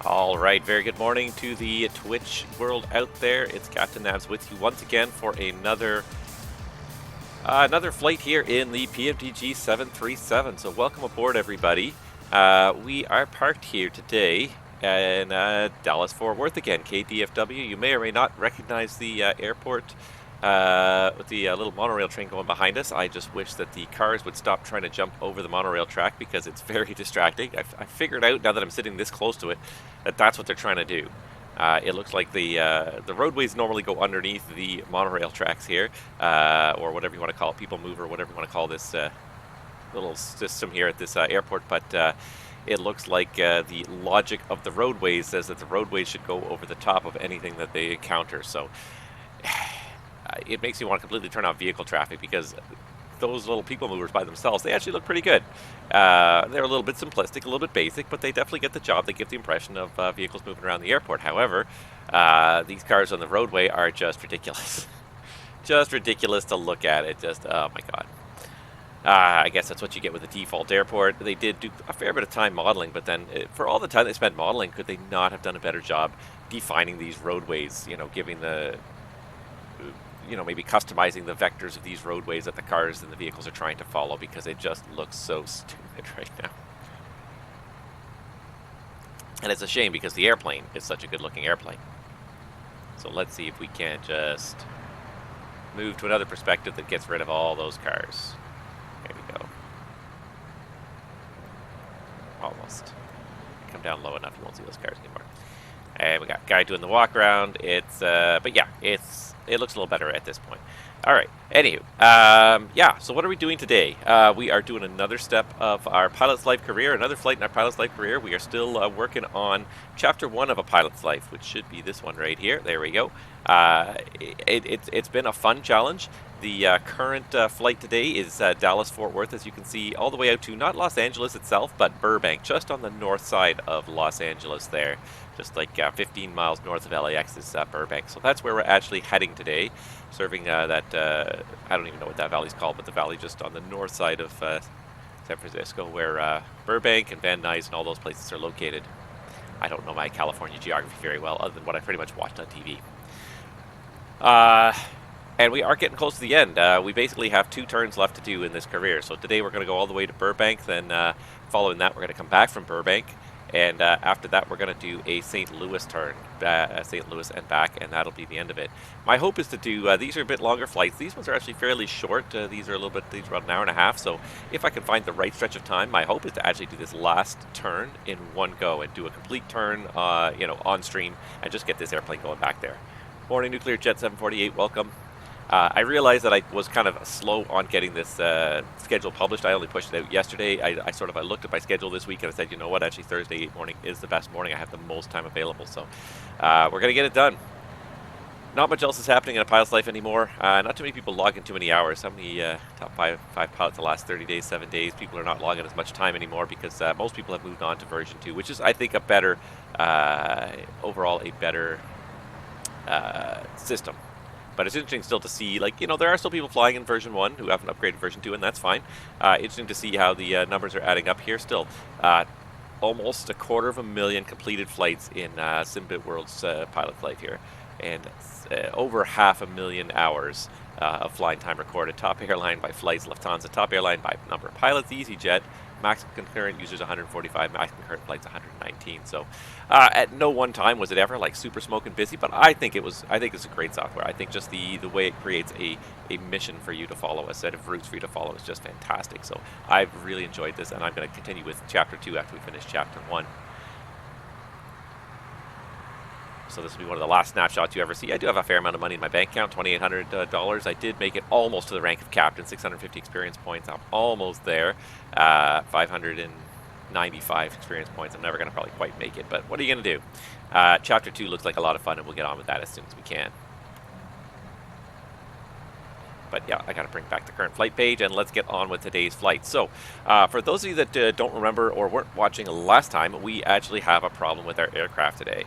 All right, very good morning to the Twitch world out there. It's Captain Nabs with you once again for another flight here in the PMDG 737. So welcome aboard, everybody. We are parked here today in Dallas-Fort Worth again, KDFW. You may or may not recognize the airport with the little monorail train going behind us. I just wish that the cars would stop trying to jump over the monorail track because it's very distracting. I figured out, now that I'm sitting this close to it, that that's what they're trying to do. It looks like the roadways normally go underneath the monorail tracks here, or whatever you want to call it, people mover, whatever you want to call this little system here at this airport, but it looks like the logic of the roadways says that the roadways should go over the top of anything that they encounter. So it makes me want to completely turn off vehicle traffic, because those little people movers by themselves, they actually look pretty good. They're a little bit simplistic, a little bit basic, but they definitely get the job. They give the impression of vehicles moving around the airport. However, these cars on the roadway are just ridiculous. Just ridiculous to look at. It just, oh my god. I guess that's what you get with the default airport. They did do a fair bit of time modeling, but then for all the time they spent modeling, could they not have done a better job defining these roadways, giving the maybe customizing the vectors of these roadways that the cars and the vehicles are trying to follow, because it just looks so stupid right now. And it's a shame, because the airplane is such a good looking airplane. So let's see if we can just move to another perspective that gets rid of all those cars. There we go. Almost. Come down low enough, you won't see those cars anymore. And we got a guy doing the walk around. It's but yeah, it looks a little better at this point. All right. Anywho, yeah. So what are we doing today? We are doing another step of our pilot's life career, another flight in our pilot's life career. We are still working on Chapter 1 of a pilot's life, which should be this one right here. There we go. It's been a fun challenge. The current flight today is Dallas-Fort Worth, as you can see, all the way out to not Los Angeles itself, but Burbank, just on the north side of Los Angeles there. Just like 15 miles north of LAX is Burbank. So that's where we're actually heading today, serving that, I don't even know what that valley's called, but the valley just on the north side of San Francisco, where Burbank and Van Nuys and all those places are located. I don't know my California geography very well, other than what I pretty much watched on TV. And we are getting close to the end. We basically have 2 turns left to do in this career. So today we're going to go all the way to Burbank. Then following that, we're going to come back from Burbank. And after that, we're going to do a St. Louis turn, St. Louis and back, and that'll be the end of it. My hope is to do, these are a bit longer flights. These ones are actually fairly short. These are about an hour and a half. So if I can find the right stretch of time, my hope is to actually do this last turn in one go and do a complete turn, on stream, and just get this airplane going back there. Morning, Nuclear Jet 748, welcome. I realized that I was kind of slow on getting this schedule published. I only pushed it out yesterday. I looked at my schedule this week and I said, you know what, actually Thursday morning is the best morning. I have the most time available. So we're going to get it done. Not much else is happening in a pilot's life anymore. Not too many people log in too many hours. How many top five pilots the last 30 days, 7 days? People are not logging as much time anymore because most people have moved on to version 2, which is, I think, a better, overall, a better system. But it's interesting still to see, there are still people flying in version 1 who haven't upgraded version 2, and that's fine. Interesting to see how the numbers are adding up here still. Almost 250,000 completed flights in Simbit World's pilot's life here. And over 500,000 hours of flying time recorded. Top airline by flights, Lufthansa. Top airline by number of pilots, EasyJet. Max concurrent users 145, max concurrent flights 119. So at no one time was it ever like super smoking busy, but I think it's a great software. I think just the way it creates a mission for you to follow, a set of routes for you to follow is just fantastic. So I've really enjoyed this, and I'm going to continue with Chapter 2 after we finish Chapter 1. So this will be one of the last snapshots you ever see. I do have a fair amount of money in my bank account, $2,800. I did make it almost to the rank of captain, 650 experience points. I'm almost there. 595 experience points. I'm never going to probably quite make it, but what are you going to do? Chapter 2 looks like a lot of fun, and we'll get on with that as soon as we can. But yeah, I got to bring back the current flight page, and let's get on with today's flight. So for those of you that don't remember or weren't watching last time, we actually have a problem with our aircraft today.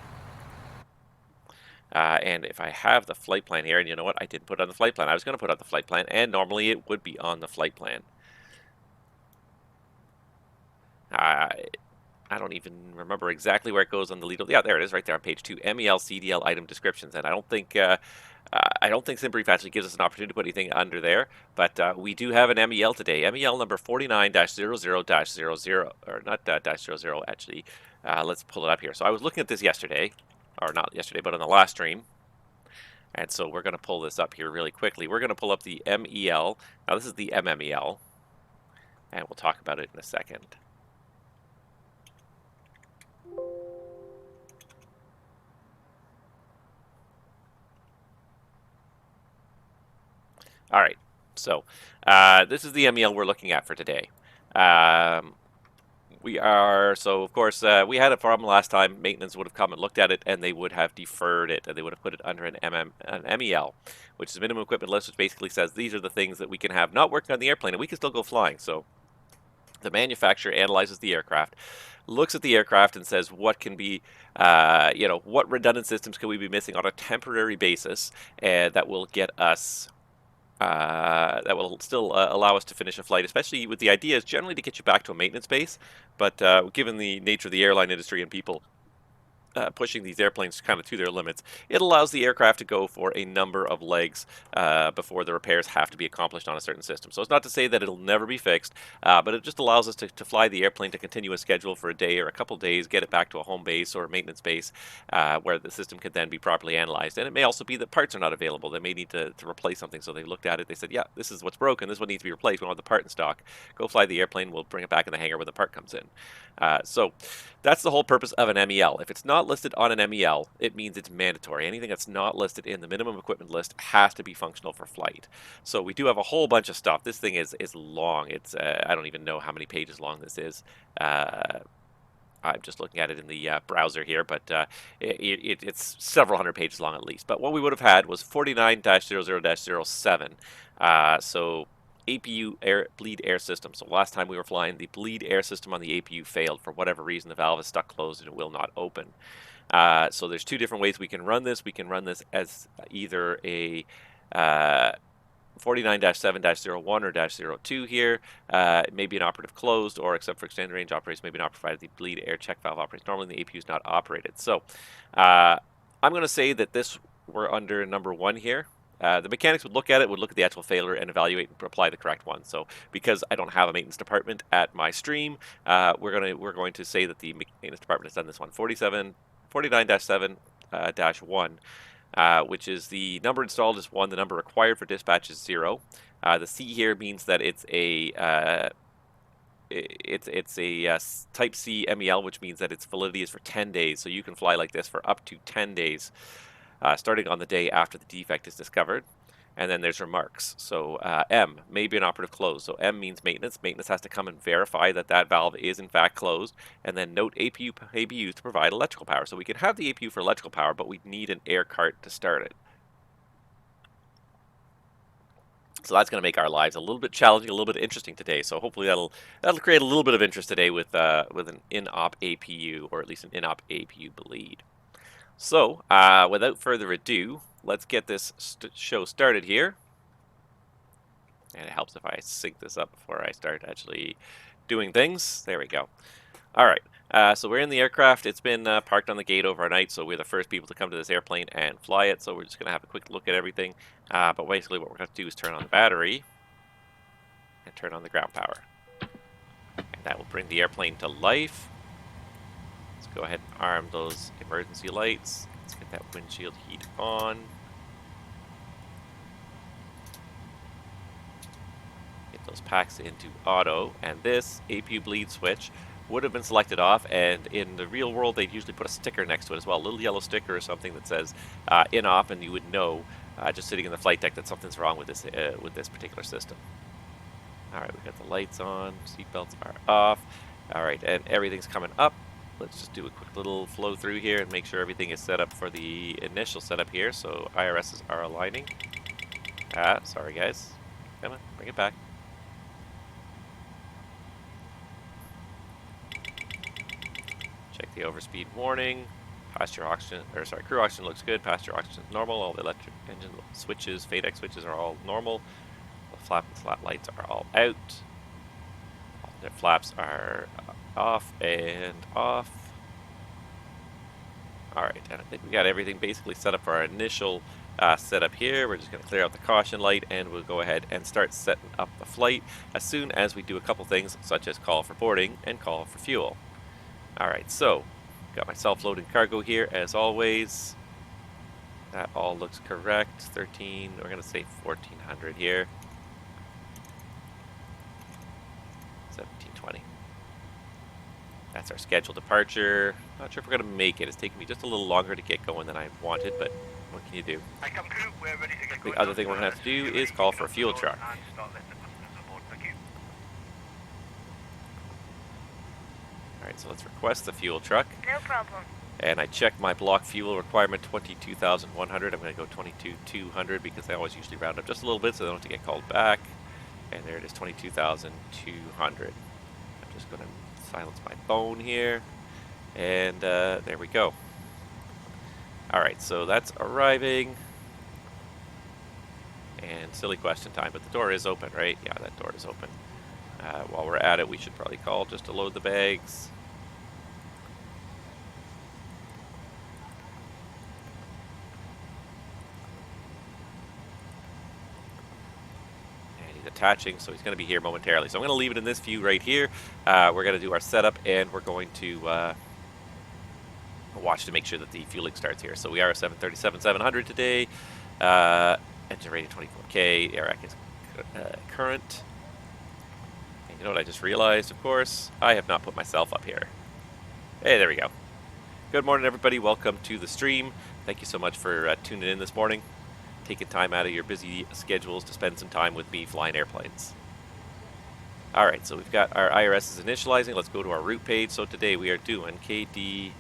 And if I have the flight plan here, and you know what, I didn't put it on the flight plan. I was going to put on the flight plan, and normally it would be on the flight plan. I don't even remember exactly where it goes on the lead. Yeah, there it is, right there on page 2. M.E.L. CDL item descriptions, and I don't think SimBrief actually gives us an opportunity to put anything under there, but we do have an M.E.L. today. M.E.L. number 49-00-00, or not dash 00 actually. Let's pull it up here. So I was looking at this yesterday, or not yesterday, but on the last stream. And so we're going to pull this up here really quickly. We're going to pull up the M.E.L. Now this is the MMEL, and we'll talk about it in a second. All right, so this is the M.E.L. we're looking at for today. So of course, we had a problem last time. Maintenance would have come and looked at it, and they would have deferred it, and they would have put it under an MEL, which is a minimum equipment list, which basically says these are the things that we can have not working on the airplane, and we can still go flying. So the manufacturer analyzes the aircraft, looks at the aircraft, and says what can be, what redundant systems can we be missing on a temporary basis, and that will get us. That will still allow us to finish a flight, especially with the idea is generally to get you back to a maintenance base. But given the nature of the airline industry and people pushing these airplanes kind of to their limits, it allows the aircraft to go for a number of legs before the repairs have to be accomplished on a certain system. So it's not to say that it'll never be fixed, but it just allows us to fly the airplane to continue a schedule for a day or a couple days, get it back to a home base or a maintenance base where the system can then be properly analyzed. And it may also be that parts are not available. They may need to replace something. So they looked at it, they said, yeah, this is what's broken, this is what needs to be replaced. We want the part in stock. Go fly the airplane, we'll bring it back in the hangar when the part comes in. So that's the whole purpose of an MEL. If it's not listed on an MEL, it means it's mandatory. Anything that's not listed in the minimum equipment list has to be functional for flight. So we do have a whole bunch of stuff. This thing is long. It's I don't even know how many pages long this is. I'm just looking at it in the browser here, but it's several hundred pages long at least. But what we would have had was 49-00-07. So APU bleed air system. So last time we were flying, the bleed air system on the APU failed. For whatever reason, the valve is stuck closed and it will not open. So there's two different ways we can run this. We can run this as either a 49-7-01 or -02 here. It may be an operative closed, or except for extended range operates, may be not provided. The bleed air check valve operates normally, and the APU is not operated. So I'm going to say that we're under number 1 here. The mechanics would look at it, would look at the actual failure and evaluate and apply the correct one. So because I don't have a maintenance department at my stream, we're going to say that the maintenance department has done this one. 49-7-1, which is the number installed is 1, the number required for dispatch is 0. The C here means that it's a Type C MEL, which means that its validity is for 10 days. So you can fly like this for up to 10 days. Starting on the day after the defect is discovered. And then there's remarks. So M, may be an operative close. So M means maintenance. Maintenance has to come and verify that that valve is in fact closed. And then note APU may be used to provide electrical power. So we can have the APU for electrical power, but we need an air cart to start it. So that's going to make our lives a little bit challenging, a little bit interesting today. So hopefully that'll create a little bit of interest today with an in-op APU, or at least an in-op APU bleed. So, without further ado, let's get this show started here. And it helps if I sync this up before I start actually doing things. There we go. All right, so we're in the aircraft. It's been parked on the gate overnight, so we're the first people to come to this airplane and fly it. So we're just going to have a quick look at everything. But basically what we're going to do is turn on the battery and turn on the ground power. And that will bring the airplane to life. Go ahead and arm those emergency lights. Let's get that windshield heat on. Get those packs into auto. And this APU bleed switch would have been selected off, and in the real world they'd usually put a sticker next to it as well, a little yellow sticker or something that says in off, and you would know just sitting in the flight deck that something's wrong with this particular system. Alright, we've got the lights on, seatbelts are off. Alright, and everything's coming up. Let's just do a quick little flow through here and make sure everything is set up for the initial setup here. So IRSs are aligning. Sorry guys. Come on, bring it back. Check the overspeed warning. Passenger oxygen, crew oxygen looks good. Passenger oxygen is normal. All the electric engine switches, FADEC switches are all normal. The flap and slat lights are all out. My flaps are off and off. Alright, and I think we got everything basically set up for our initial setup here. We're just going to clear out the caution light and we'll go ahead and start setting up the flight as soon as we do a couple things such as call for boarding and call for fuel. Alright, so got my self-loading cargo here as always. That all looks correct. 13, we're going to say 1400 here. 1720. That's our scheduled departure. Not sure if we're going to make it. It's taking me just a little longer to get going than I wanted, but what can you do? The other thing we're going to have to do is call for a fuel truck. Alright, so let's request the fuel truck. No problem. And I checked my block fuel requirement, 22,100. I'm going to go 22,200 because I always usually round up just a little bit so I don't have to get called back. And there it is, 22,200. I'm just going to silence my phone here. And there we go. Alright, so that's arriving. And silly question time, but the door is open, right? Yeah, that door is open. While we're at it, we should probably call just to load the bags. And he's attaching, so he's going to be here momentarily. So I'm going to leave it in this view right here. We're going to do our setup, and we're going to watch to make sure that the fueling starts here. So we are 737-700 today. Engine rating 24K. Air rack is current. And you know what I just realized, of course? I have not put myself up here. Hey, there we go. Good morning, everybody. Welcome to the stream. Thank you so much for tuning in this morning. Taking time out of your busy schedules to spend some time with me flying airplanes. Alright, so we've got our IRS is initializing. Let's go to our route page. So today we are doing KDFW.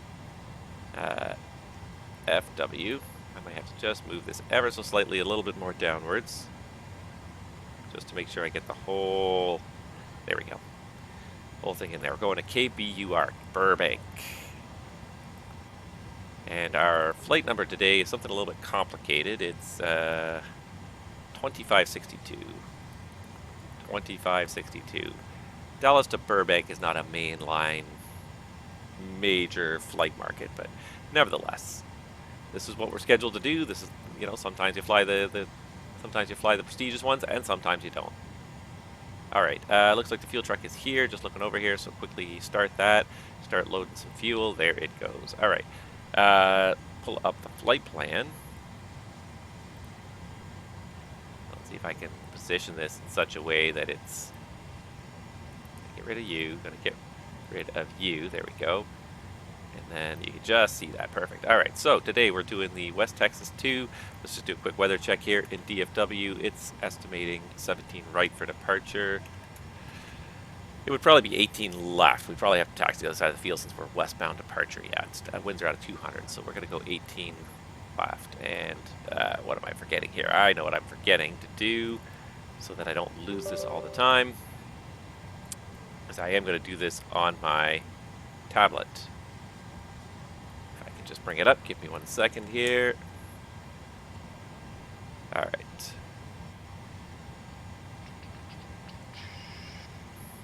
I might have to just move this ever so slightly a little bit more downwards. Just to make sure I get the whole... There we go. Whole thing in there. We're going to KBUR, Burbank. And our flight number today is something a little bit complicated. It's 2562. 2562. Dallas to Burbank is not a mainline major flight market, but nevertheless, this is what we're scheduled to do. This is, you know, sometimes you fly the prestigious ones, and sometimes you don't. All right, looks like the fuel truck is here. Just looking over here, so quickly start that. Start loading some fuel. There it goes. All right, pull up the flight plan. Let's see if I can position this in such a way that it's. Get rid of you. Gonna get rid of you. There we go. And then you can just see that. Perfect. All right, so today we're doing the West Texas 2. Let's just do a quick weather check here in DFW. It's estimating 17 right for departure. It would probably be 18 left. We'd probably have to taxi the other side of the field since we're westbound departure yet. Winds are out of 200, so we're going to go 18 left. And what am I forgetting here? I know what I'm forgetting to do so that I don't lose this all the time. Because I am going to do this on my tablet. Just bring it up. Give me 1 second here. All right.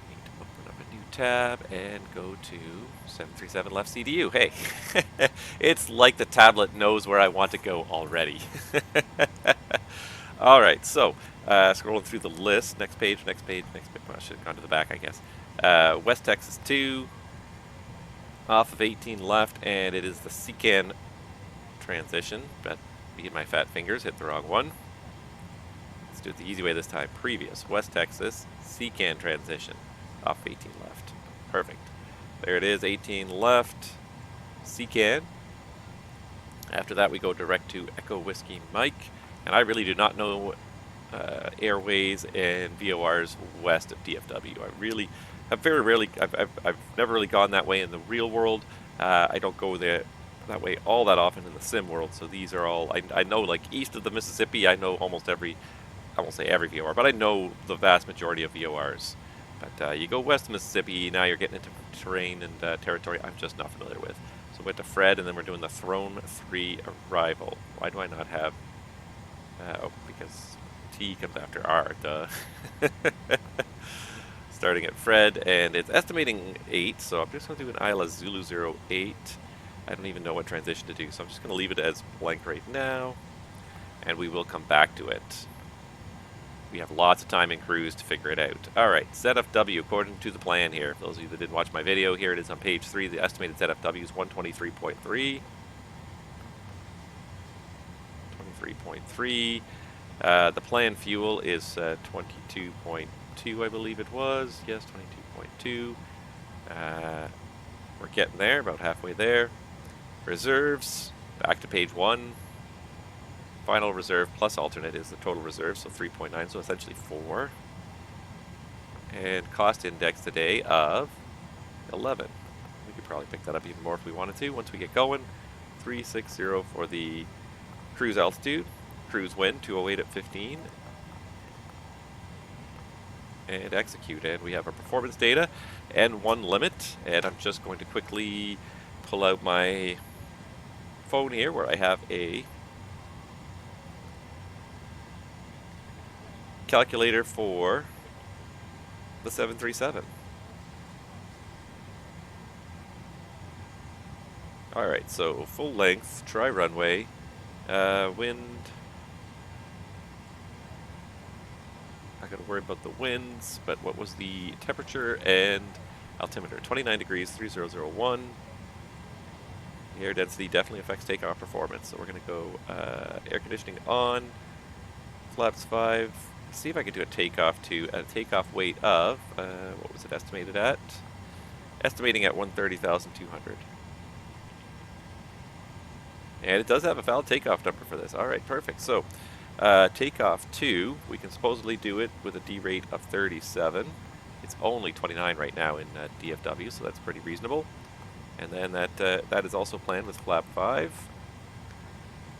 Need to open up a new tab and go to 737 left CDU. Hey, it's like the tablet knows where I want to go already. All right, so scrolling through the list. Next page, next page, next page. Well, I should have gone to the back, I guess. West Texas 2. Off of 18 left, and it is the CCAN transition. But me and my fat fingers hit the wrong one. Let's do it the easy way this time. Previous, West Texas, CCAN transition. Off 18 left. Perfect. There it is, 18 left, CCAN. After that, we go direct to Echo Whiskey Mike. And I really do not know airways and VORs west of DFW. I've very rarely, I've never really gone that way in the real world. I don't go that way all that often in the sim world. So these are all, I know, like east of the Mississippi, I know almost every, I won't say every VOR, but I know the vast majority of VORs. But you go west of Mississippi, now you're getting into terrain and territory I'm just not familiar with. So we went to Fred, and then we're doing the Throne 3 arrival. Why do I not have, oh, because T comes after R, duh. starting at Fred, and it's estimating 8, so I'm just going to do an Isla Zulu 08. I don't even know what transition to do, so I'm just going to leave it as blank right now, and we will come back to it. We have lots of time in cruise to figure it out. Alright, ZFW, according to the plan here. For those of you that didn't watch my video, here it is on page 3. The estimated ZFW is 123.3. 23.3. The planned fuel is 22.2, I believe it was. Yes, 22.2. We're getting there, about halfway there. Reserves, back to page 1. Final reserve plus alternate is the total reserve, so 3.9, so essentially 4. And cost index today of 11. We could probably pick that up even more if we wanted to once we get going. 360 for the cruise altitude. Cruise wind, 208 at 15. And execute. And we have our performance data and 1 limit. And I'm just going to quickly pull out my phone here where I have a calculator for the 737. Alright, so full length, try runway, wind. Not going to worry about the winds, but what was the temperature and altimeter? 29 degrees, 3001. The air density definitely affects takeoff performance, so we're going to go air conditioning on, flaps 5. See if I can do a takeoff to a takeoff weight of, what was it estimated at? Estimating at 130,200. And it does have a valid takeoff number for this. Alright, perfect. So, takeoff 2, we can supposedly do it with a D rate of 37. It's only 29 right now in DFW, so that's pretty reasonable. And then that is also planned with flap 5.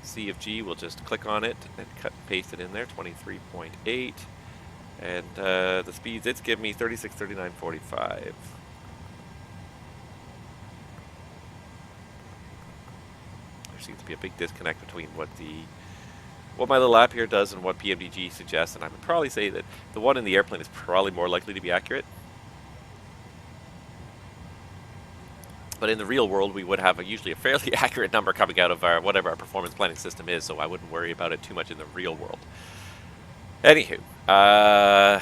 C of G, we'll just click on it and cut and paste it in there, 23.8. And the speeds it's given me 36, 39, 45. There seems to be a big disconnect between what my little app here does and what PMDG suggests, and I would probably say that the one in the airplane is probably more likely to be accurate. But in the real world, we would have usually a fairly accurate number coming out of whatever our performance planning system is, so I wouldn't worry about it too much in the real world. Anywho, yeah.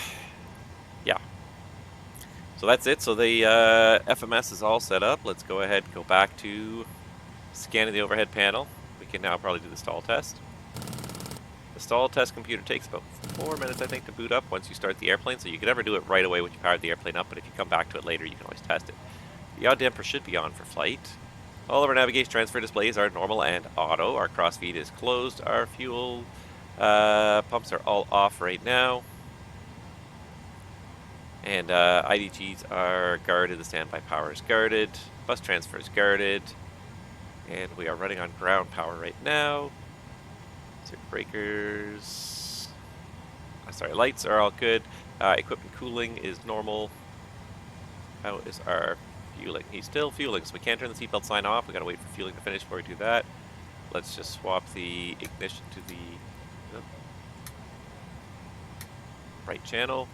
So that's it. So the FMS is all set up. Let's go ahead and go back to scanning the overhead panel. We can now probably do the stall test. The stall test computer takes about 4 minutes, I think, to boot up once you start the airplane, so you can never do it right away when you power the airplane up, but if you come back to it later, you can always test it. The yaw damper should be on for flight. All of our navigation transfer displays are normal and auto. Our cross feed is closed. Our fuel pumps are all off right now. And IDGs are guarded. The standby power is guarded. Bus transfer is guarded. And we are running on ground power right now. Circuit breakers. Sorry, lights are all good. Equipment cooling is normal. How is our fueling? He's still fueling, so we can't turn the seatbelt sign off. We gotta wait for fueling to finish before we do that. Let's just swap the ignition to the right channel.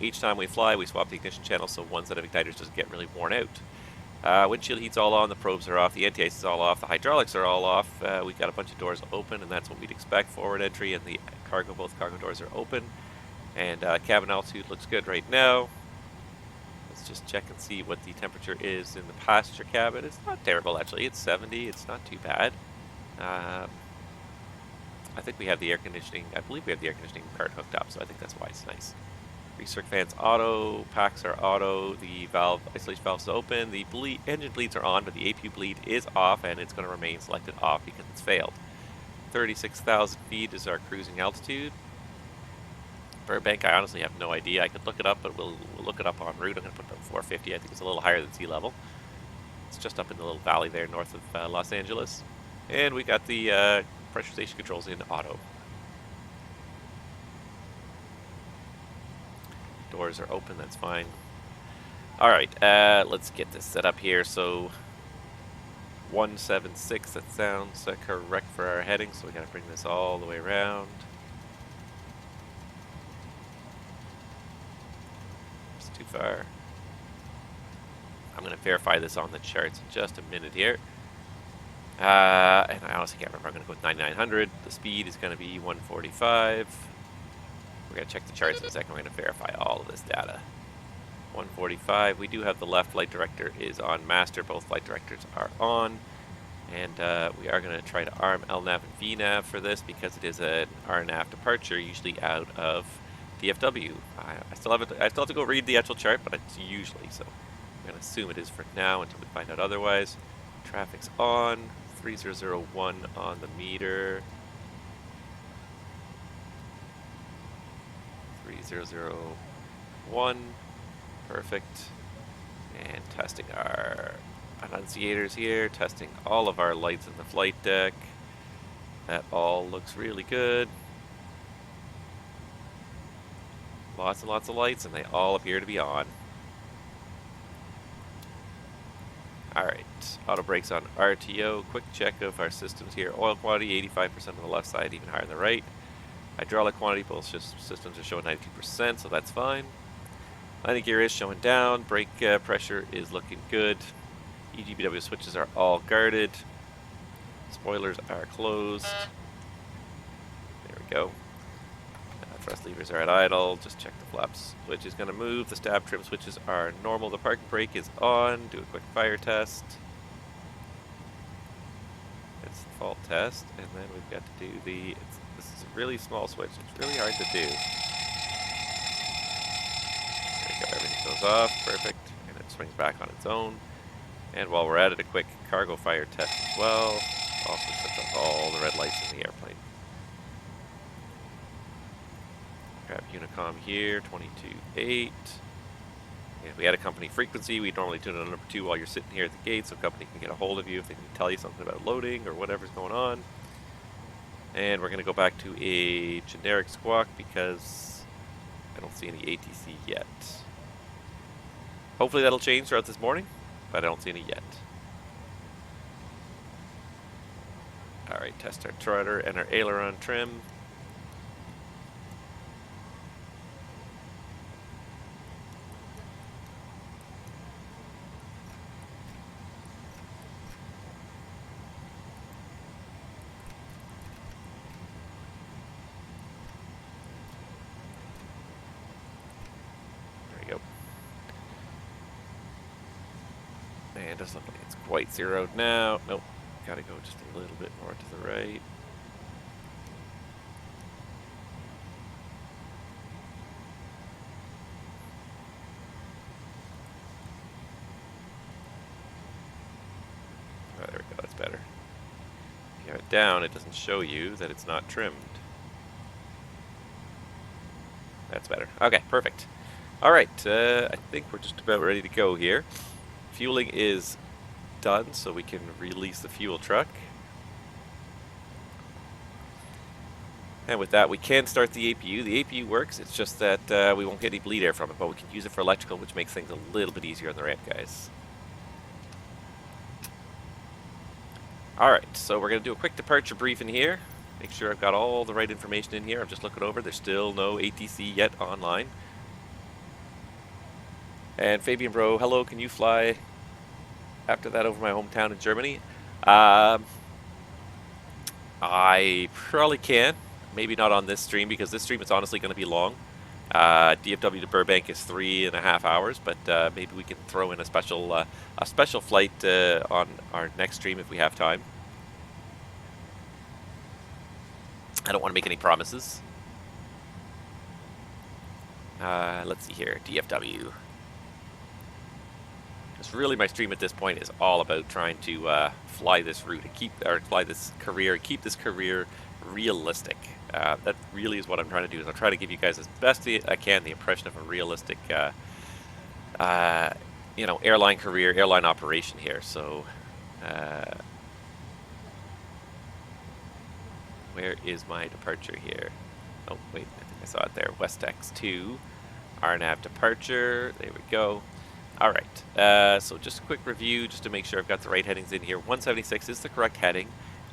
Each time we fly, we swap the ignition channel so one set of igniters doesn't get really worn out. Windshield heat's all on, the probes are off, the ATIS is all off, the hydraulics are all off. We've got a bunch of doors open, and that's what we'd expect. Forward entry and the cargo, both cargo doors are open. And cabin altitude looks good right now. Let's just check and see what the temperature is in the passenger cabin. It's not terrible, actually. It's 70. It's not too bad. I think we have the air conditioning. I believe we have the air conditioning part hooked up, so I think that's why it's nice. Recirc fans auto. Packs are auto. The valve isolation valve is open. The engine bleeds are on, but the APU bleed is off, and it's going to remain selected off because it's failed. 36,000 feet is our cruising altitude. Burbank, I honestly have no idea. I could look it up, but we'll look it up en route. I'm going to put it at 450. I think it's a little higher than sea level. It's just up in the little valley there north of Los Angeles. And we got the pressurization controls in auto. Doors are open, that's fine. Alright, let's get this set up here. So 176, that sounds correct for our heading, so we got to bring this all the way around. far. I'm going to verify this on the charts in just a minute here. And I honestly can't remember. I'm going to go with 9900. The speed is going to be 145. We're going to check the charts in a second. We're going to verify all of this data. 145. We do have the left flight director is on master. Both flight directors are on. And we are going to try to arm LNAV and VNAV for this because it is an RNAV departure, usually out of DFW. I still have to go read the actual chart, but it's usually, so I'm going to assume it is for now until we find out otherwise. Traffic's on. 3001 on the meter. 3001. Perfect. And testing our annunciators here, testing all of our lights in the flight deck. That all looks really good. Lots and lots of lights, and they all appear to be on. Alright, auto brakes on RTO. Quick check of our systems here. Oil quantity, 85% on the left side, even higher on the right. Hydraulic quantity, both systems are showing 92%, so that's fine. Landing gear is showing down. Brake pressure is looking good. EGBW switches are all guarded. Spoilers are closed. There we go. Thrust levers are at idle. Just check the flaps. Switch is going to move. The stab trim switches are normal. The parking brake is on. Do a quick fire test. It's the fault test. And then we've got to do the... this is a really small switch. It's really hard to do. There we go. Everything goes off. Perfect. And it swings back on its own. And while we're at it, a quick cargo fire test as well. Also shuts off all the red lights in the airplane. Grab Unicom here, 22.8. If we had a company frequency, we'd normally tune it on number 2 while you're sitting here at the gate so company can get a hold of you if they can tell you something about loading or whatever's going on. And we're going to go back to a generic squawk because I don't see any ATC yet. Hopefully that'll change throughout this morning, but I don't see any yet. Alright, test our rudder and our aileron trim. And it doesn't look like it's quite zeroed now. Nope. Gotta go just a little bit more to the right. Oh, there we go. That's better. If you have it down, it doesn't show you that it's not trimmed. That's better. Okay, perfect. All right. I think we're just about ready to go here. Fueling is done, so we can release the fuel truck. And with that, we can start the APU. The APU works, it's just that we won't get any bleed air from it, but we can use it for electrical, which makes things a little bit easier on the ramp, guys. Alright, so we're going to do a quick departure briefing here. Make sure I've got all the right information in here. I'm just looking over. There's still no ATC yet online. And Fabian Bro, hello, can you fly after that over my hometown in Germany? I probably can. Maybe not on this stream, because this stream is honestly going to be long. DFW to Burbank is 3.5 hours, but maybe we can throw in a special flight on our next stream if we have time. I don't want to make any promises. Let's see here, DFW. Because really my stream at this point is all about trying to fly this route and fly this career, keep this career realistic. That really is what I'm trying to do. Is I'm trying to give you guys as best I can the impression of a realistic, you know, airline career, airline operation here. So, where is my departure here? Oh wait, I think I saw it there. West X2, RNAV departure. There we go. All right, so just a quick review, just to make sure I've got the right headings in here. 176 is the correct heading,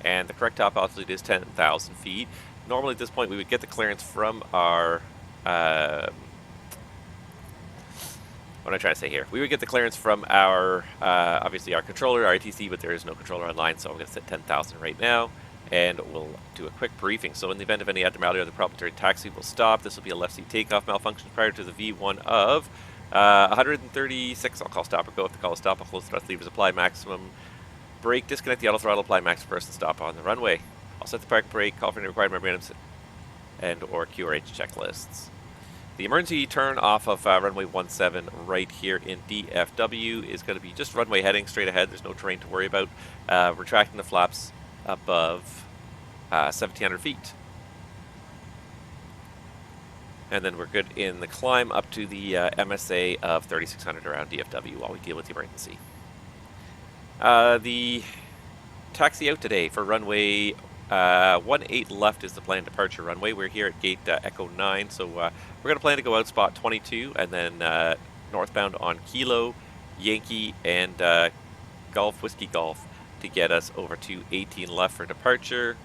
and the correct top altitude is 10,000 feet. Normally at this point we would get the clearance from our what am I trying to say here? We would get the clearance from our, obviously our controller, our ATC, but there is no controller online, so I'm going to set 10,000 right now, and we'll do a quick briefing. So in the event of any abnormality or the problem during taxi, we'll stop. This will be a left seat takeoff malfunction prior to the V1 of 136. I'll call stop or go. If the call is stop, I'll close thrust levers, apply maximum brake, disconnect the auto throttle, apply max first, and stop on the runway. I'll set the park brake, call for any required memorandums and or QRH checklists. The emergency turn off of runway 17 right here in DFW is going to be just runway heading straight ahead. There's no terrain to worry about. Retracting the flaps above 1,700 feet. And then we're good in the climb up to the MSA of 3,600 around DFW while we deal with the emergency. The taxi out today for runway 18 left is the planned departure runway. We're here at gate Echo 9, so we're going to plan to go out spot 22 and then northbound on Kilo, Yankee, and Golf, Whiskey Golf to get us over to 18 left for departure.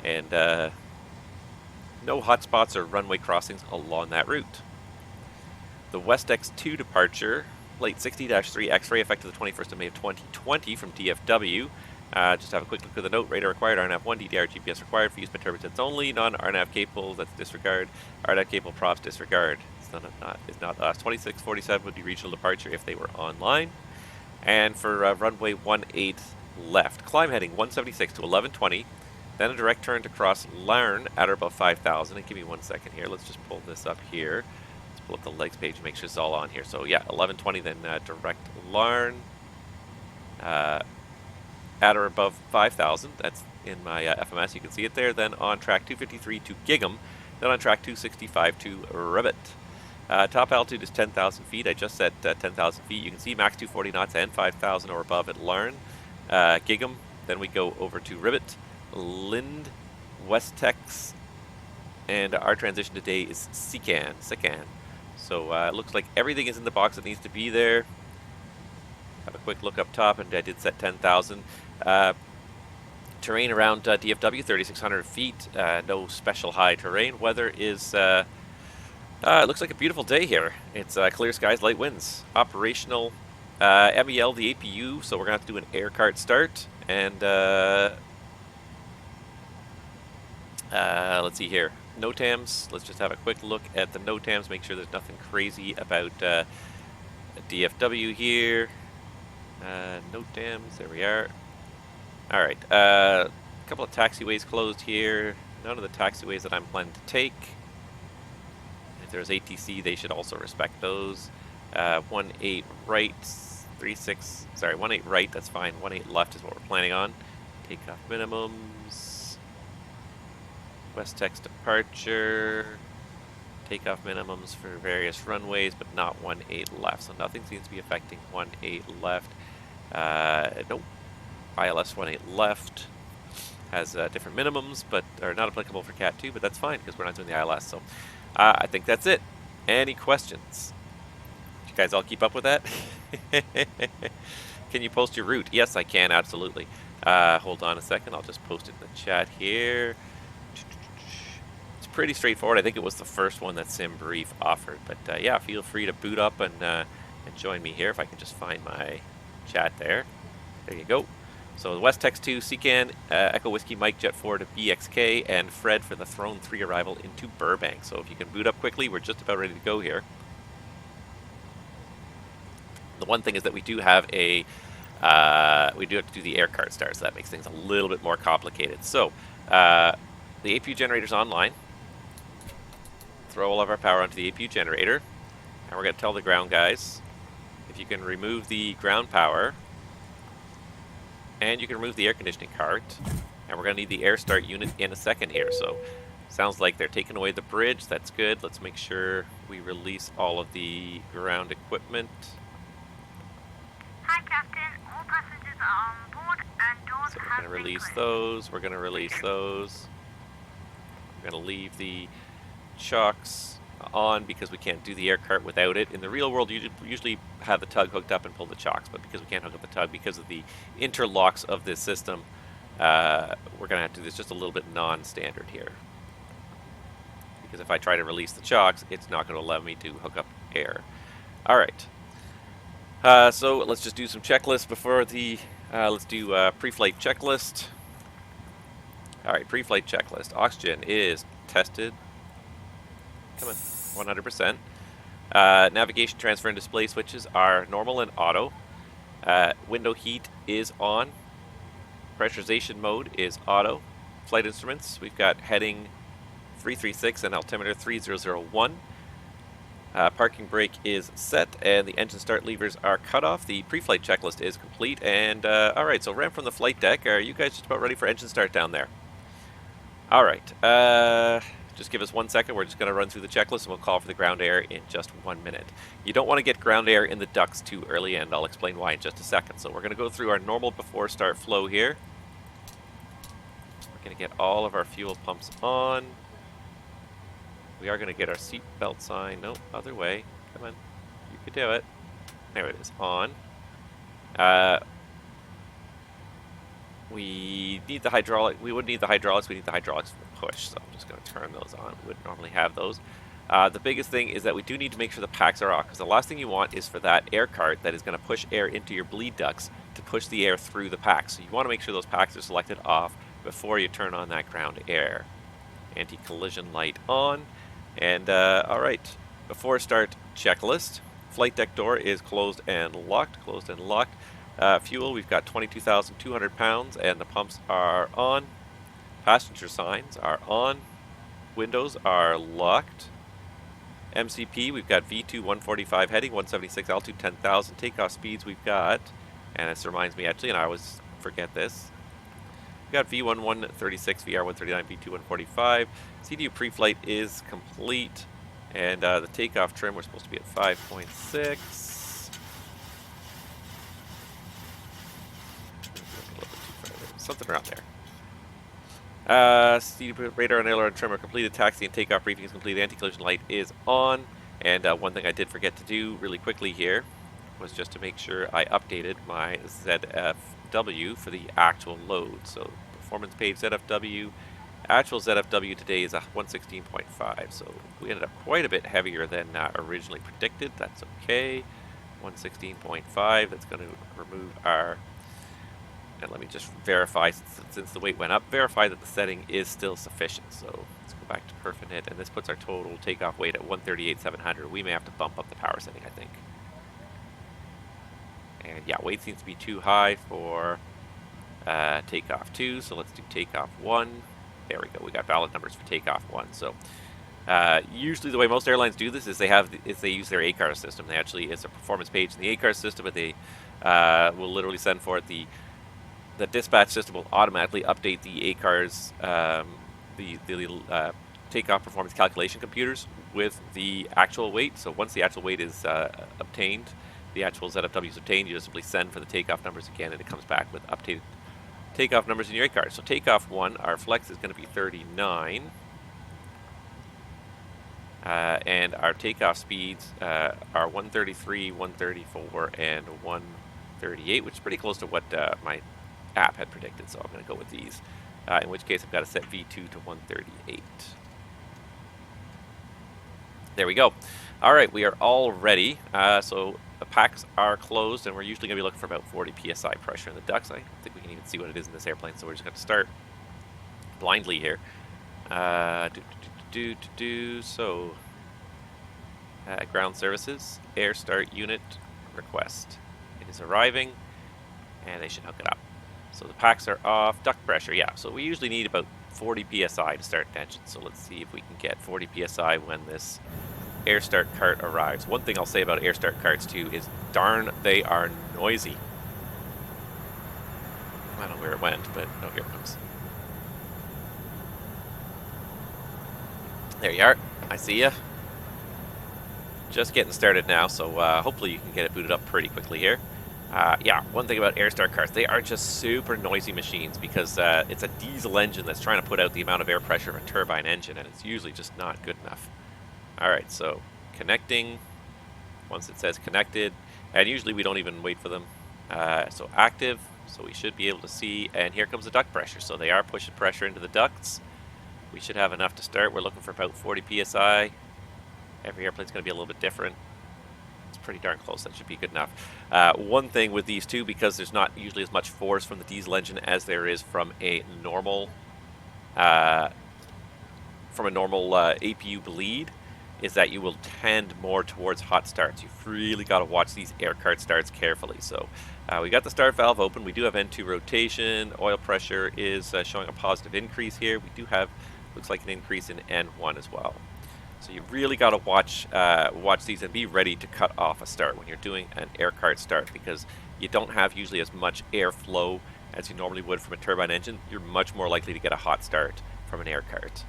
And no hotspots or runway crossings along that route. The West X2 departure, Late 60-3 X-ray, effective the 21st of May of 2020 from DFW. Just have a quick look at the note. Radar required, RNAV 1, DDR, GPS required for use by turbulence only. Non-RNAV capable, that's disregard. RNAV capable props, disregard. It's not us. 2647 would be regional departure if they were online. And for runway 18 left, climb heading 176 to 1120. Then a direct turn to cross Larne at or above 5,000. And give me 1 second here. Let's just pull this up here. Let's pull up the legs page and make sure it's all on here. So yeah, 1120, then direct Larne. At or above 5,000. That's in my FMS. You can see it there. Then on track 253 to Giggum. Then on track 265 to Ribbit. Top altitude is 10,000 feet. I just set 10,000 feet. You can see max 240 knots and 5,000 or above at Larne. Giggum. Then we go over to Ribbit, Lind, West Tex, and our transition today is Sican. So it looks like everything is in the box that needs to be there. Have a quick look up top, and I did set 10,000. Terrain around DFW, 3,600 feet. No special high terrain. Weather is, it looks like a beautiful day here. It's clear skies, light winds. Operational M.E.L, the APU, so we're going to have to do an air cart start. And let's see here. NOTAMs. Let's just have a quick look at the NOTAMs, make sure there's nothing crazy about DFW here. NOTAMs, there we are. Alright, a couple of taxiways closed here. None of the taxiways that I'm planning to take. If there's ATC, they should also respect those. 18 right, 18 right, that's fine. 18 left is what we're planning on. Takeoff minimums. West Tex departure. Takeoff minimums for various runways, but not 18 left. So nothing seems to be affecting 18 left. Nope. ILS 18 left has different minimums, but are not applicable for Cat 2, but that's fine because we're not doing the ILS. So I think that's it. Any questions? Did you guys all keep up with that? Can you post your route? Yes, I can, absolutely. Hold on a second. I'll just post it in the chat here. It's pretty straightforward. I think it was the first one that SimBrief offered. But yeah, feel free to boot up and join me here if I can just find my chat there. There you go. So the West Tex 2, Secan, Echo Whiskey, Mike, Jet 4 to BXK, and Fred for the Throne 3 arrival into Burbank. So if you can boot up quickly, we're just about ready to go here. The one thing is that we do have a, we do have to do the air cart start, so that makes things a little bit more complicated. So the APU generator's online. Throw all of our power onto the APU generator, and we're going to tell the ground guys if you can remove the ground power. And you can remove the air conditioning cart. And we're going to need the air start unit in a second here. So, sounds like they're taking away the bridge. That's good. Let's make sure we release all of the ground equipment. Hi, Captain. All passengers are on board and doors So we're going to release those. We're going to release those. We're going to leave the chocks on because we can't do the air cart without it. In the real world, you usually have the tug hooked up and pull the chocks, but because we can't hook up the tug because of the interlocks of this system, we're going to have to do this just a little bit non-standard here. Because if I try to release the chocks, it's not going to allow me to hook up air. Alright, So let's just do some checklists before the, let's do pre-flight checklist. All right, pre-flight checklist. Oxygen is tested. Come on, 100%. Navigation, transfer, and display switches are normal and auto. Window heat is on. Pressurization mode is auto. Flight instruments, we've got heading 336 and altimeter 3001. Parking brake is set, and the engine start levers are cut off. The pre-flight checklist is complete, and alright, so ramp from the flight deck. Are you guys just about ready for engine start down there? Alright, just give us 1 second. We're just going to run through the checklist, and we'll call for the ground air in just 1 minute. You don't want to get ground air in the ducts too early, and I'll explain why in just a second. So we're going to go through our normal before start flow here. We're going to get all of our fuel pumps on. We are going to get our seat belt sign. No, other way. Come on. You could do it. There it is. On. We need the hydraulic. We would need the hydraulics. We need the hydraulics for the push. So I'm just going to turn those on. We wouldn't normally have those. The biggest thing is that we do need to make sure the packs are off, because the last thing you want is for that air cart that is going to push air into your bleed ducts to push the air through the packs. So you want to make sure those packs are selected off before you turn on that ground air. Anti-collision light on. And alright, before start checklist. Flight deck door is closed and locked. Closed and locked. Fuel, we've got 22,200 pounds and the pumps are on. Passenger signs are on. Windows are locked. MCP, we've got V2 145 heading, 176 altitude, 10,000. Takeoff speeds we've got, and this reminds me actually, and I always forget this. We've got V1 136, VR 139, V2 145. CDU pre-flight is complete, and the takeoff trim, we're supposed to be at 5.6. Something around there. CDU radar and aileron trim are completed. Taxi and takeoff briefing is complete. Anti-collision light is on. And one thing I did forget to do really quickly here was just to make sure I updated my ZFW for the actual load. So performance page ZFW, actual ZFW today is a 116.5. So we ended up quite a bit heavier than originally predicted. That's okay. 116.5. That's going to remove our, and let me just verify, since the weight went up, verify that the setting is still sufficient. So let's go back to Perfinite, and this puts our total takeoff weight at 138,700. We may have to bump up the power setting, I think. And yeah, weight seems to be too high for takeoff 2, so let's do takeoff 1. There we go, we got valid numbers for takeoff 1. So usually the way most airlines do this is they use their ACARS system. They actually, it's a performance page in the ACARS system, but they will literally send for it. The dispatch system will automatically update the ACARS, the takeoff performance calculation computers with the actual weight. So once the actual weight is obtained, the actual ZFW is obtained, you just simply send for the takeoff numbers again, and it comes back with updated takeoff numbers in your ACARS. So takeoff 1, our flex is going to be 39. And our takeoff speeds are 133, 134, and 138, which is pretty close to what my app had predicted, so I'm going to go with these. In which case I've got to set V2 to 138. There we go. All right, we are all ready. So the packs are closed, and we're usually going to be looking for about 40 psi pressure in the ducts. I don't think we can even see what it is in this airplane, so we're just going to start blindly here. So ground services, air start unit request. It is arriving, and they should hook it up. So the packs are off. Duct pressure, yeah. So we usually need about 40 psi to start an engine. So let's see if we can get 40 psi when this air start cart arrives. One thing I'll say about air start carts too is darn, they are noisy. I don't know where it went, but oh, here it comes. There you are. I see ya. Just getting started now, so hopefully you can get it booted up pretty quickly here. Yeah, one thing about air start carts, they are just super noisy machines because it's a diesel engine that's trying to put out the amount of air pressure of a turbine engine, and it's usually just not good enough. Alright, so connecting. Once it says connected, and usually we don't even wait for them. So active, so we should be able to see, and here comes the duct pressure. So they are pushing pressure into the ducts. We should have enough to start. We're looking for about 40 psi. Every airplane's going to be a little bit different. It's pretty darn close. That should be good enough. One thing with these two, because there's not usually as much force from the diesel engine as there is from a normal APU bleed, is that you will tend more towards hot starts. You've really got to watch these air cart starts carefully. So we got the start valve open. We do have N2 rotation. Oil pressure is showing a positive increase here. We do have, looks like, an increase in N1 as well. So you really got to watch these and be ready to cut off a start when you're doing an air cart start, because you don't have usually as much airflow as you normally would from a turbine engine. You're much more likely to get a hot start from an air cart.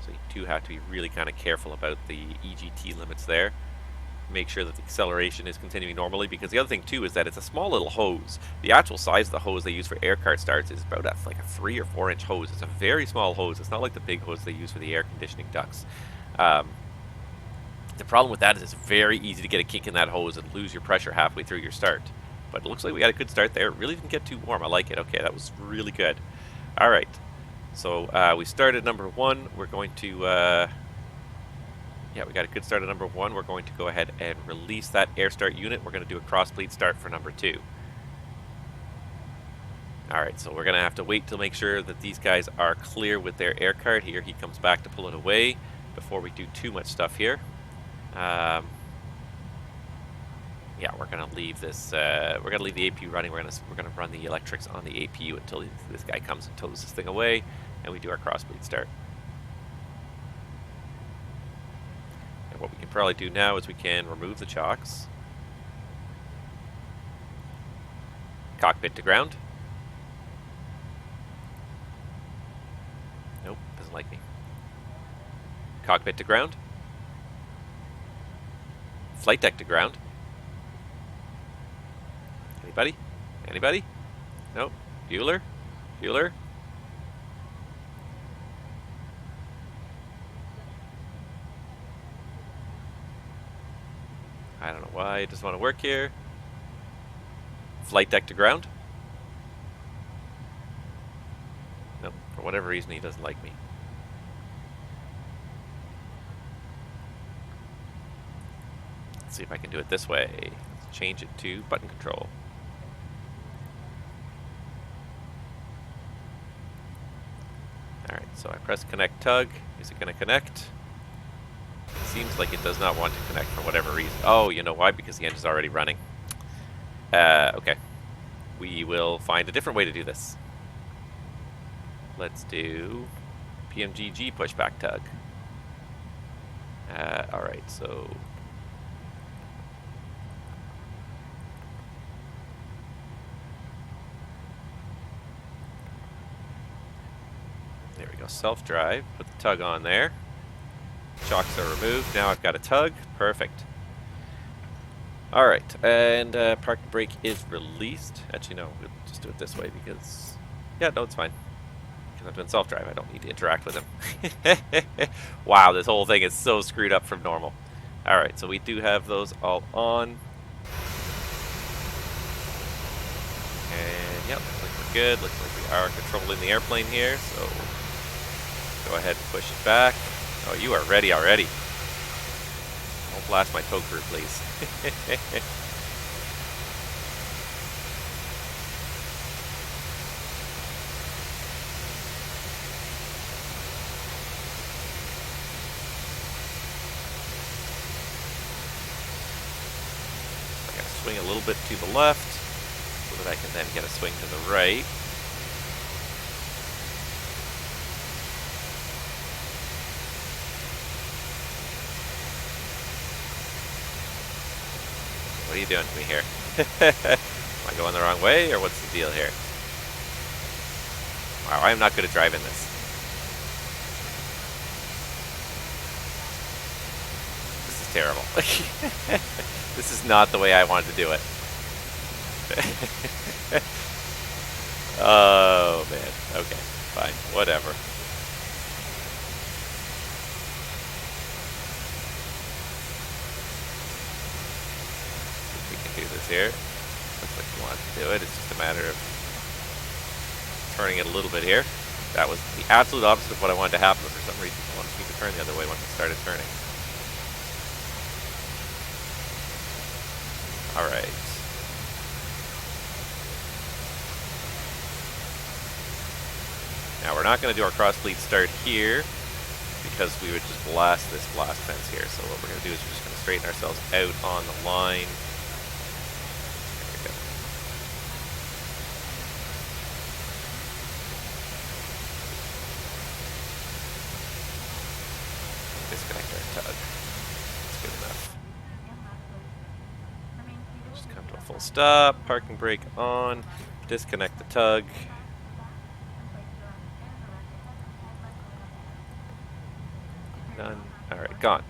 So you do have to be really kind of careful about the EGT limits there. Make sure that the acceleration is continuing normally, because the other thing too is that it's a small little hose. The actual size of the hose they use for air cart starts is about like a 3 or 4 inch hose. It's a very small hose. It's not like the big hose they use for the air conditioning ducts. The problem with that is it's very easy to get a kink in that hose and lose your pressure halfway through your start. But it looks like we got a good start there. It really didn't get too warm. I like it. Okay, that was really good. All right. So we started number 1. We're going to, yeah, we got a good start at number 1. We're going to go ahead and release that air start unit. We're going to do a crossbleed start for number 2. All right, so we're going to have to wait to make sure that these guys are clear with their air cart. Here he comes back to pull it away before we do too much stuff here. Yeah, we're going to leave this. We're going to leave the APU running. We're going to run the electrics on the APU until this guy comes and tows this thing away, and we do our crossbleed start. And what we can probably do now is we can remove the chocks, cockpit to ground. Nope, doesn't like me. Cockpit to ground. Flight deck to ground. Anybody? Anybody? Nope. Bueller? Bueller? I don't know why it doesn't want to work here. Flight deck to ground? Nope. For whatever reason, he doesn't like me. Let's see if I can do it this way. Let's change it to button control. Alright, so I press connect tug. Is it going to connect? It seems like it does not want to connect for whatever reason. Oh, you know why? Because the engine's already running. Okay. We will find a different way to do this. Let's do PMDG pushback tug. Alright, so there we go, self-drive, put the tug on there. Chocks are removed, now I've got a tug, perfect. Alright, and park and brake is released. Actually no, we'll just do it this way because, yeah, no, it's fine. Because I'm doing self-drive, I don't need to interact with him. Wow, this whole thing is so screwed up from normal. Alright, so we do have those all on. And yep, looks like we're good. Looks like we are controlling the airplane here, so go ahead and push it back. Oh, you are ready already. Don't blast my tow crew, please. I'm going to swing a little bit to the left so that I can then get a swing to the right. What are you doing to me here? Am I going the wrong way, or what's the deal here? Wow, I am not good at driving this. This is terrible. This is not the way I wanted to do it. Oh, man. Okay, fine. Whatever. Do this here. Looks like you want to do it. It's just a matter of turning it a little bit here. That was the absolute opposite of what I wanted to happen, but for some reason I wanted me to turn the other way once it started turning. All right. Now we're not going to do our crossbleed start here because we would just blast this blast fence here. So what we're going to do is we're just going to straighten ourselves out on the line. There we go. Disconnect our tug. That's good enough. Just come to a full stop, parking brake on, disconnect the tug. Done. Alright, gone.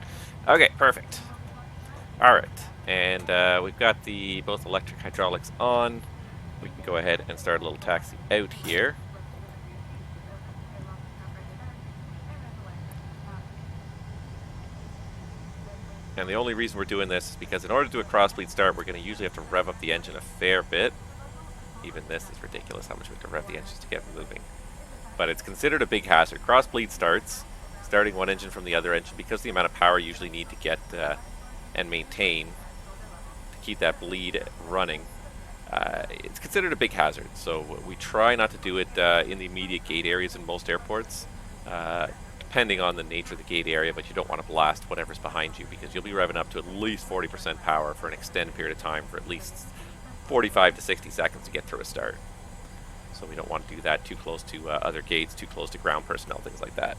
Okay, perfect. Alright, and we've got both electric hydraulics on. We can go ahead and start a little taxi out here. And the only reason we're doing this is because in order to do a crossbleed start, we're going to usually have to rev up the engine a fair bit. Even this is ridiculous how much we have to rev the engines to get moving. But it's considered a big hazard. Crossbleed starts, starting one engine from the other engine, because the amount of power you usually need to get and maintain to keep that bleed running, it's considered a big hazard. So we try not to do it in the immediate gate areas in most airports, depending on the nature of the gate area, but you don't want to blast whatever's behind you because you'll be revving up to at least 40% power for an extended period of time for at least 45 to 60 seconds to get through a start. So we don't want to do that too close to other gates, too close to ground personnel, things like that.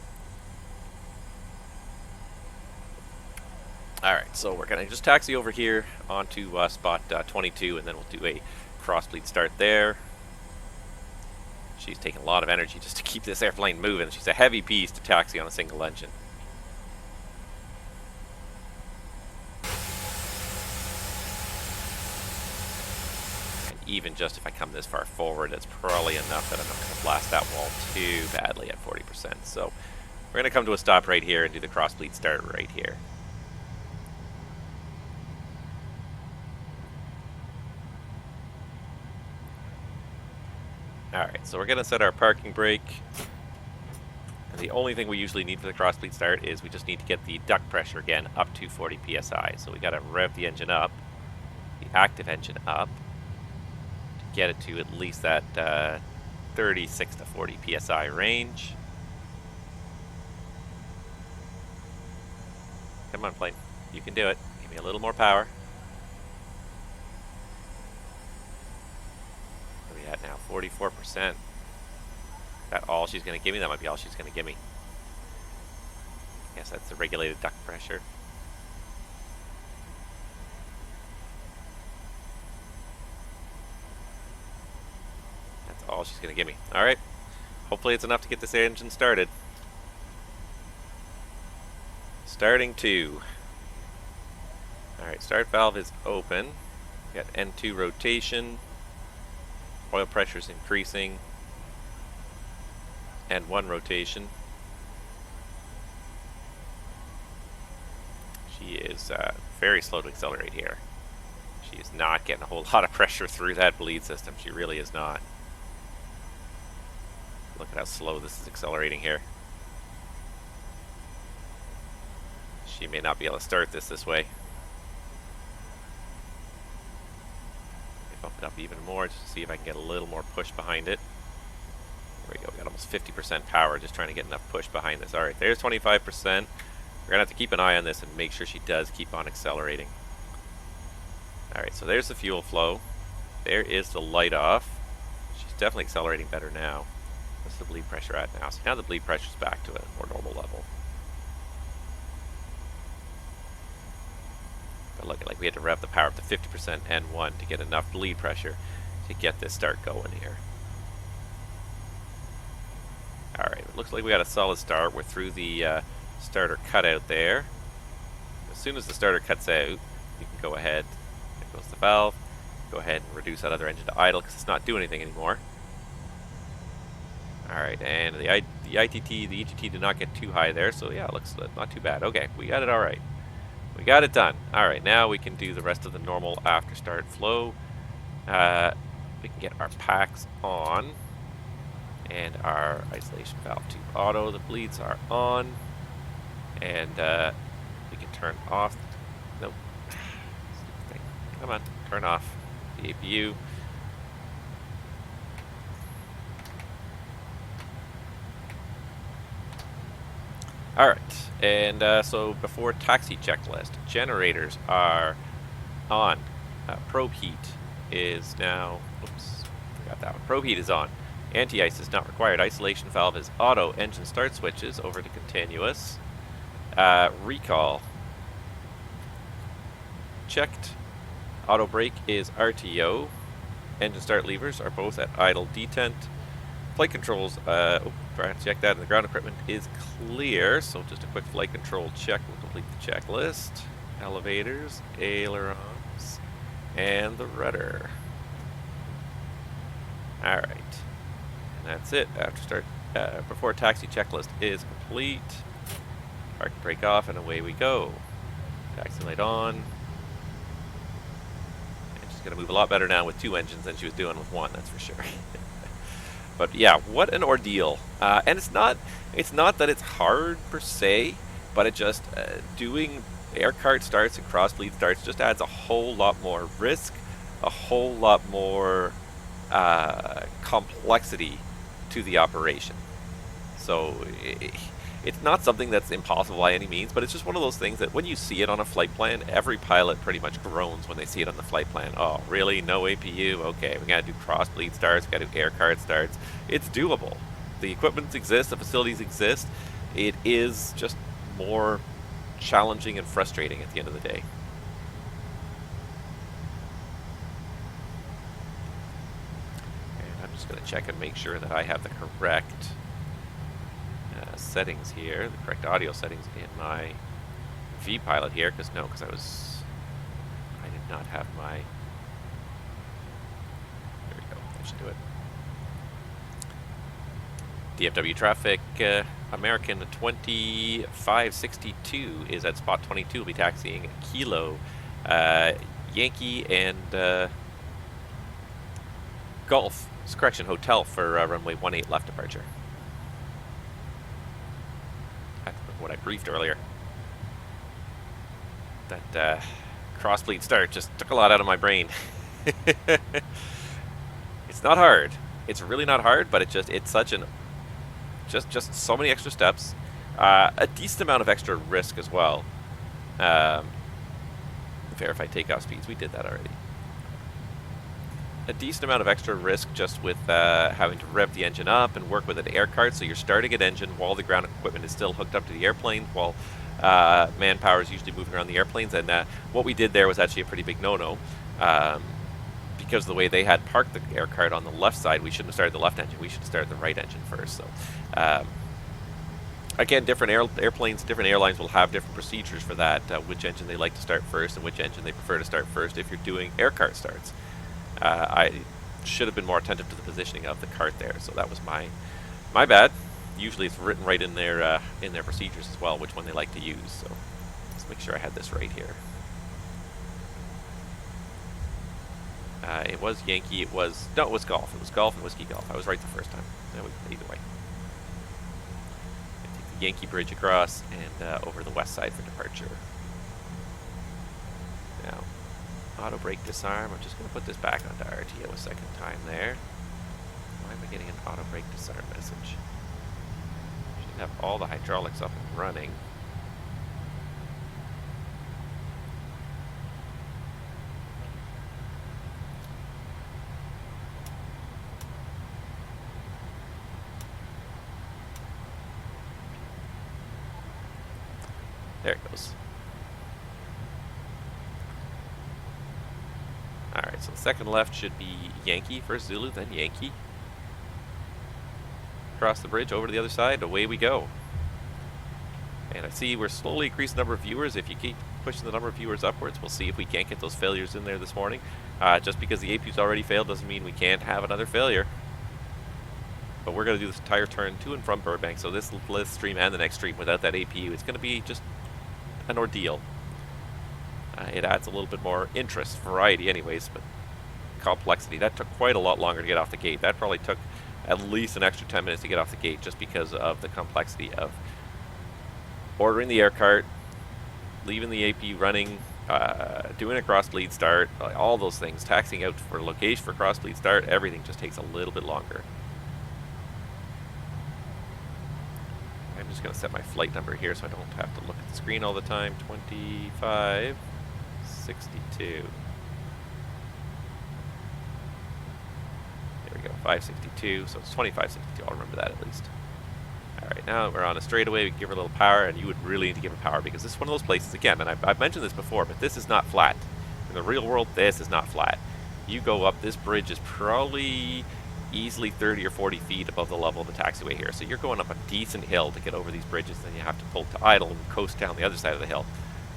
Alright, so we're going to just taxi over here onto spot 22, and then we'll do a crossbleed start there. She's taking a lot of energy just to keep this airplane moving. She's a heavy piece to taxi on a single engine. And even just if I come this far forward, it's probably enough that I'm not going to blast that wall too badly at 40%. So we're going to come to a stop right here and do the crossbleed start right here. Alright, so we're going to set our parking brake. And the only thing we usually need for the crossbleed start is we just need to get the duct pressure again up to 40 psi. So we got to rev the engine up, the active engine up, to get it to at least that 36 to 40 psi range. Come on, plane. You can do it. Give me a little more power. At now 44%. Is that all she's going to give me? That might be all she's going to give me. Yes, that's the regulated duct pressure. That's all she's going to give me. Alright. Hopefully it's enough to get this engine started. Starting 2. Alright, start valve is open. We got N2 rotation. Oil pressure is increasing, and 1 rotation. She is very slow to accelerate here. She is not getting a whole lot of pressure through that bleed system. She really is not. Look at how slow this is accelerating here. She may not be able to start this way. Bump it up even more just to see if I can get a little more push behind it. There we go, we got almost 50% power just trying to get enough push behind this. Alright, there's 25%. We're going to have to keep an eye on this and make sure she does keep on accelerating. Alright, so there's the fuel flow. There is the light off. She's definitely accelerating better now. What's the bleed pressure at now? So now the bleed pressure's back to a more normal level. Look at, like, we had to rev the power up to 50% N1 to get enough bleed pressure to get this start going here. Alright, it looks like we got a solid start. We're through the starter cutout there. As soon as the starter cuts out, you can go ahead, there goes the valve, go ahead and reduce that other engine to idle because it's not doing anything anymore. Alright, and the ITT, the EGT did not get too high there, so yeah, it looks not too bad. Okay, we got it alright. We got it done. Alright, now we can do the rest of the normal after start flow. We can get our packs on. And our isolation valve tube auto. The bleeds are on. And we can turn off. Nope. Stupid thing. Come on, turn off the APU. Alright, and so before taxi checklist, generators are on. Probe heat is now, oops, forgot that one. Probe heat is on. Anti-ice is not required. Isolation valve is auto. Engine start switches over to continuous. Recall checked. Auto brake is RTO. Engine start levers are both at idle detent. Flight controls, forgot to check that, and the ground equipment is clear. So just a quick flight control check will complete the checklist. Elevators, ailerons, and the rudder. Alright. And that's it. After start, before taxi checklist is complete. Park brake off, and away we go. Taxi light on. And she's going to move a lot better now with 2 engines than she was doing with 1, that's for sure. But yeah, what an ordeal. And it's not that it's hard per se, but it just, doing air cart starts and crossbleed starts just adds a whole lot more risk, a whole lot more complexity to the operation. So it's not something that's impossible by any means, but it's just one of those things that when you see it on a flight plan, every pilot pretty much groans when they see it on the flight plan. Oh, really? No APU? Okay, we gotta do crossbleed starts, we gotta do air cart starts. It's doable. The equipment exists, the facilities exist. It is just more challenging and frustrating at the end of the day. And I'm just going to check and make sure that I have the correct settings here, the correct audio settings in my vPilot here, because I did not have my, there we go, that should do it. DFW traffic, American 2562 is at spot 22. We'll be taxiing Kilo, Yankee, and Golf, correction, Hotel for runway 18 left departure. That's what I briefed earlier. That crossbleed start just took a lot out of my brain. It's not hard. It's really not hard, but it's such an just so many extra steps, a decent amount of extra risk as well. Verify takeoff speeds, we did that already. A decent amount of extra risk just with having to rev the engine up and work with an air cart, so you're starting at engine while the ground equipment is still hooked up to the airplane, while manpower is usually moving around the airplanes. And what we did there was actually a pretty big no-no. Because of the way they had parked the air cart on the left side, we shouldn't have started the left engine. We should have started the right engine first. So, again, different airplanes, different airlines will have different procedures for that, which engine they like to start first and which engine they prefer to start first if you're doing air cart starts. I should have been more attentive to the positioning of the cart there, so that was my bad. Usually it's written right in their procedures as well, which one they like to use. So let's make sure I had this right here. It was Yankee, it was Golf. It was Golf and Whiskey Golf. I was right the first time. Either way. I take the Yankee Bridge across and over the west side for departure. Now, auto brake disarm. I'm just going to put this back onto RTO a second time there. Why am I getting an auto brake disarm message? Should have all the hydraulics up and running. There it goes. Alright, so the second left should be Yankee, first Zulu, then Yankee. Cross the bridge over to the other side, away we go. And I see we're slowly increasing the number of viewers. If you keep pushing the number of viewers upwards, we'll see if we can't get those failures in there this morning. Just because the APU's already failed doesn't mean we can't have another failure. But we're going to do this entire turn to and from Burbank, so this stream and the next stream without that APU, it's going to be just an ordeal. It adds a little bit more interest, variety anyways, but complexity. That took quite a lot longer to get off the gate. That probably took at least an extra 10 minutes to get off the gate just because of the complexity of ordering the air cart, leaving the AP running, doing a Crossbleed Start, all those things, taxiing out for location for Crossbleed Start, everything just takes a little bit longer. I'm just going to set my flight number here so I don't have to look at the screen all the time. 2562. There we go, 562, so it's 2562. I'll remember that at least. Alright, now we're on a straightaway. We can give her a little power, and you would really need to give her power because this is one of those places, again, and I've mentioned this before, but this is not flat. In the real world, this is not flat. You go up, this bridge is probably easily 30 or 40 feet above the level of the taxiway here. So you're going up a decent hill to get over these bridges, then you have to pull to idle and coast down the other side of the hill.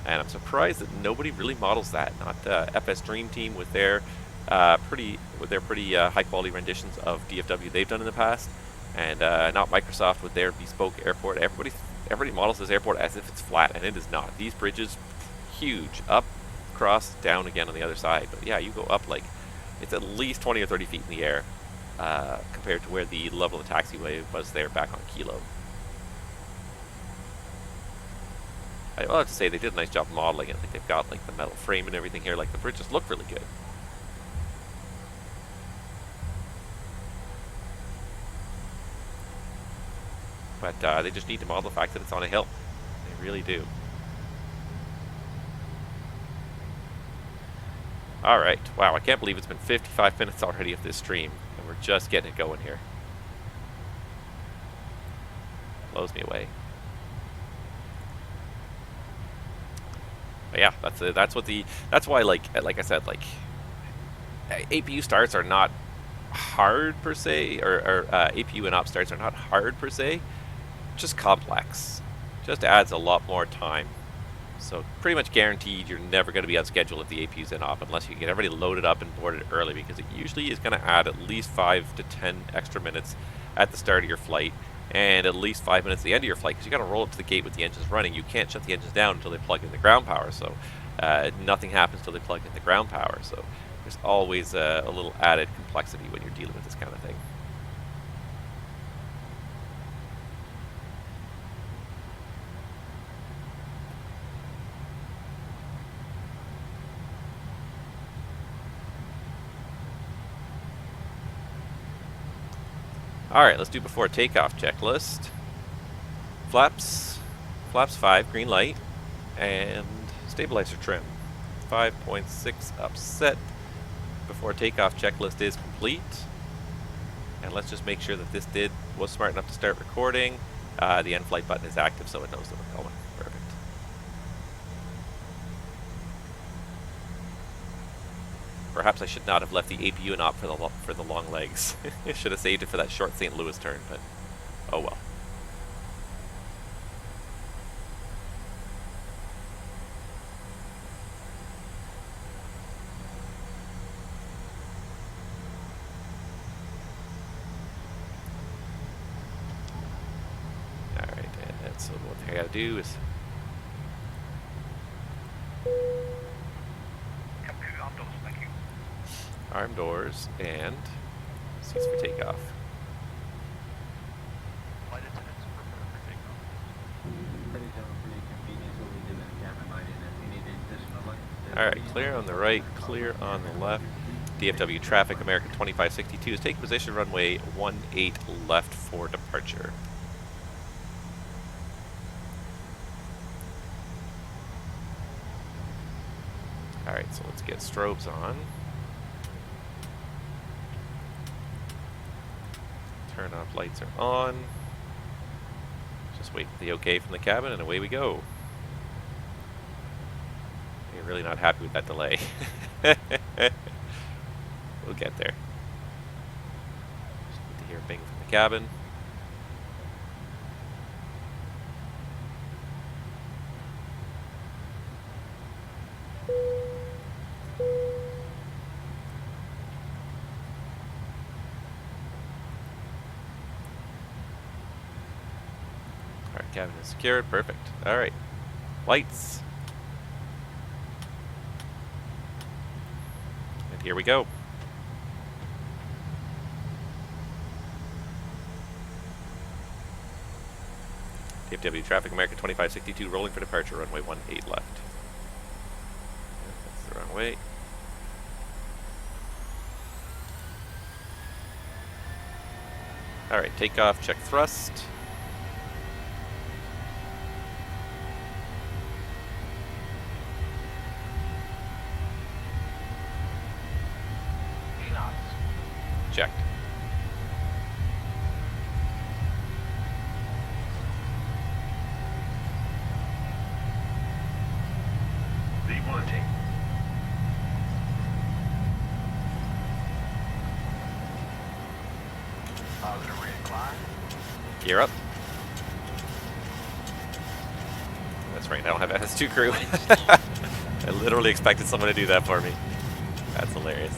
And I'm surprised that nobody really models that. Not FS Dream Team with their pretty high quality renditions of DFW they've done in the past, and not Microsoft with their bespoke airport. Everybody models this airport as if it's flat, and it is not. These bridges, huge, up, cross, down again on the other side. But yeah, you go up like it's at least 20 or 30 feet in the air. Compared to where the level of the taxiway was there back on Kilo. I'll have to say they did a nice job modeling it. Like they've got like the metal frame and everything here. Like the bridges look really good. But they just need to model the fact that it's on a hill. They really do. Alright, wow, I can't believe it's been 55 minutes already of this stream. We're just getting it going here. Blows me away. But yeah, that's why like I said, like APU starts are not hard per se, or APU and op starts are not hard per se, just complex. Just adds a lot more time. So pretty much guaranteed you're never going to be on schedule if the APU's in op unless you can get everybody loaded up and boarded early, because it usually is going to add at least 5 to 10 extra minutes at the start of your flight and at least 5 minutes at the end of your flight, because you got to roll up to the gate with the engines running. You can't shut the engines down until they plug in the ground power, so nothing happens until they plug in the ground power. So there's always a little added complexity when you're dealing with this kind of thing. Alright, let's do before takeoff checklist. Flaps 5, green light, and stabilizer trim. 5.6 upset. Before takeoff checklist is complete. And let's just make sure that this was smart enough to start recording. The end flight button is active, so it knows that we're going. Perfect. Perhaps I should not have left the APU in op for the long legs. I should have saved it for that short St. Louis turn, but oh well. Alright, and so what I gotta do is arm doors and seats for takeoff. Flight attendants prepare for takeoff. Pretty down for your convenience what we did in the cabin light, and if you need additional light. Alright, clear on the right, clear on the left. DFW traffic, American 2562 is take position runway 18 left for departure. Alright, so let's get strobes on. Turn off lights are on. Just wait for the okay from the cabin and away we go. You're really not happy with that delay. We'll get there. Just need to hear a bing from the cabin. Alright, cabin is secured. Perfect. Alright. Lights. And here we go. DFW traffic, American 2562, rolling for departure, runway 18 left. away. Alright, takeoff, check thrust. Checked. Dewanting. Positive reincline. Gear up. That's right, I don't have FS2 crew. I literally expected someone to do that for me. That's hilarious.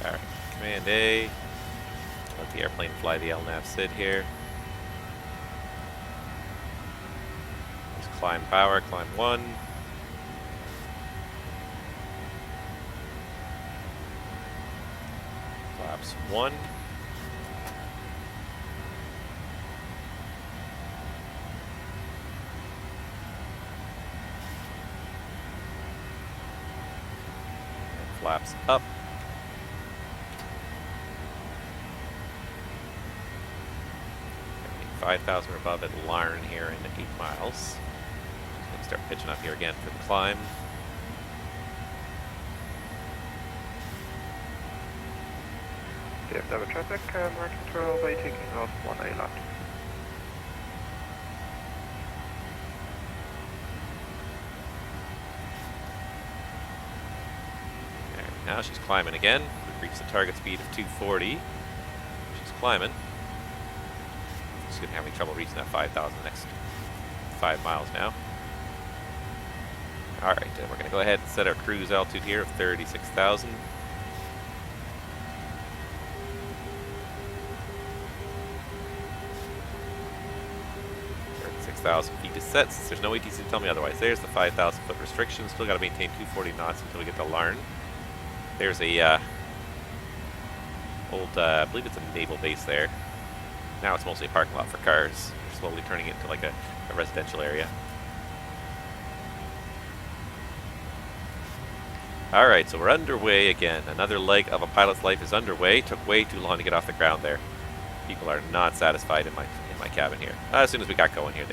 Alright, Command A. Let the airplane fly the LNAV SID here. Just climb power, climb 1. Flaps 1. And flaps up. 5,000 or above at Larn here in 8 miles. Just gonna start pitching up here again for the climb. KDFW traffic, Martin Control by taking off 1A left. There, now she's climbing again. We've reached the target speed of 240. She's climbing. She's gonna have any trouble reaching that 5,000 the next 5 miles now. Alright, we're gonna go ahead and set our cruise altitude here of 36,000. 36,000 feet is set since there's no ATIS to tell me otherwise. There's the 5,000 foot restriction. Still got to maintain 240 knots until we get to Larn. There's a old, I believe it's a naval base there. Now it's mostly a parking lot for cars. They're slowly turning it into like a residential area. Alright, so we're underway again. Another leg of a pilot's life is underway. Took way too long to get off the ground there. People are not satisfied in my cabin here. As soon as we got going here,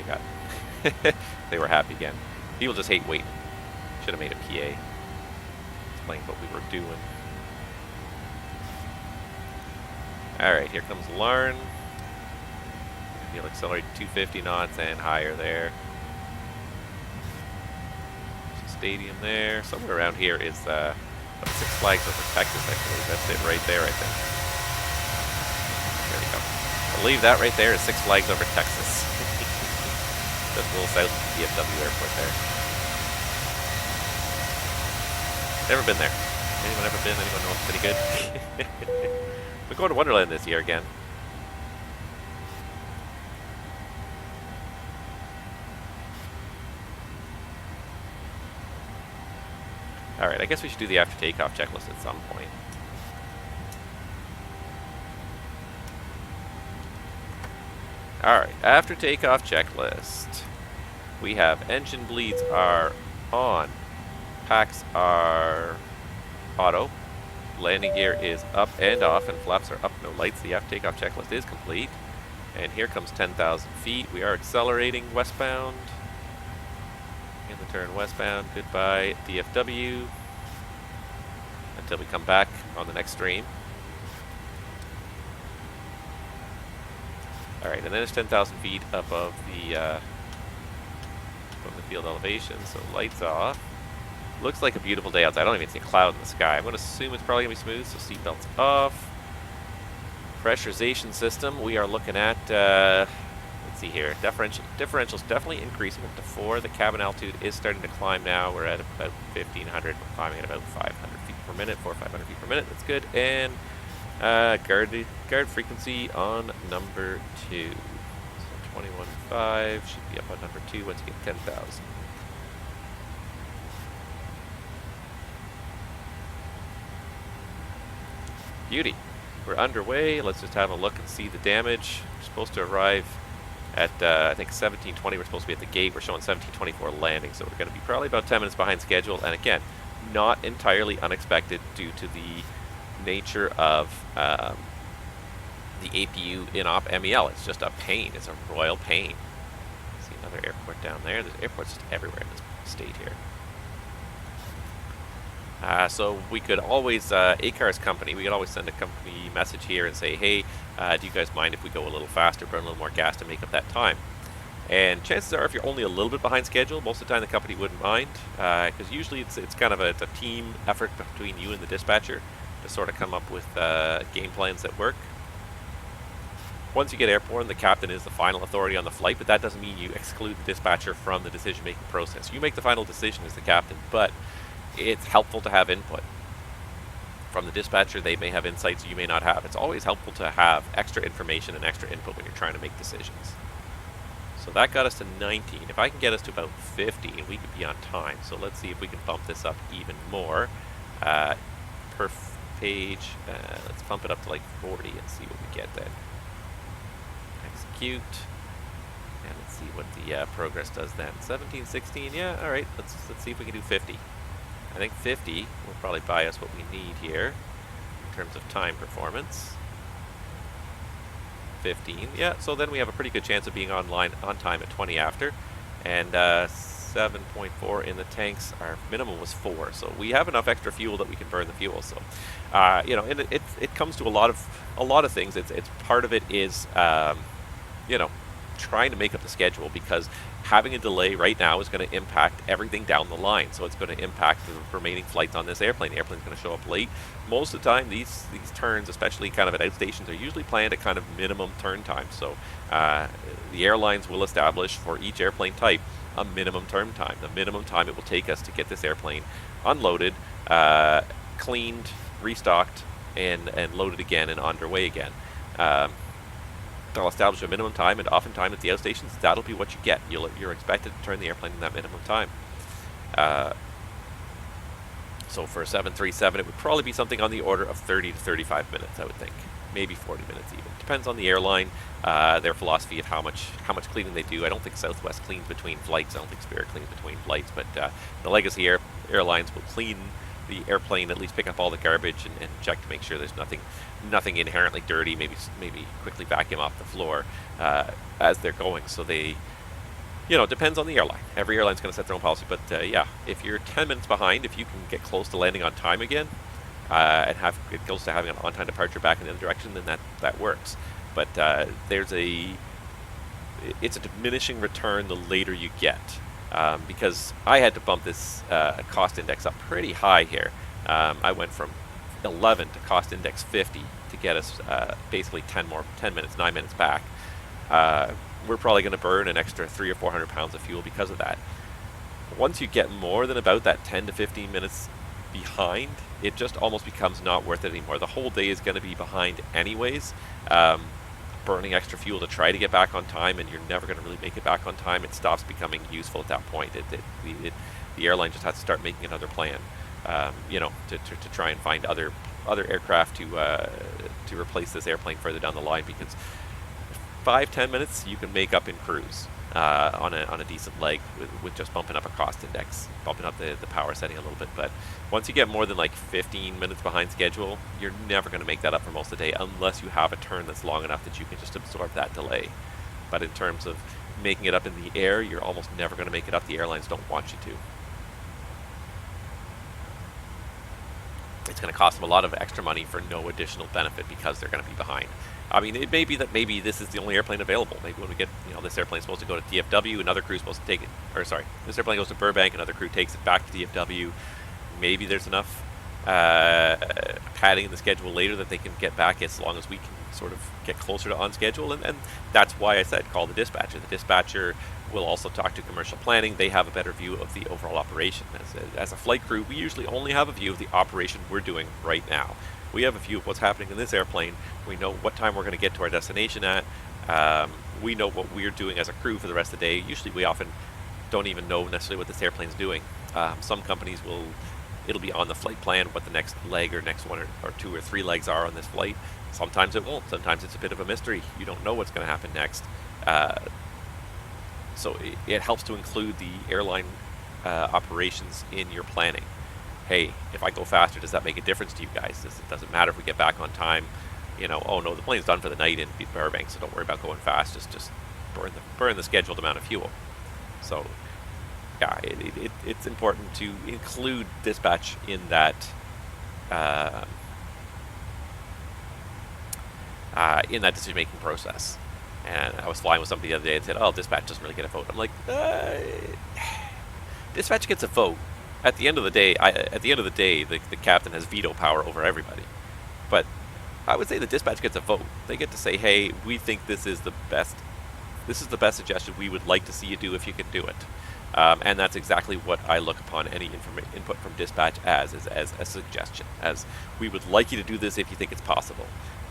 they were happy again. People just hate waiting. Should have made a PA. Explain what we were doing. Alright, here comes Larn. You'll accelerate 250 knots and higher there. There's a stadium there. Somewhere around here is Six Flags over Texas, I believe. That's it right there, I think. There we go. I believe that right there is Six Flags over Texas. Just a little south of the DFW airport there. Never been there. Anyone ever been? Anyone know it's pretty good? We're going to Wonderland this year again. Alright, I guess we should do the after takeoff checklist at some point. Alright, after takeoff checklist. We have engine bleeds are on. Packs are auto. Landing gear is up and off, and flaps are up, no lights. The after takeoff checklist is complete. And here comes 10,000 feet. We are accelerating westbound. In the turn westbound. Goodbye, DFW. Until we come back on the next stream. Alright, and then it's 10,000 feet above the field elevation, so lights off. Looks like a beautiful day outside. I don't even see a cloud in the sky. I'm going to assume it's probably going to be smooth, so seatbelts off. Pressurization system, we are looking at, let's see here, differential's definitely increasing up to 4. The cabin altitude is starting to climb now. We're at about 1,500. We're climbing at about 500 feet per minute, 400 or 500 feet per minute. That's good. And Guard frequency on number 2. So 21.5 should be up on number 2 once you get 10,000. Beauty. We're underway. Let's just have a look and see the damage. We're supposed to arrive at, I think, 17:20. We're supposed to be at the gate. We're showing 17:24 landing, so we're going to be probably about 10 minutes behind schedule. And again, not entirely unexpected due to the nature of the APU in op M.E.L. It's just a pain. It's a royal pain. See another airport down there. There's airports just everywhere in this state here. So we could always, ACAR's company, we could always send a company message here and say, hey, do you guys mind if we go a little faster, burn a little more gas to make up that time? And chances are, if you're only a little bit behind schedule, most of the time the company wouldn't mind, because usually it's kind of a team effort between you and the dispatcher to sort of come up with game plans that work. Once you get airborne, the captain is the final authority on the flight, but that doesn't mean you exclude the dispatcher from the decision-making process. You make the final decision as the captain, but it's helpful to have input from the dispatcher. They may have insights you may not have. It's always helpful to have extra information and extra input when you're trying to make decisions. So that got us to 19. If I can get us to about 50, we could be on time. So let's see if we can bump this up even more. Per page, let's bump it up to like 40 and see what we get then. Execute. And let's see what the progress does then. 17, 16, yeah, all right. Let's see if we can do 50. I think 50 will probably buy us what we need here in terms of time performance. 15, yeah, so then we have a pretty good chance of being on time at 20 after. And 7.4 in the tanks. Our minimum was 4, so we have enough extra fuel that we can burn the fuel. So, you know, and it comes to a lot of things. It's part of it is, you know, trying to make up the schedule, because having a delay right now is going to impact everything down the line. So it's going to impact the remaining flights on this airplane. The airplane's going to show up late. Most of the time, these turns, especially kind of at outstations, are usually planned at kind of minimum turn time. So the airlines will establish for each airplane type a minimum turn time. The minimum time it will take us to get this airplane unloaded, cleaned, restocked, and loaded again and underway again. They'll establish a minimum time, and oftentimes at the outstations, that'll be what you get. You're expected to turn the airplane in that minimum time. So for a 737, it would probably be something on the order of 30 to 35 minutes, I would think. Maybe 40 minutes even. Depends on the airline, their philosophy of how much cleaning they do. I don't think Southwest cleans between flights. I don't think Spirit cleans between flights, but the legacy airlines will clean the airplane, at least pick up all the garbage and check to make sure there's nothing inherently dirty, maybe quickly vacuum off the floor as they're going. So they, you know, it depends on the airline. Every airline's going to set their own policy, but yeah, if you're 10 minutes behind, if you can get close to landing on time again and get close to having an on-time departure back in the other direction, then that works. But it's a diminishing return the later you get. Because I had to bump this cost index up pretty high here. I went from 11 to cost index 50 to get us basically 10 minutes, 9 minutes back. We're probably going to burn an extra 300 or 400 pounds of fuel because of that. Once you get more than about that 10 to 15 minutes behind, it just almost becomes not worth it anymore. The whole day is going to be behind anyways. Burning extra fuel to try to get back on time, and you're never going to really make it back on time. It stops becoming useful at that point. The airline just has to start making another plan, you know, to try and find other aircraft to replace this airplane further down the line, because 5-10 minutes you can make up in cruise on a decent leg with just bumping up a cost index, bumping up the power setting a little bit. But once you get more than like 15 minutes behind schedule, you're never going to make that up for most of the day, unless you have a turn that's long enough that you can just absorb that delay. But in terms of making it up in the air, you're almost never going to make it up. The airlines don't want you to. It's going to cost them a lot of extra money for no additional benefit because they're going to be behind. I mean, it may be that maybe this is the only airplane available. Maybe when we get, you know, this airplane's supposed to go to DFW, another crew's supposed to take it, or sorry, this airplane goes to Burbank, another crew takes it back to DFW. Maybe there's enough padding in the schedule later that they can get back as long as we can sort of get closer to on schedule. And that's why I said call the dispatcher. The dispatcher will also talk to commercial planning. They have a better view of the overall operation. As a flight crew, we usually only have a view of the operation we're doing right now. we have a view of what's happening in this airplane. We know what time we're going to get to our destination at. We know what we're doing as a crew for the rest of the day. Usually we often don't even know necessarily what this airplane's doing. Some companies it'll be on the flight plan what the next leg or next one or two or three legs are on this flight. Sometimes it won't. Sometimes it's a bit of a mystery. You don't know what's going to happen next. So it helps to include the airline operations in your planning. Hey, if I go faster, does that make a difference to you guys? It doesn't matter if we get back on time. You know, oh no, the plane's done for the night in Burbank, so don't worry about going fast. Just burn the scheduled amount of fuel. So yeah, it's important to include dispatch in that decision-making process. And I was flying with somebody the other day and said, "Oh, dispatch doesn't really get a vote." I'm like, dispatch gets a vote. At the end of the day, the captain has veto power over everybody. But I would say the dispatch gets a vote. They get to say, "Hey, we think this is the best. This is the best suggestion we would like to see you do if you can do it." And that's exactly what I look upon any input from dispatch as a suggestion. As we would like you to do this if you think it's possible.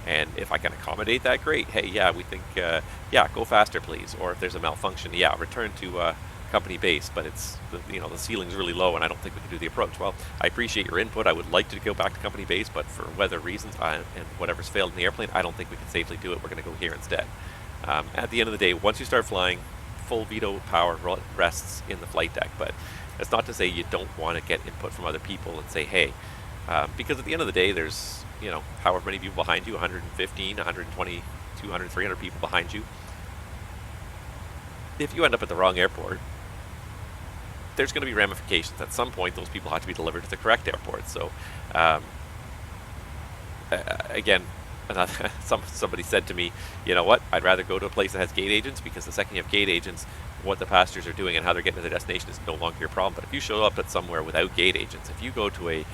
And if I can accommodate that, great. Hey, yeah, we think, go faster, please. Or if there's a malfunction, yeah, return to company base, but it's, the ceiling's really low and I don't think we can do the approach. Well, I appreciate your input. I would like to go back to company base, but for weather reasons and whatever's failed in the airplane, I don't think we can safely do it. We're going to go here instead. At the end of the day, once you start flying, full veto power rests in the flight deck. But that's not to say you don't want to get input from other people and say, hey, because at the end of the day, there's, however many people behind you, 115, 120, 200, 300 people behind you. If you end up at the wrong airport, there's going to be ramifications. At some point, those people have to be delivered to the correct airport. So, again, somebody said to me, you know what, I'd rather go to a place that has gate agents, because the second you have gate agents, what the passengers are doing and how they're getting to their destination is no longer your problem. But if you show up at somewhere without gate agents, if you go to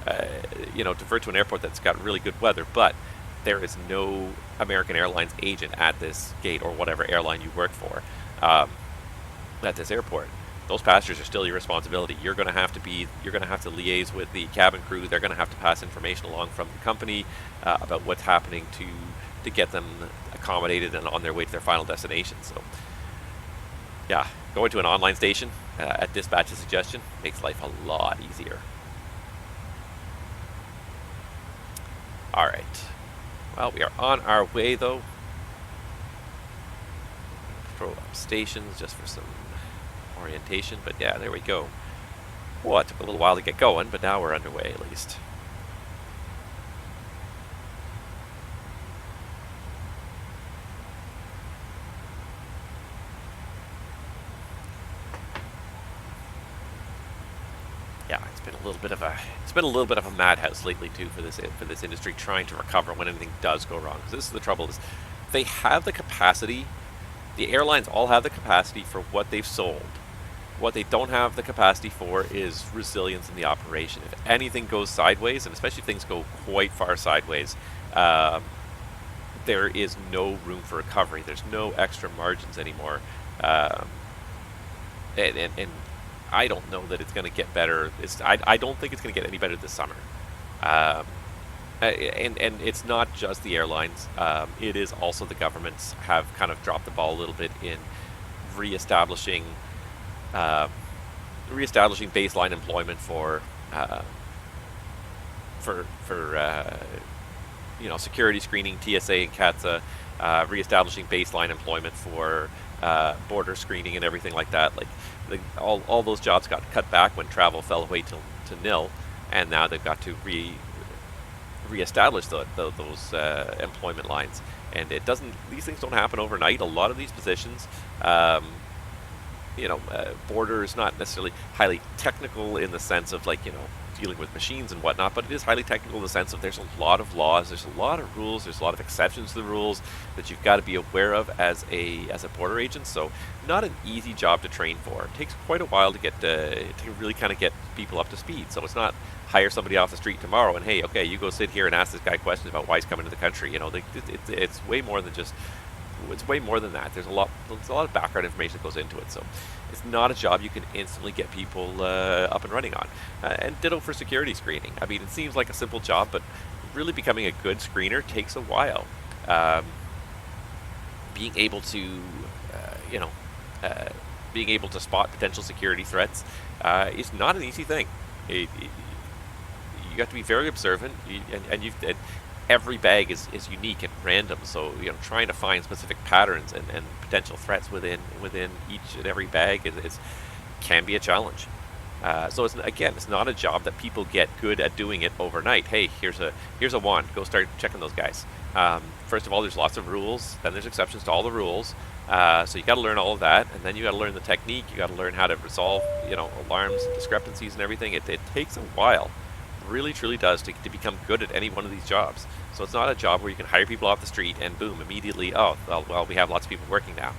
divert to an airport that's got really good weather, but there is no American Airlines agent at this gate or whatever airline you work for at this airport, those passengers are still your responsibility. You're going to have to liaise with the cabin crew. They're going to have to pass information along from the company about what's happening to get them accommodated and on their way to their final destination. So yeah, going to an online station at dispatch's suggestion makes life a lot easier. All right. Well, we are on our way, though. Throw up stations just for some orientation, but yeah, there we go. Well, it took a little while to get going, but now we're underway at least. Yeah, it's been a little bit of a madhouse lately too for this industry, trying to recover when anything does go wrong. Because this is the trouble: is they have the capacity. The airlines all have the capacity for what they've sold. What they don't have the capacity for is resilience in the operation. If anything goes sideways, and especially if things go quite far sideways, there is no room for recovery. There's no extra margins anymore. And I don't know that it's going to get better. I don't think it's going to get any better this summer. And it's not just the airlines. It is also the governments have kind of dropped the ball a little bit in reestablishing baseline employment for security screening, TSA and CATSA, reestablishing baseline employment for border screening and everything like that. Like all those jobs got cut back when travel fell away to nil, and now they've got to reestablish those employment lines. And these things don't happen overnight. A lot of these positions, border is not necessarily highly technical in the sense of dealing with machines and whatnot, but it is highly technical in the sense of there's a lot of laws, there's a lot of rules, there's a lot of exceptions to the rules that you've got to be aware of as a border agent. So not an easy job to train for. It takes quite a while to get to really kind of get people up to speed. So it's not hire somebody off the street tomorrow and, hey, okay, you go sit here and ask this guy questions about why he's coming to the country. It's way more than just. It's way more than that. There's a lot of background information that goes into it. So it's not a job you can instantly get people up and running on. And ditto for security screening. I mean, it seems like a simple job, but really becoming a good screener takes a while. Being able to, you know, being able to spot potential security threats is not an easy thing. You have to be very observant, and every bag is unique and random. So you know, trying to find specific patterns and potential threats within each and every bag can be a challenge. So it's not a job that people get good at doing it overnight. Hey, here's a wand. Go start checking those guys. First of all, there's lots of rules. Then there's exceptions to all the rules. So you got to learn all of that, and then you got to learn the technique. You got to learn how to resolve, you know, alarms, discrepancies, and everything. It takes a while. It really, truly does to become good at any one of these jobs. So it's not a job where you can hire people off the street and boom, immediately. Oh, well, we have lots of people working now.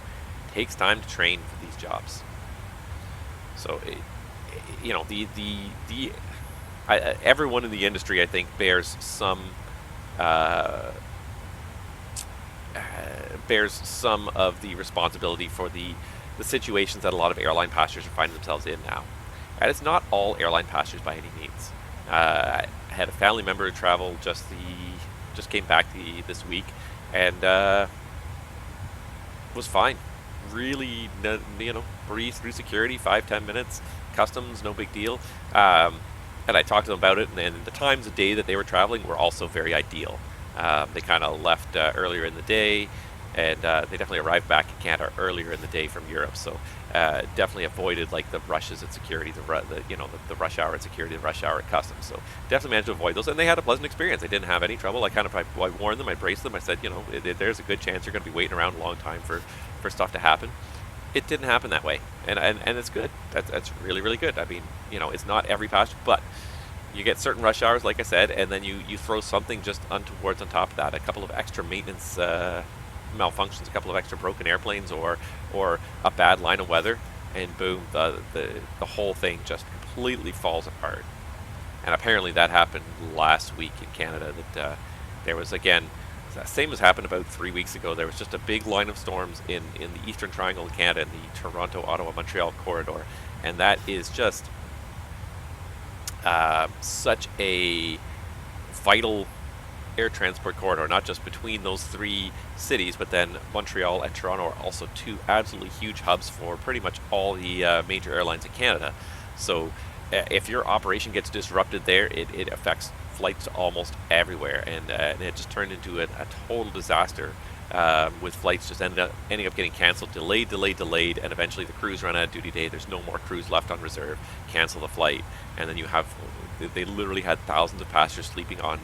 It takes time to train for these jobs. So, you know, everyone in the industry, I think, bears some of the responsibility for the situations that a lot of airline passengers are finding themselves in now. And it's not all airline passengers by any means. I had a family member travel just came back this week, and was fine. Really, you know, breezed through security, 5-10 minutes. Customs, no big deal. And I talked to them about it, and the times of day that they were traveling were also very ideal. They kind of left earlier in the day, and they definitely arrived back in Canada earlier in the day from Europe. So definitely avoided like the rushes at security, the rush hour at security, the rush hour at customs. So definitely managed to avoid those, and they had a pleasant experience. They didn't have any trouble. I warned them, I braced them. I said, you know, there's a good chance you're going to be waiting around a long time for stuff to happen. It didn't happen that way, and it's good. That's really, really good. I mean, you know, it's not every passenger, but you get certain rush hours, like I said, and then you throw something just untowards on top of that, a couple of extra maintenance malfunctions, a couple of extra broken airplanes, or a bad line of weather, and boom, the whole thing just completely falls apart. And apparently that happened last week in Canada. That there was, again, same as happened about 3 weeks ago. There was just a big line of storms in the Eastern Triangle of Canada, in the Toronto, Ottawa, Montreal corridor, and that is just such a vital air transport corridor, not just between those three cities, but then Montreal and Toronto are also two absolutely huge hubs for pretty much all the major airlines in Canada. So if your operation gets disrupted there, it affects flights to almost everywhere, and it just turned into a total disaster, with flights just ending up getting canceled, delayed, and eventually the crews run out of duty day. There's no more crews left on reserve, cancel the flight, and then they literally had thousands of passengers sleeping on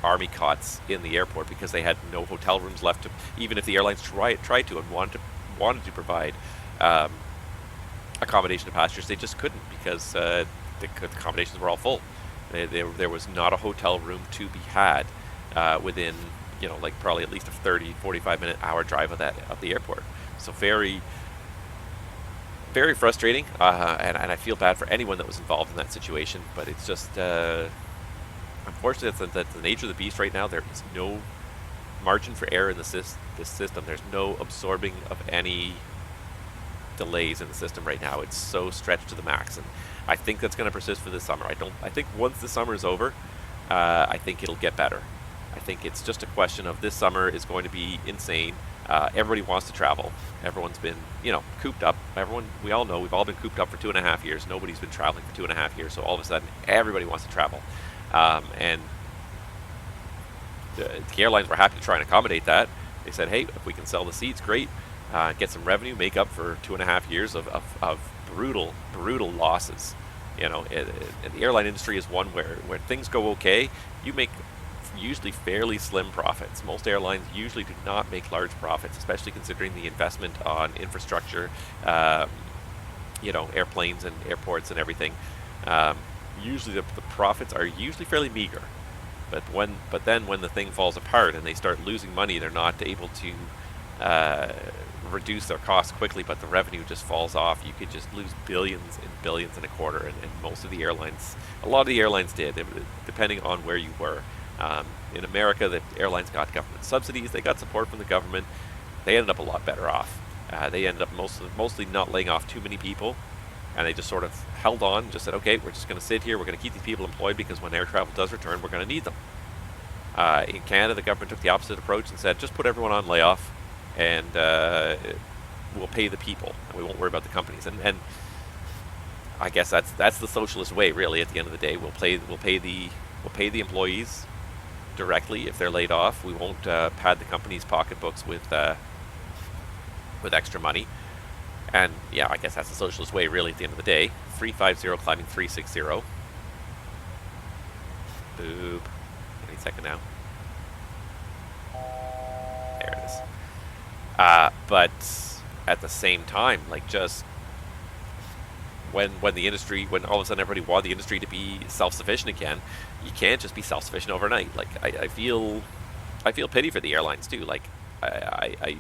army cots in the airport because they had no hotel rooms left to, even if the airlines tried to and wanted to provide accommodation to passengers, they just couldn't, because the accommodations were all full. There was not a hotel room to be had within, you know, like probably at least a 30-45 minute hour drive of the airport. So very, very frustrating, and I feel bad for anyone that was involved in that situation, but it's just unfortunately that's the nature of the beast right now. There is no margin for error in this system. There's no absorbing of any delays in the system right now. It's so stretched to the max, and I think that's going to persist for this summer. I think once the summer is over, I think it'll get better. I think it's just a question of this summer is going to be insane. Everybody wants to travel. Everyone's been, you know, cooped up. We all know we've all been cooped up for 2.5 years. Nobody's been traveling for 2.5 years. So all of a sudden, everybody wants to travel. And the airlines were happy to try and accommodate that. They said, hey, if we can sell the seats, great. Get some revenue, make up for 2.5 years of brutal losses. You know, and the airline industry is one where things go okay, you make usually fairly slim profits. Most airlines usually do not make large profits, especially considering the investment on infrastructure, you know, airplanes and airports and everything. Usually the profits are usually fairly meager. But then when the thing falls apart and they start losing money, they're not able to reduce their costs quickly, but the revenue just falls off. You could just lose billions and billions in a quarter, and most of the airlines, a lot of the airlines did, depending on where you were. In America, the airlines got government subsidies, they got support from the government. They ended up a lot better off. They ended up mostly not laying off too many people, and they just sort of held on, just said, okay, we're just going to sit here, we're going to keep these people employed because when air travel does return, we're going to need them. In Canada, the government took the opposite approach and said, just put everyone on layoff, and we'll pay the people, and we won't worry about the companies. And I guess that's the socialist way, really. At the end of the day, we'll pay the employees directly if they're laid off. We won't pad the company's pocketbooks with extra money. And yeah, I guess that's the socialist way, really. At the end of the day, 350 climbing 360. Boop. Any second now. There it is. But at the same time, like, just when all of a sudden everybody wanted the industry to be self-sufficient again, you can't just be self-sufficient overnight. Like, I feel pity for the airlines too. Like, I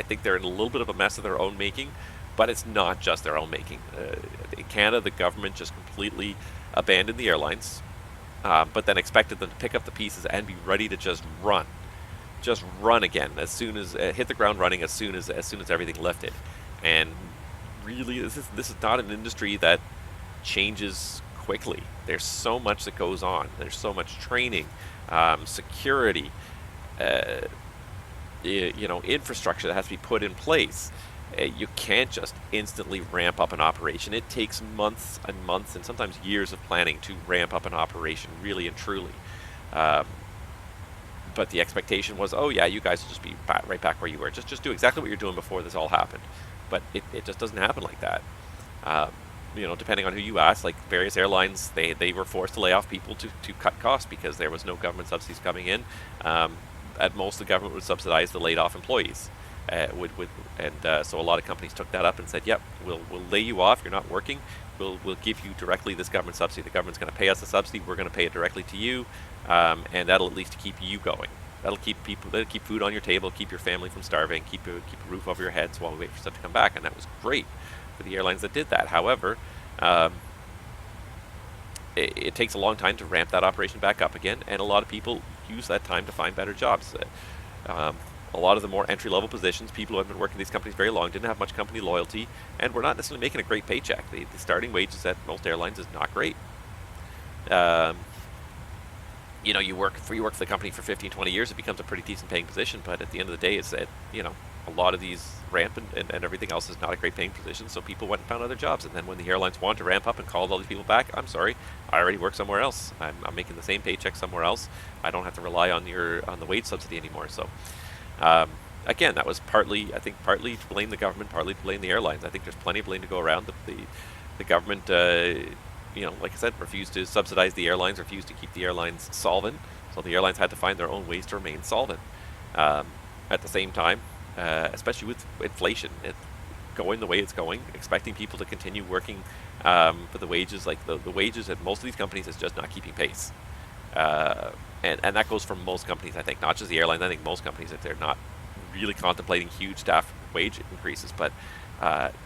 think they're in a little bit of a mess of their own making, but it's not just their own making. In Canada, the government just completely abandoned the airlines, but then expected them to pick up the pieces and be ready to just run again as soon as hit the ground running as soon as everything lifted. And really, this is not an industry that changes quickly. There's so much that goes on. There's so much training, security, infrastructure that has to be put in place. You can't just instantly ramp up an operation. It takes months and months and sometimes years of planning to ramp up an operation, really and truly. But the expectation was, oh yeah, you guys will just be right back where you were. Just do exactly what you're doing before this all happened. But it just doesn't happen like that. Depending on who you ask, like various airlines, they were forced to lay off people to cut costs because there was no government subsidies coming in. At most, the government would subsidize the laid off employees. So a lot of companies took that up and said, yep, we'll lay you off. You're not working. We'll give you directly this government subsidy. The government's going to pay us the subsidy. We're going to pay it directly to you, and that'll at least keep you going. That'll keep food on your table, keep your family from starving, keep a roof over your heads while we wait for stuff to come back. And that was great for the airlines that did that. However, it takes a long time to ramp that operation back up again, and a lot of people use that time to find better jobs. A lot of the more entry-level positions, people who have been working in these companies very long, didn't have much company loyalty, and were not necessarily making a great paycheck. The starting wages at most airlines is not great. You work for the company for 15, 20 years, it becomes a pretty decent paying position, but at the end of the day, it's that, a lot of these ramp and everything else is not a great paying position, so people went and found other jobs. And then when the airlines wanted to ramp up and called all these people back, I'm sorry, I already work somewhere else. I'm making the same paycheck somewhere else. I don't have to rely on the wage subsidy anymore. So again, that was partly to blame the government, partly to blame the airlines. I think there's plenty of blame to go around. The government, like I said, refused to subsidize the airlines, refused to keep the airlines solvent, so the airlines had to find their own ways to remain solvent. At the same time, especially with inflation, going the way it's going, expecting people to continue working for the wages, like the wages at most of these companies is just not keeping pace. And that goes for most companies, I think, not just the airlines. I think most companies, if they're not really contemplating huge staff wage increases, but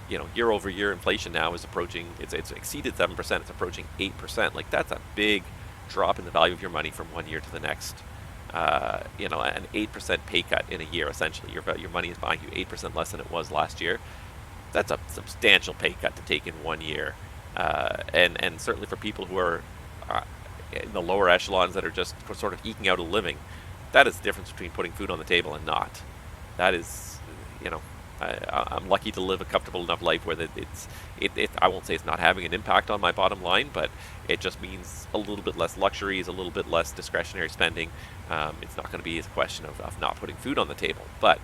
year over year inflation now is approaching, it's exceeded 7%, it's approaching 8%. Like, that's a big drop in the value of your money from one year to the next. An 8% pay cut in a year, essentially. Your money is buying you 8% less than it was last year. That's a substantial pay cut to take in 1 year. And certainly for people who are in the lower echelons that are just sort of eking out a living, that is the difference between putting food on the table and not. That is, I'm lucky to live a comfortable enough life where I won't say it's not having an impact on my bottom line, but it just means a little bit less luxuries, a little bit less discretionary spending. It's not going to be a question of not putting food on the table. But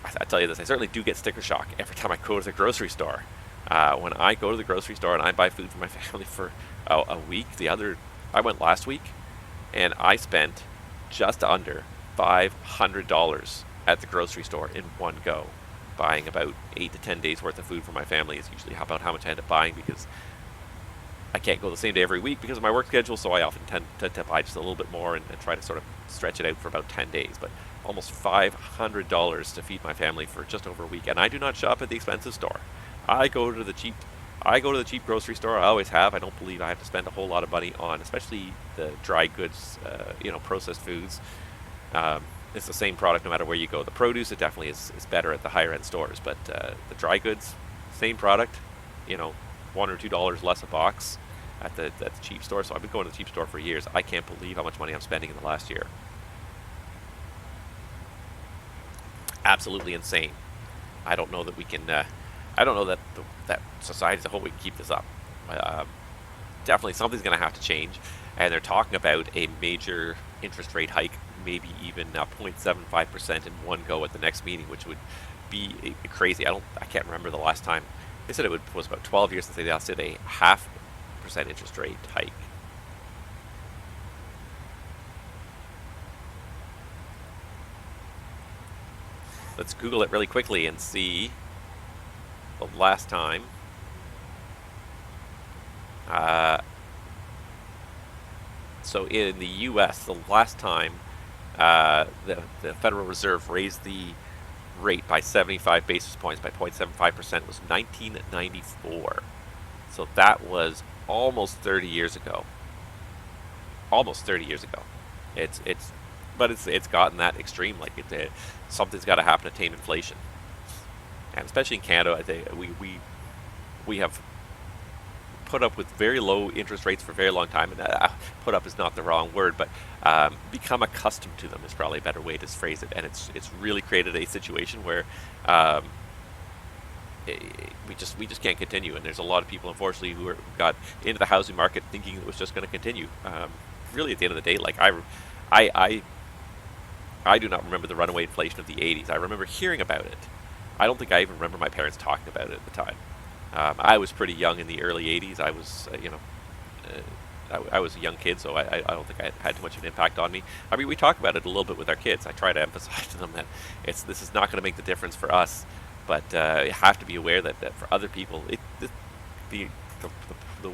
I tell you this, I certainly do get sticker shock every time I go to the grocery store. When I go to the grocery store and I buy food for my family for a week, I went last week, and I spent just under $500 at the grocery store in one go, buying about 8 to 10 days worth of food for my family. Is usually about how much I end up buying, because I can't go the same day every week because of my work schedule, so I often tend to buy just a little bit more and try to sort of stretch it out for about 10 days. But almost $500 to feed my family for just over a week, and I do not shop at the expensive store. I go to the cheap grocery store. I always have. I don't believe I have to spend a whole lot of money on, especially the dry goods, processed foods. It's the same product no matter where you go. The produce, it definitely is better at the higher end stores, but the dry goods, same product, $1 or $2 less a box. at the cheap store. So I've been going to the cheap store for years. I can't believe how much money I'm spending in the last year. Absolutely insane. I don't know that we can. I don't know that that society as a whole we can keep this up. Definitely something's going to have to change, and they're talking about a major interest rate hike, maybe even 0.75% in one go at the next meeting, which would be crazy. I can't remember the last time. They said it was about 12 years since they last did a 0.5% interest rate hike. Let's Google it really quickly and see the last time. So in the U.S., the last time the Federal Reserve raised the rate by 75 basis points by 0.75% was 1994. So that was almost 30 years ago. Almost 30 years ago. But it's gotten that extreme. Like something's got to happen to tame inflation, and especially in Canada, I think we have put up with very low interest rates for a very long time. And put up is not the wrong word, but become accustomed to them is probably a better way to phrase it. And it's really created a situation where we just can't continue. And there's a lot of people, unfortunately, who got into the housing market thinking it was just going to continue. Really, at the end of the day, like I do not remember the runaway inflation of the 80s. I remember hearing about it. I don't think I even remember my parents talking about it at the time. I was pretty young in the early 80s. I was, I was a young kid, so I don't think I had too much of an impact on me. I mean, we talk about it a little bit with our kids. I try to emphasize to them that this is not going to make the difference for us, but you have to be aware that for other people, the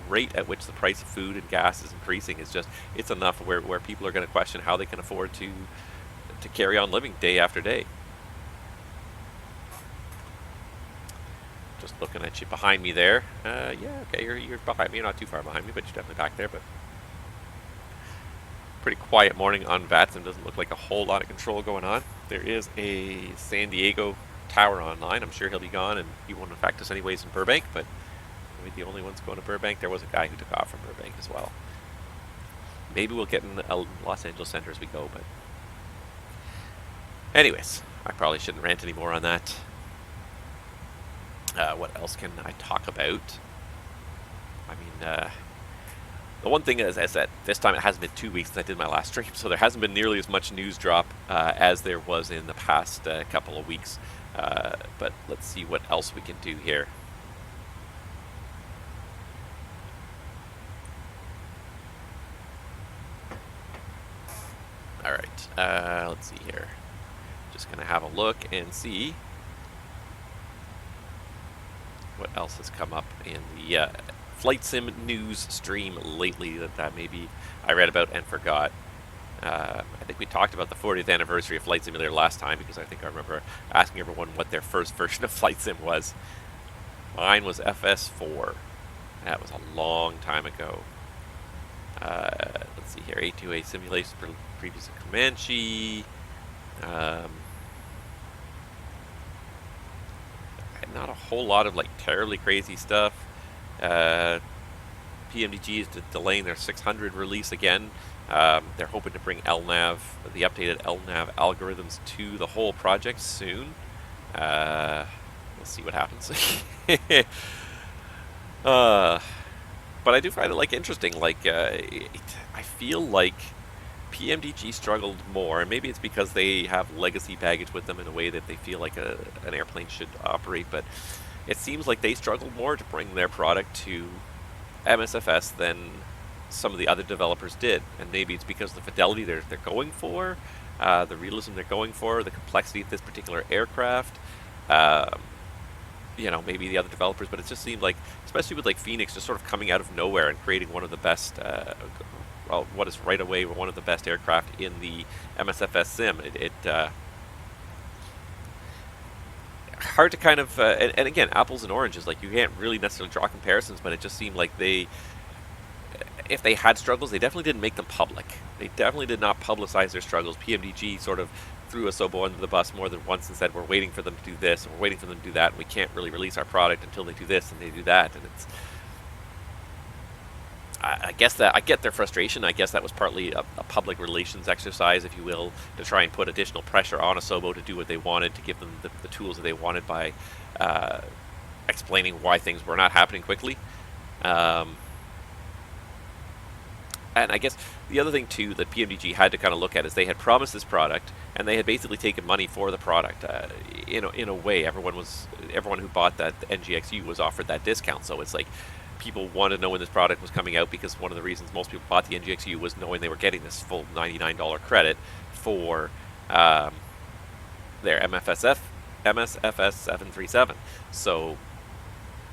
rate at which the price of food and gas is increasing is just, it's enough where people are going to question how they can afford to carry on living day after day. Just looking at you behind me there. Yeah, okay, you're behind me. You're not too far behind me, but you're definitely back there. But pretty quiet morning on VATSIM. Doesn't look like a whole lot of control going on. There is a San Diego tower online. I'm sure he'll be gone, and he won't affect us anyways in Burbank, but maybe the only ones going to Burbank. There was a guy who took off from Burbank as well. Maybe we'll get in Los Angeles Center as we go, but anyways, I probably shouldn't rant anymore on that. What else can I talk about? I mean, the one thing is that this time it hasn't been 2 weeks since I did my last stream, so there hasn't been nearly as much news drop as there was in the past couple of weeks. But let's see what else we can do here. All right, let's see here. Just going to have a look and see what else has come up in the Flight Sim news stream lately that maybe I read about and forgot. I think we talked about the 40th anniversary of Flight Simulator last time, because I think I remember asking everyone what their first version of Flight Sim was. Mine was FS4. That was a long time ago. Let's see here. A2A simulations for previous Comanche. Not a whole lot of like terribly crazy stuff. PMDG is delaying their 600 release again. They're hoping to bring LNAV, the updated LNAV algorithms, to the whole project soon. We'll see what happens. But I do find it like interesting. Like I feel like PMDG struggled more, and maybe it's because they have legacy baggage with them in a way that they feel like an airplane should operate, but it seems like they struggled more to bring their product to MSFS than some of the other developers did. And maybe it's because the fidelity they're going for, the realism they're going for, the complexity of this particular aircraft, maybe the other developers, but it just seemed like, especially with like Fenix just sort of coming out of nowhere and creating one of the best what is right away one of the best aircraft in the MSFS sim. Hard to kind of, and again, apples and oranges, like you can't really necessarily draw comparisons, but it just seemed like if they had struggles, they definitely didn't make them public. They definitely did not publicize their struggles. PMDG sort of threw Asobo under the bus more than once and said, we're waiting for them to do this, and we're waiting for them to do that, and we can't really release our product until they do this and they do that, and I guess that I get their frustration. I guess that was partly a public relations exercise, if you will, to try and put additional pressure on Asobo to do what they wanted, to give them the tools that they wanted by explaining why things were not happening quickly. And I guess the other thing too that PMDG had to kind of look at is they had promised this product, and they had basically taken money for the product. In a way, everyone who bought that NGXU was offered that discount. So it's like, people wanted to know when this product was coming out, because one of the reasons most people bought the NGXU was knowing they were getting this full $99 credit for their MSFS 737. So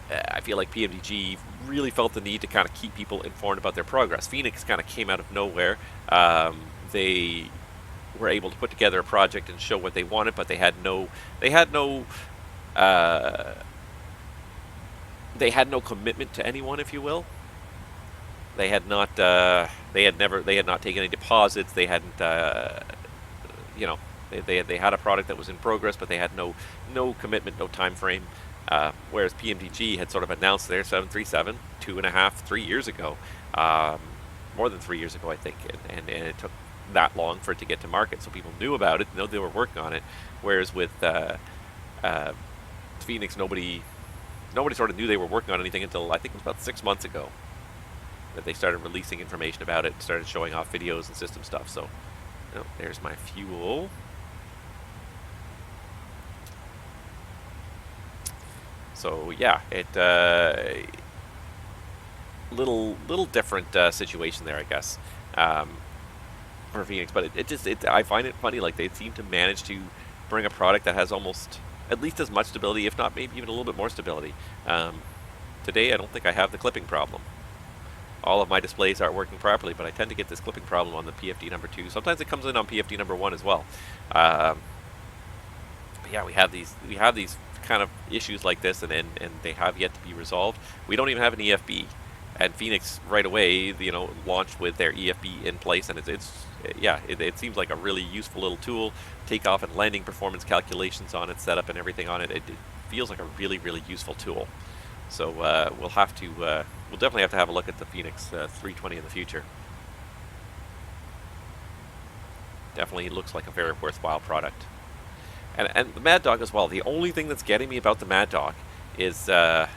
I feel like PMDG really felt the need to kind of keep people informed about their progress. Fenix kind of came out of nowhere. They were able to put together a project and show what they wanted, but they had no commitment to anyone, if you will. They had not taken any deposits. They hadn't, they had a product that was in progress, but they had no commitment, no time frame. Whereas PMDG had sort of announced their 737 3 years ago, more than 3 years ago, I think, and it took that long for it to get to market, so people knew about it, know they were working on it. Whereas with Fenix, nobody sort of knew they were working on anything until I think it was about 6 months ago that they started releasing information about it, started showing off videos and system stuff. So, there's my fuel. So yeah, it little different situation there, I guess, for Fenix. But I find it funny, like they seem to manage to bring a product that has almost at least as much stability, if not maybe even a little bit more stability. Today, I don't think I have the clipping problem. All of my displays aren't working properly, but I tend to get this clipping problem on the PFD number 2. Sometimes it comes in on PFD number 1 as well. But yeah, we have these kind of issues like this, and they have yet to be resolved. We don't even have an EFB, and Fenix right away, launched with their EFB in place, and it seems like a really useful little tool. Takeoff and landing performance calculations on it, setup and everything on it. It feels like a really, really useful tool. So we'll definitely have to have a look at the Fenix 320 in the future. Definitely looks like a very worthwhile product. And the Mad Dog as well. The only thing that's getting me about the Mad Dog is that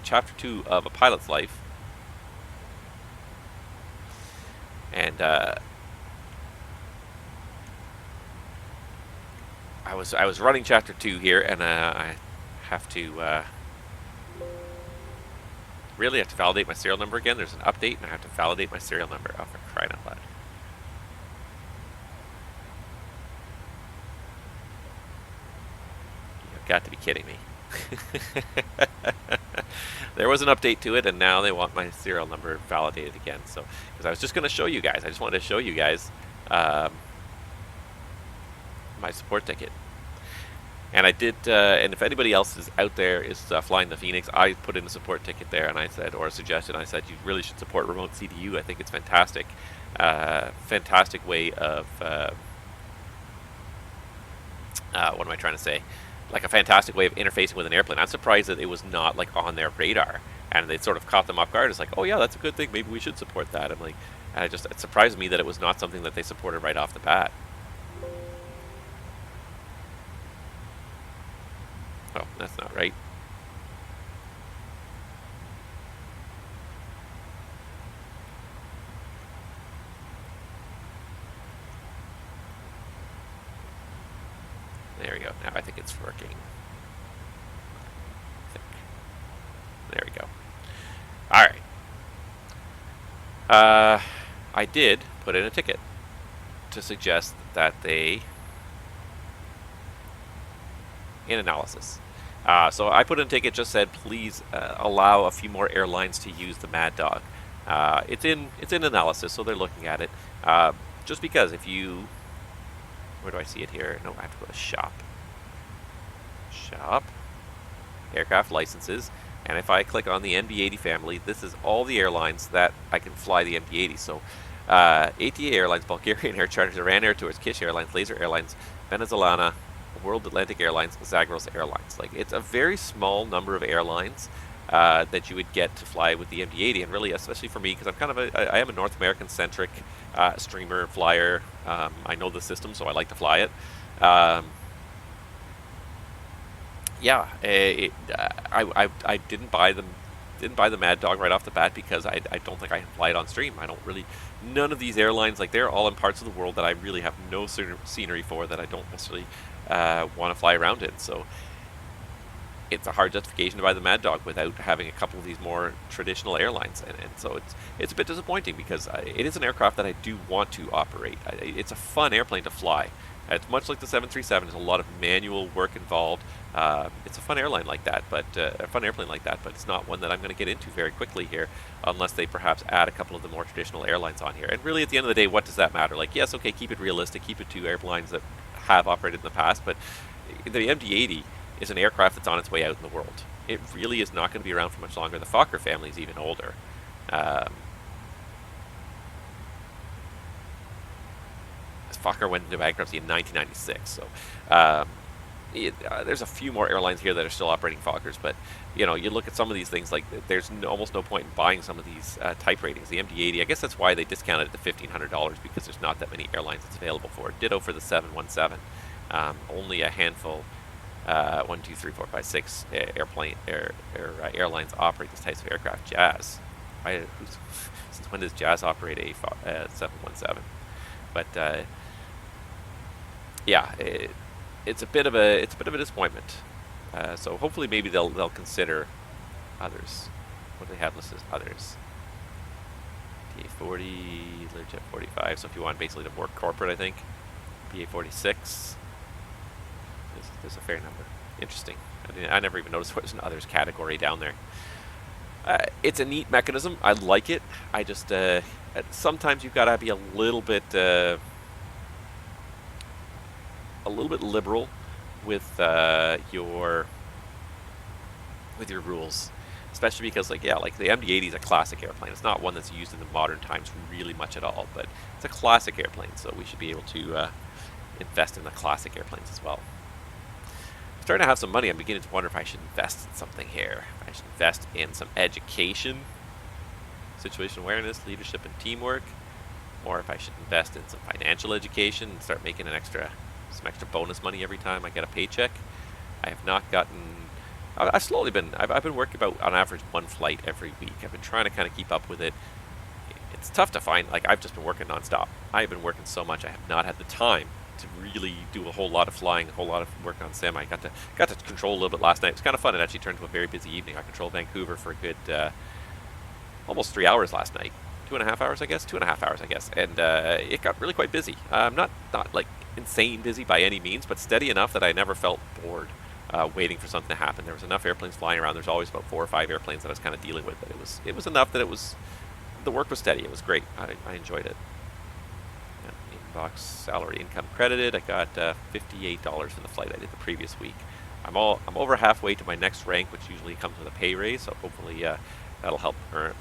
chapter 2 of A Pilot's Life. And I was running chapter 2 here, and I have to really have to validate my serial number again. There's an update, and I have to validate my serial number. Oh, for crying out loud. You've got to be kidding me. There was an update to it, and now they want my serial number validated again. So, because I was just going to show you guys, I just wanted to show you guys my support ticket. And I did, and if anybody else is out there is flying the Fenix, I put in a support ticket there, and I said, or a suggestion, I said, you really should support remote CDU. I think it's fantastic. Fantastic way of, what am I trying to say? Like a fantastic way of interfacing with an airplane. I'm surprised that it was not like on their radar, and they sort of caught them off guard. It's like, oh yeah, that's a good thing. Maybe we should support that. I'm like, and it surprised me that it was not something that they supported right off the bat. Oh, that's not right. There we go. Now I think it's working. There we go. All right. I did put in a ticket to suggest that they in analysis. So I put in a ticket, just said please allow a few more airlines to use the Mad Dog. It's in analysis, so they're looking at it. Just because if you, where do I see it here? No, I have to go to shop. Shop, aircraft licenses, and if I click on the NB80 family, this is all the airlines that I can fly the NB80. So ATA Airlines, Bulgarian Air Charters, Iran Air Tours, Kish Airlines, Laser Airlines, Venezuela, World Atlantic Airlines, Zagros Airlines. Like, it's a very small number of airlines that you would get to fly with the MD-80. And really, especially for me, because I'm kind of I am a North American-centric streamer flyer. I know the system, so I like to fly it. Yeah, I didn't buy the Mad Dog right off the bat because I don't think I can fly it on stream. I don't really, none of these airlines, like they're all in parts of the world that I really have no scenery for, that I don't necessarily want to fly around in. So it's a hard justification to buy the Mad Dog without having a couple of these more traditional airlines, and so it's a bit disappointing because it is an aircraft that I do want to operate. It's a fun airplane to fly. It's much like the 737. There's a lot of manual work involved. It's a fun airline like that, but a fun airplane like that, but it's not one that I'm going to get into very quickly here, unless they perhaps add a couple of the more traditional airlines on here. And really, at the end of the day, what does that matter? Like, yes, okay, keep it realistic, keep it to airlines that have operated in the past, but the MD-80 is an aircraft that's on its way out in the world. It really is not going to be around for much longer. The Fokker family is even older. Fokker went into bankruptcy in 1996, so there's a few more airlines here that are still operating Fokkers, but you know, you look at some of these things, like there's almost no point in buying some of these type ratings. The MD-80, I guess that's why they discounted it to $1,500, because there's not that many airlines it's available for. Ditto for the 717. Only a handful, 1, 2, 3, 4, 5, 6 airlines operate these types of aircraft. Jazz, since when does Jazz operate a 717? But yeah, it's a bit of a disappointment. So hopefully, maybe they'll consider others. What do they have listed as others? BA-40, Learjet 45. So if you want basically to work corporate, I think BA-46. There's a fair number. Interesting. I never even noticed there's an others category down there. It's a neat mechanism. I like it. I just sometimes you've got to be a little bit liberal with your rules, especially because like the MD-80 is a classic airplane. It's not one that's used in the modern times really much at all, but it's a classic airplane, so we should be able to invest in the classic airplanes as well. I'm starting to have some money. I'm beginning to wonder if I should invest in something here. I should invest in some education, situation awareness, leadership, and teamwork, or if I should invest in some financial education and start making some extra bonus money every time I get a paycheck. I have not gotten. I've slowly been. I've been working about on average 1 flight every week. I've been trying to kind of keep up with it. It's tough to find. Like, I've just been working nonstop. I've been working so much. I have not had the time to really do a whole lot of flying, a whole lot of work on sim. I got to control a little bit last night. It was kind of fun. It actually turned into a very busy evening. I controlled Vancouver for a good almost 3 hours last night. 2.5 hours, I guess. 2.5 hours, I guess. And it got really quite busy. Not like insane busy by any means, but steady enough that I never felt bored waiting for something to happen. There was enough airplanes flying around. There's always about 4 or 5 airplanes that I was kind of dealing with, but it was enough that the work was steady. It was great. I enjoyed it. Inbox salary income credited. I got $58 for the flight I did the previous week. I'm over halfway to my next rank, which usually comes with a pay raise, so hopefully that'll help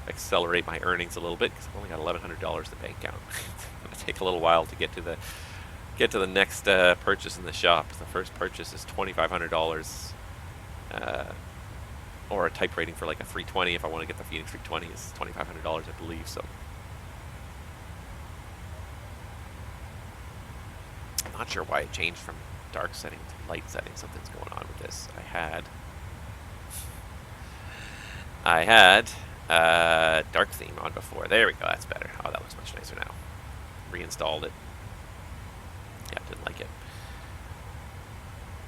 accelerate my earnings a little bit, because I've only got $1,100 in the bank account. It's going to take a little while to get to the next purchase in the shop. The first purchase is $2,500, or a type rating for like a 320. If I want to get the Fenix 320, is $2,500, I believe. So I'm not sure why it changed from dark setting to light setting. Something's going on with this. I had dark theme on before. There we go. That's better. Oh, that looks much nicer now. Reinstalled it. Yeah, didn't like it.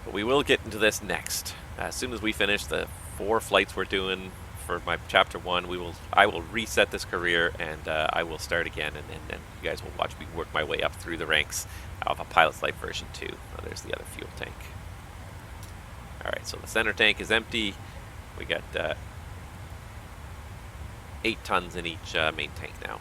But we will get into this next. As soon as we finish the 4 flights we're doing for my Chapter 1, I will reset this career, and I will start again, and then you guys will watch me work my way up through the ranks of a Pilot's Life version 2. Oh, there's the other fuel tank. Alright, so the center tank is empty. We got 8 tons in each main tank now.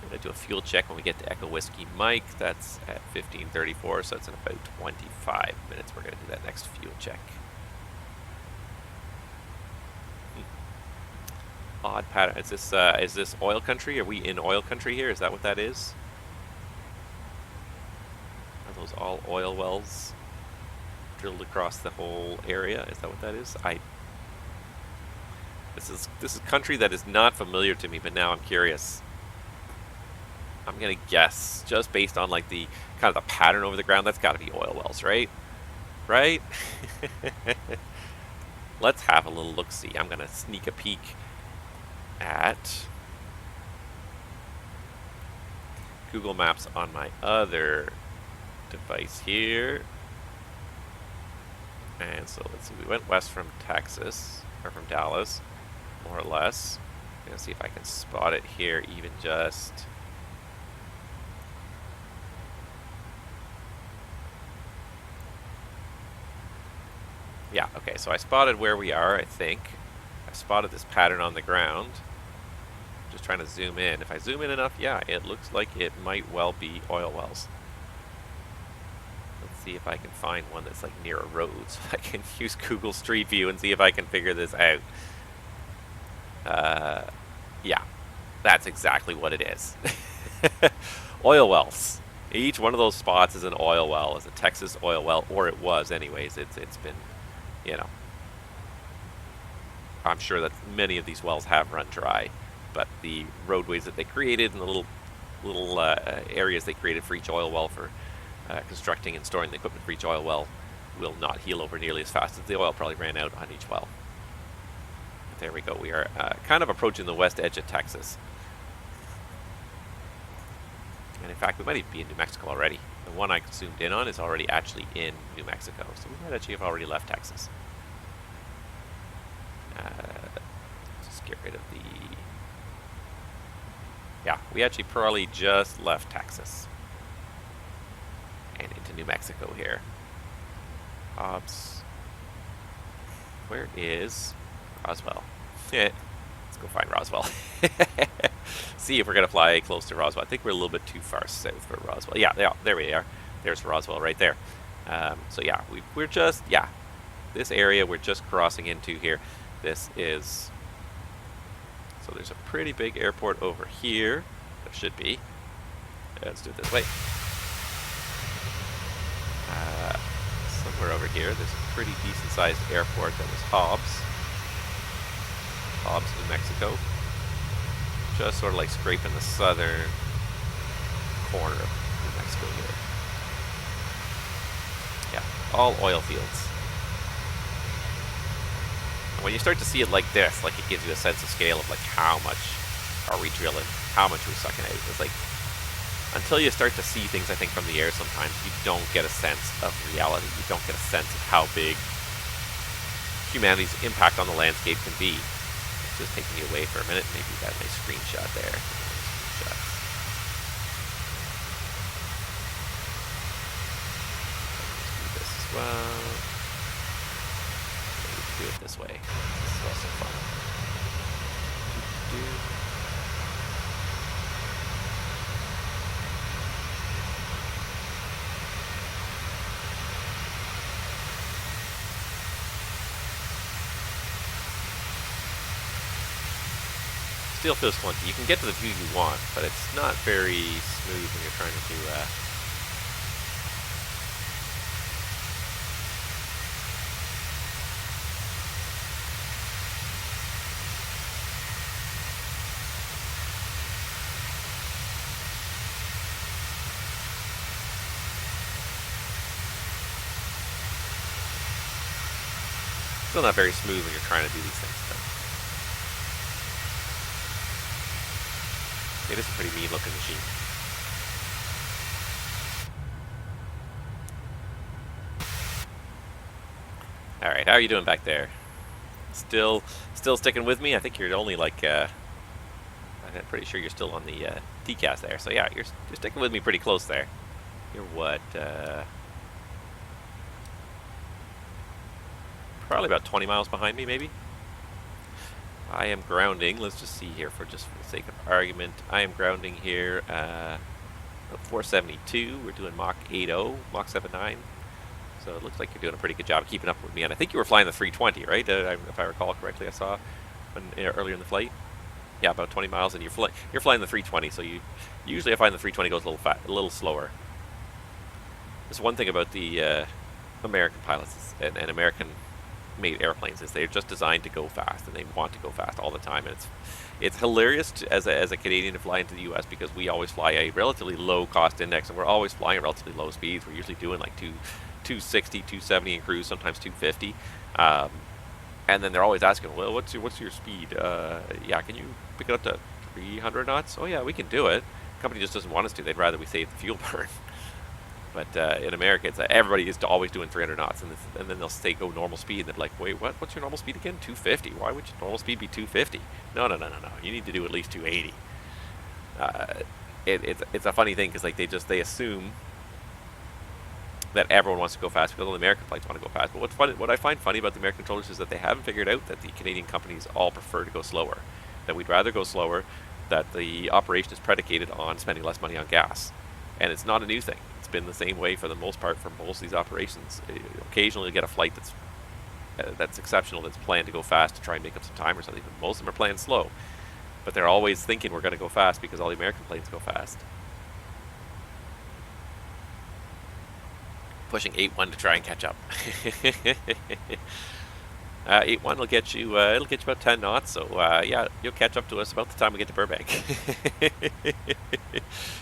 We're going to do a fuel check when we get to Echo Whiskey Mike. That's at 15:34, so it's in about 25 minutes. We're going to do that next fuel check. Odd pattern. Is this oil country? Are we in oil country here? Is that what that is? Are those all oil wells drilled across the whole area? Is that what that is? This is country that is not familiar to me, but now I'm curious. I'm gonna guess, just based on like the kind of the pattern over the ground, that's got to be oil wells, right? Right? Let's have a little look-see. I'm gonna sneak a peek at Google Maps on my other device here. And so let's see, we went west from Texas, or from Dallas, more or less. I'm gonna see if I can spot it here, even just. Yeah, okay, so I spotted where we are, I think. I spotted this pattern on the ground. Just trying to zoom in. If I zoom in enough, yeah, it looks like it might well be oil wells. Let's see if I can find one that's like near a road, so I can use Google Street View and see if I can figure this out. Yeah, that's exactly what it is. Oil wells. Each one of those spots is an oil well, is a Texas oil well, or it was anyways. It's been, you know, I'm sure that many of these wells have run dry, but the roadways that they created and the little areas they created for each oil well for constructing and storing the equipment for each oil well will not heal over nearly as fast as the oil probably ran out on each well. But there we go. We are kind of approaching the west edge of Texas. And in fact, we might even be in New Mexico already. The one I zoomed in on is already actually in New Mexico, so we might actually have already left Texas. Just get rid of the... Yeah, we actually probably just left Texas. And into New Mexico here. Hobbs. Where is Roswell? Let's go find Roswell. See if we're going to fly close to Roswell. I think we're a little bit too far south for Roswell. Yeah, there we are. There's Roswell right there. So yeah, we're just, yeah, this area we're just crossing into here. This is, so there's a pretty big airport over here. There should be. Let's do it this way. Somewhere over here, there's a pretty decent sized airport that was Hobbs, New Mexico. Just sort of like scraping the southern corner of New Mexico here. Yeah, all oil fields. And when you start to see it like this, like it gives you a sense of scale of like how much are we drilling, how much are we sucking out. It's like, until you start to see things, I think, from the air sometimes, you don't get a sense of reality. You don't get a sense of how big humanity's impact on the landscape can be. It's just taking you away for a minute. Maybe you got a nice screenshot there. Screenshot. Let's do this as well. Maybe do it this way. This is also fun. Still feels clunky. You can get to the view you want, but it's not very smooth when you're trying to do still not very smooth when you're trying to do these things, but it is a pretty mean looking machine. Alright, how are you doing back there? Still sticking with me? I think you're only like, I'm pretty sure you're still on the TCAS there. So yeah, you're sticking with me pretty close there. You're what, probably about 20 miles behind me, maybe? I am grounding, let's just see here for the sake of argument. I am grounding here at 472. We're doing Mach 80, Mach 79. So it looks like you're doing a pretty good job keeping up with me. And I think you were flying the 320, right? If I recall correctly, I saw earlier in the flight. Yeah, about 20 miles, and you're flying the 320. So usually I find the 320 goes a little slower. There's one thing about the American pilots and American made airplanes is they're just designed to go fast, and they want to go fast all the time. And it's hilarious as a Canadian to fly into the U.S. because we always fly a relatively low cost index, and we're always flying at relatively low speeds. We're usually doing like 260, 270 in cruise, sometimes 250. And then they're always asking, well, what's your speed? Yeah, can you pick it up to 300 knots? Oh yeah, we can do it. The company just doesn't want us to. They'd rather we save the fuel burn. But in America, it's everybody is always doing 300 knots, and then they'll say go normal speed, and they're like, wait, what? What's your normal speed again? 250. Why would your normal speed be 250? No. You need to do at least 280. It's a funny thing because like they assume that everyone wants to go fast because all the American flights want to go fast. But what I find funny about the American controllers is that they haven't figured out that the Canadian companies all prefer to go slower. That we'd rather go slower. That the operation is predicated on spending less money on gas, and it's not a new thing. Been the same way for the most part for most of these operations. Occasionally you get a flight that's exceptional, that's planned to go fast to try and make up some time or something, but most of them are planned slow. But they're always thinking we're going to go fast because all the American planes go fast. Pushing 8.1 to try and catch up. 8.1 will get you it'll get you about 10 knots, so yeah, you'll catch up to us about the time we get to Burbank.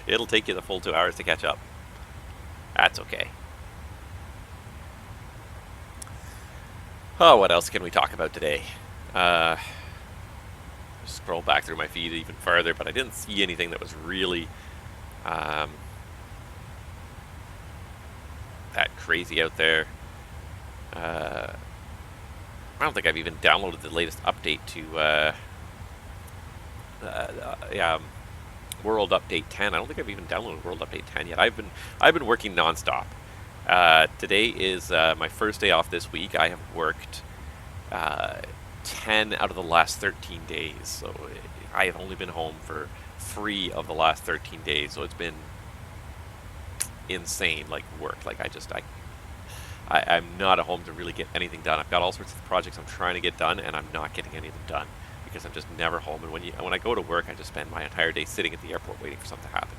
It'll take you the full 2 hours to catch up. That's okay. Oh, what else can we talk about today? Scroll back through my feed even further, but I didn't see anything that was really that crazy out there. I don't think I've even downloaded the latest update to World Update 10. I don't think I've even downloaded World Update 10 yet. I've been working nonstop. Today is my first day off this week. I have worked 10 out of the last 13 days. So I have only been home for 3 of the last 13 days. So it's been insane, like work. Like I'm not at home to really get anything done. I've got all sorts of projects I'm trying to get done, and I'm not getting any of them done because I'm just never home. And when I go to work, I just spend my entire day sitting at the airport waiting for something to happen.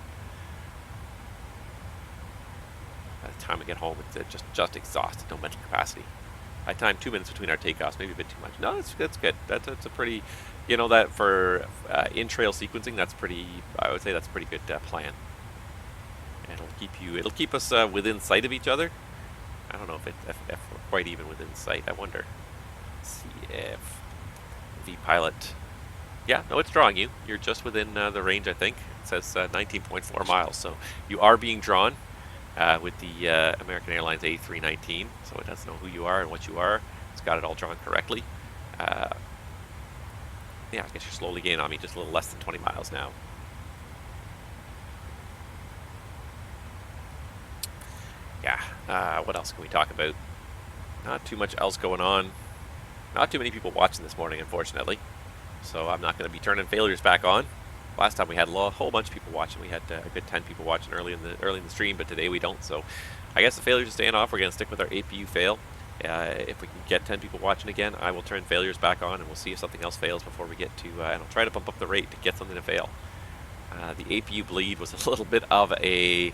By the time I get home, it's just exhausted, no mental capacity. I timed 2 minutes between our takeoffs, maybe a bit too much. No, that's good. That's a pretty, that for in-trail sequencing, that's pretty. I would say that's a pretty good plan. It'll keep us within sight of each other. I don't know if we're quite even within sight. I wonder. Let's see if V-Pilot. Yeah, no, it's drawing you. You're just within the range, I think. It says 19.4 miles. So you are being drawn with the American Airlines A319. So it does know who you are and what you are. It's got it all drawn correctly. Yeah, I guess you're slowly gaining on me, just a little less than 20 miles now. Yeah, what else can we talk about? Not too much else going on. Not too many people watching this morning, unfortunately. So I'm not going to be turning failures back on. Last time we had a whole bunch of people watching. We had a good 10 people watching early in the stream, but today we don't. So I guess the failures are staying off. We're going to stick with our APU fail. If we can get 10 people watching again, I will turn failures back on, and we'll see if something else fails before we get to. And I'll try to bump up the rate to get something to fail. The APU bleed was a little bit of a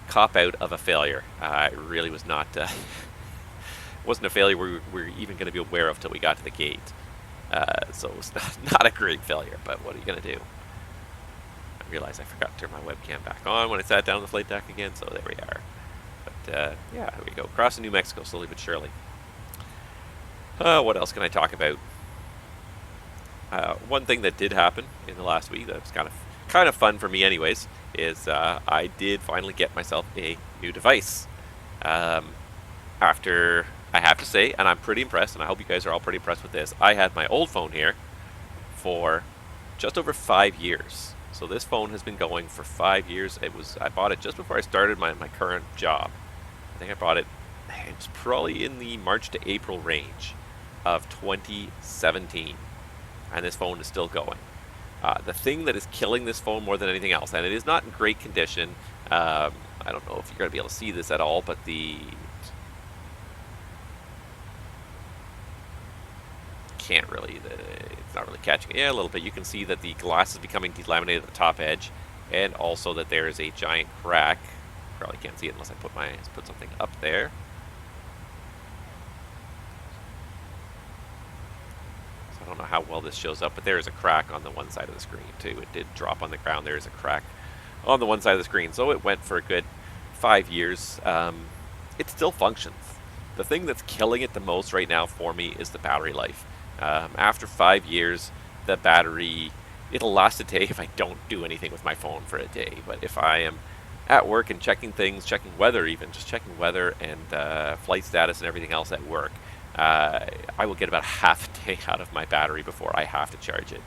cop-out of a failure. It really was not. Wasn't a failure we were even going to be aware of till we got to the gate. So it was not a great failure, but what are you going to do? I realized I forgot to turn my webcam back on when I sat down on the flight deck again, so there we are. But yeah, here we go. Crossing New Mexico slowly but surely. What else can I talk about? One thing that did happen in the last week that was kind of fun for me anyways, is I did finally get myself a new device. After, I have to say, and I'm pretty impressed, and I hope you guys are all pretty impressed with this, I had my old phone here for just over 5 years. So this phone has been going for 5 years. I bought it just before I started my current job. I think I bought it, it was probably in the March to April range of 2017. And this phone is still going. The thing that is killing this phone more than anything else, and it is not in great condition, I don't know if you're going to be able to see this at all, but it's not really catching it. Yeah, a little bit. You can see that the glass is becoming delaminated at the top edge, and also that there is a giant crack. Probably can't see it unless I put something up there. don't know how well this shows up, but there is a crack on the one side of the screen too. It did drop on the ground. There is a crack on the one side of the screen. So it went for a good 5 years. It still functions. The thing that's killing it the most right now for me is the battery life. After 5 years, the battery, it'll last a day if I don't do anything with my phone for a day. But if I am at work and checking things, checking weather even, just checking weather and flight status and everything else at work, I will get about half a day out of my battery before I have to charge it.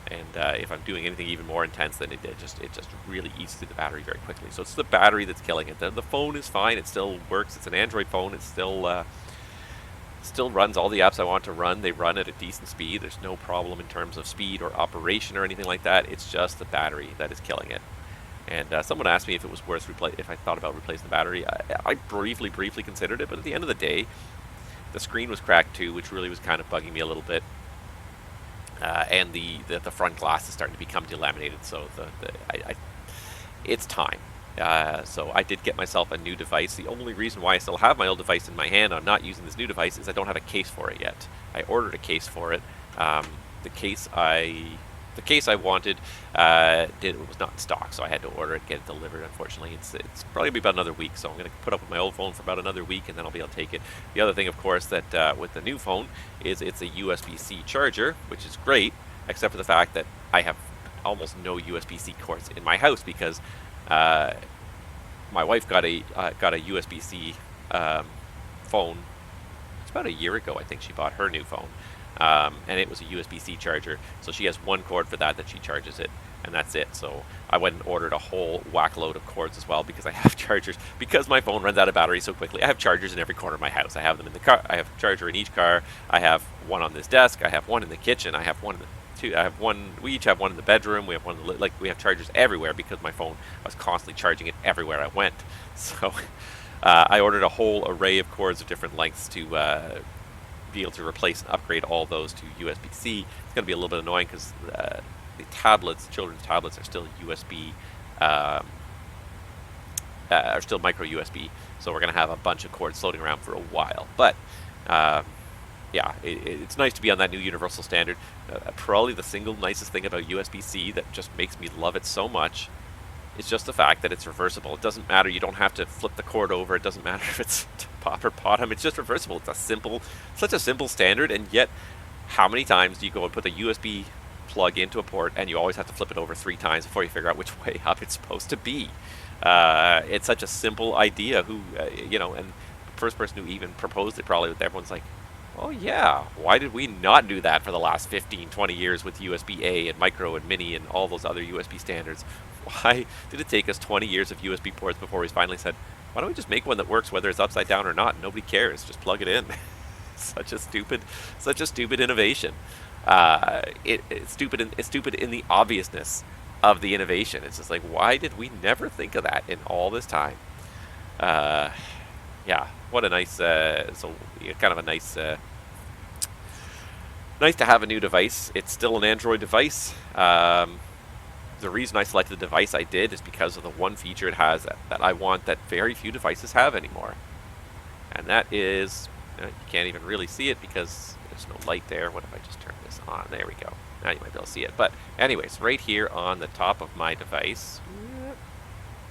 And if I'm doing anything even more intense than it just really eats through the battery very quickly. So it's the battery that's killing it. The phone is fine. It still works. It's an Android phone. It still runs all the apps I want to run. They run at a decent speed. There's no problem in terms of speed or operation or anything like that. It's just the battery that is killing it. And someone asked me if it was worth if I thought about replacing the battery. I briefly considered it, but at the end of the day, the screen was cracked too, which really was kind of bugging me a little bit. And the front glass is starting to become delaminated, so it's time. So I did get myself a new device. The only reason why I still have my old device in my hand, I'm not using this new device, is I don't have a case for it yet. I ordered a case for it. The case I wanted was not in stock, so I had to order it, get it delivered. Unfortunately, it's probably be about another week, so I'm going to put up with my old phone for about another week, and then I'll be able to take it. The other thing, of course, that with the new phone is it's a USB-C charger, which is great, except for the fact that I have almost no USB-C cords in my house because my wife got a USB-C phone. It's about a year ago, I think she bought her new phone. And it was a USB-C charger, so she has one cord for that she charges it, and that's it. So I went and ordered a whole whack load of cords as well, because I have chargers. Because my phone runs out of battery so quickly, I have chargers in every corner of my house. I have them in the car. I have a charger in each car. I have one on this desk. I have one in the kitchen. I have one in the two. I have one. We each have one in the bedroom. We have one in the, we have chargers everywhere because my phone, I was constantly charging it everywhere I went. So I ordered a whole array of cords of different lengths to be able to replace and upgrade all those to USB-C. It's going to be a little bit annoying because the tablets, children's tablets, are still USB, are still micro USB. So we're going to have a bunch of cords floating around for a while. But yeah, it's nice to be on that new universal standard. Probably the single nicest thing about USB-C that just makes me love it so much is just the fact that it's reversible. It doesn't matter. You don't have to flip the cord over. It doesn't matter if it's top or bottom. It's just reversible. It's such a simple standard, and yet how many times do you go and put a USB plug into a port and you always have to flip it over 3 times before you figure out which way up it's supposed to be? It's such a simple idea. And the first person who even proposed it, probably everyone's like, oh yeah, why did we not do that for the last 15, 20 years with USB-A and micro and mini and all those other USB standards? Why did it take us 20 years of USB ports before we finally said, why don't we just make one that works whether it's upside down or not? Nobody cares. Just plug it in. Such a stupid innovation. It's stupid in the obviousness of the innovation. It's just like, why did we never think of that in all this time? Yeah, what a nice, kind of a nice, nice to have a new device. It's still an Android device. The reason I selected the device I did is because of the one feature it has that I want that very few devices have anymore. And that is, you can't even really see it because there's no light there. What if I just turn this on? There we go. Now you might be able to see it. But anyways, right here on the top of my device,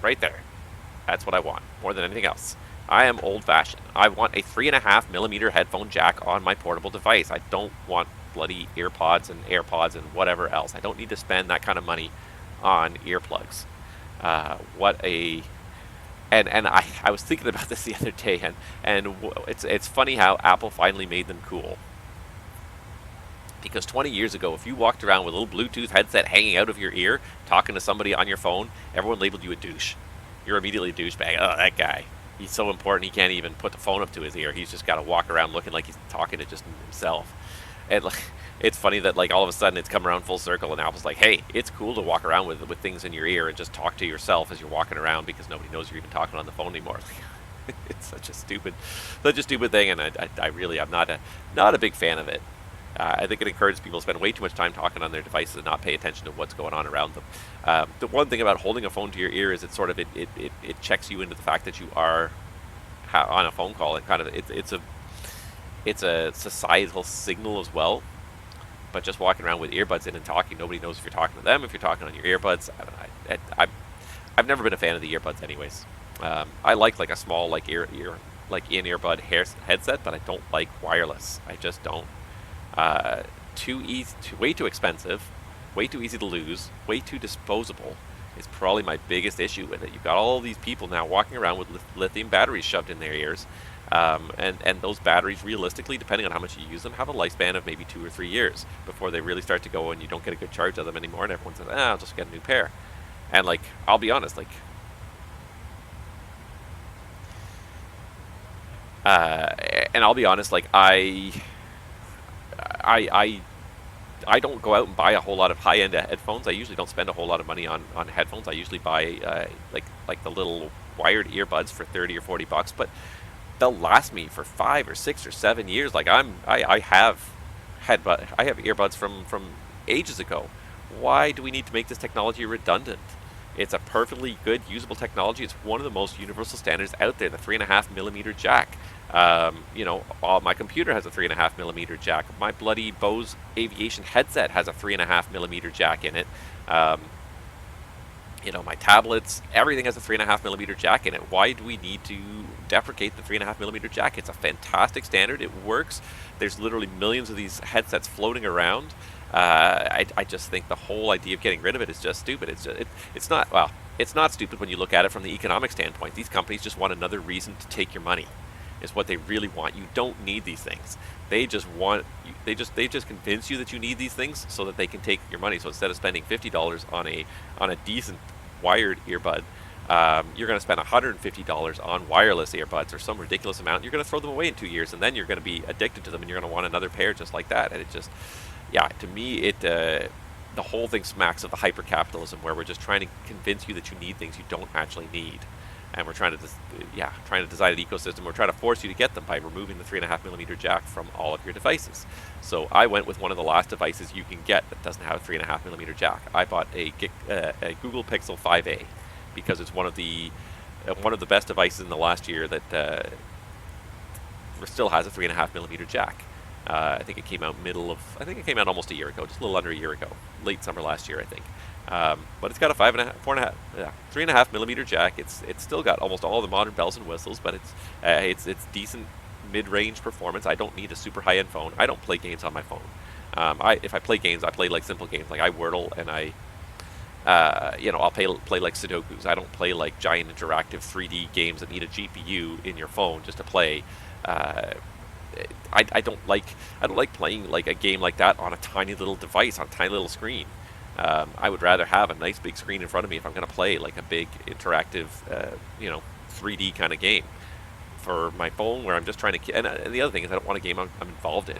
right there, that's what I want more than anything else. I am old-fashioned. I want a 3.5mm headphone jack on my portable device. I don't want bloody earpods and AirPods and whatever else. I don't need to spend that kind of money on earplugs. I was thinking about this the other day, and it's funny how Apple finally made them cool. Because 20 years ago, if you walked around with a little Bluetooth headset hanging out of your ear, talking to somebody on your phone, everyone labeled you a douche. You're immediately a douchebag. Oh, that guy. He's so important he can't even put the phone up to his ear. He's just got to walk around looking like he's talking to just himself. And it's funny that all of a sudden it's come around full circle, and Apple's like, hey, it's cool to walk around with things in your ear and just talk to yourself as you're walking around because nobody knows you're even talking on the phone anymore. It's such a stupid thing, and I'm not a big fan of it. I think it encourages people to spend way too much time talking on their devices and not pay attention to what's going on around them. The one thing about holding a phone to your ear is it checks you into the fact that you are on a phone call, and kind of it's a societal signal as well. But just walking around with earbuds in and talking, nobody knows if you're talking to them, if you're talking on your earbuds. I don't know. I've never been a fan of the earbuds, anyways. I like a small like in-earbud headset, but I don't like wireless. I just don't. Too easy, way too expensive, way too easy to lose, way too disposable is probably my biggest issue with it. You've got all these people now walking around with lithium batteries shoved in their ears, and those batteries, realistically, depending on how much you use them, have a lifespan of maybe 2 or 3 years before they really start to go and you don't get a good charge of them anymore, and everyone says, I'll just get a new pair. And like, I'll be honest, like, I don't go out and buy a whole lot of high-end headphones. I usually don't spend a whole lot of money on headphones. I usually buy like the little wired earbuds for 30 or 40 bucks, but they'll last me for 5 or 6 or 7 years. Like I have earbuds from ages ago. Why do we need to make this technology redundant? It's a perfectly good, usable technology. It's one of the most universal standards out there, the 3.5mm jack. My computer has a 3.5mm jack. My bloody Bose aviation headset has a 3.5mm jack in it. My tablets, everything has a 3.5mm jack in it. Why do we need to deprecate the 3.5mm jack? It's a fantastic standard. It works. There's literally millions of these headsets floating around. I just think the whole idea of getting rid of it is just stupid. It's not stupid when you look at it from the economic standpoint. These companies just want another reason to take your money. Is what they really want. You don't need these things. They just convince you that you need these things so that they can take your money. So instead of spending $50 on a decent wired earbud, you're going to spend $150 on wireless earbuds or some ridiculous amount. You're going to throw them away in 2 years, and then you're going to be addicted to them, and you're going to want another pair just like that. And it just, to me, the whole thing smacks of the hyper-capitalism where we're just trying to convince you that you need things you don't actually need. And we're trying to design an ecosystem. We're trying to force you to get them by removing the 3.5mm jack from all of your devices. So I went with one of the last devices you can get that doesn't have a 3.5mm jack. I bought a Google Pixel 5a because it's one of the best devices in the last year that still has a 3.5mm jack. I think it came out almost a year ago, just a little under a year ago, late summer last year, I think. But it's got a 3.5mm jack. It's still got almost all the modern bells and whistles, but it's decent mid-range performance. I don't need a super high-end phone. I don't play games on my phone. If I play games, I play like simple games, like I Wordle, and I'll play like Sudokus. I don't play like giant interactive 3D games that need a GPU in your phone just to play. I don't like playing like a game like that on a tiny little device, on a tiny little screen. I would rather have a nice big screen in front of me if I'm going to play like a big interactive, 3D kind of game. For my phone, where I'm just trying to, and the other thing is I don't want a game I'm involved in.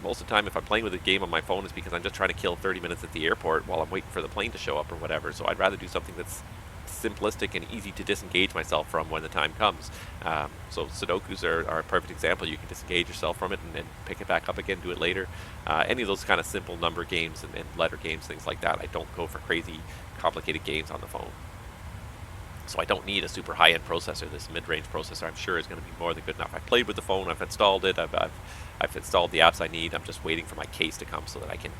Most of the time, if I'm playing with a game on my phone, it's because I'm just trying to kill 30 minutes at the airport while I'm waiting for the plane to show up or whatever. So I'd rather do something that's simplistic and easy to disengage myself from when the time comes. So Sudokus are a perfect example. You can disengage yourself from it and then pick it back up again, do it later. Any of those kind of simple number games and letter games, things like that, I don't go for crazy, complicated games on the phone. So I don't need a super high-end processor. This mid-range processor, I'm sure, is going to be more than good enough. I've played with the phone, I've installed it, I've installed the apps I need. I'm just waiting for my case to come so that I can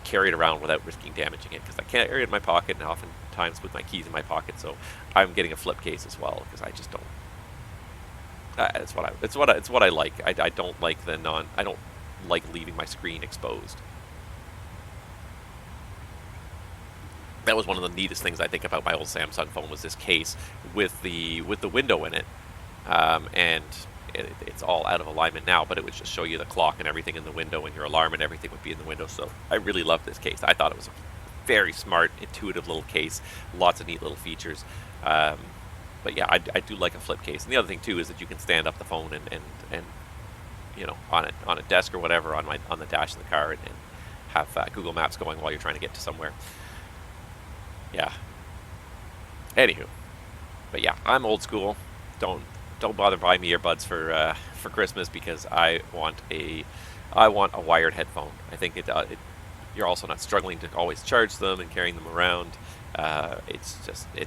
carry it around without risking damaging it, because I can't carry it in my pocket, and oftentimes with my keys in my pocket. So I'm getting a flip case as well, because I just don't. It's what I like. I don't like I don't like leaving my screen exposed. That was one of the neatest things I think about my old Samsung phone, was this case with the window in it, and it's all out of alignment now, but it would just show you the clock and everything in the window, and your alarm and everything would be in the window. So I really love this case. I thought it was a very smart, intuitive little case, lots of neat little features. But yeah, I do like a flip case. And the other thing too is that you can stand up the phone and on a desk or whatever on the dash of the car and have Google Maps going while you're trying to get to somewhere. Yeah. Anywho, but yeah, I'm old school. Don't bother buying me earbuds for Christmas, because I want a wired headphone. I think you're also not struggling to always charge them and carrying them around. It's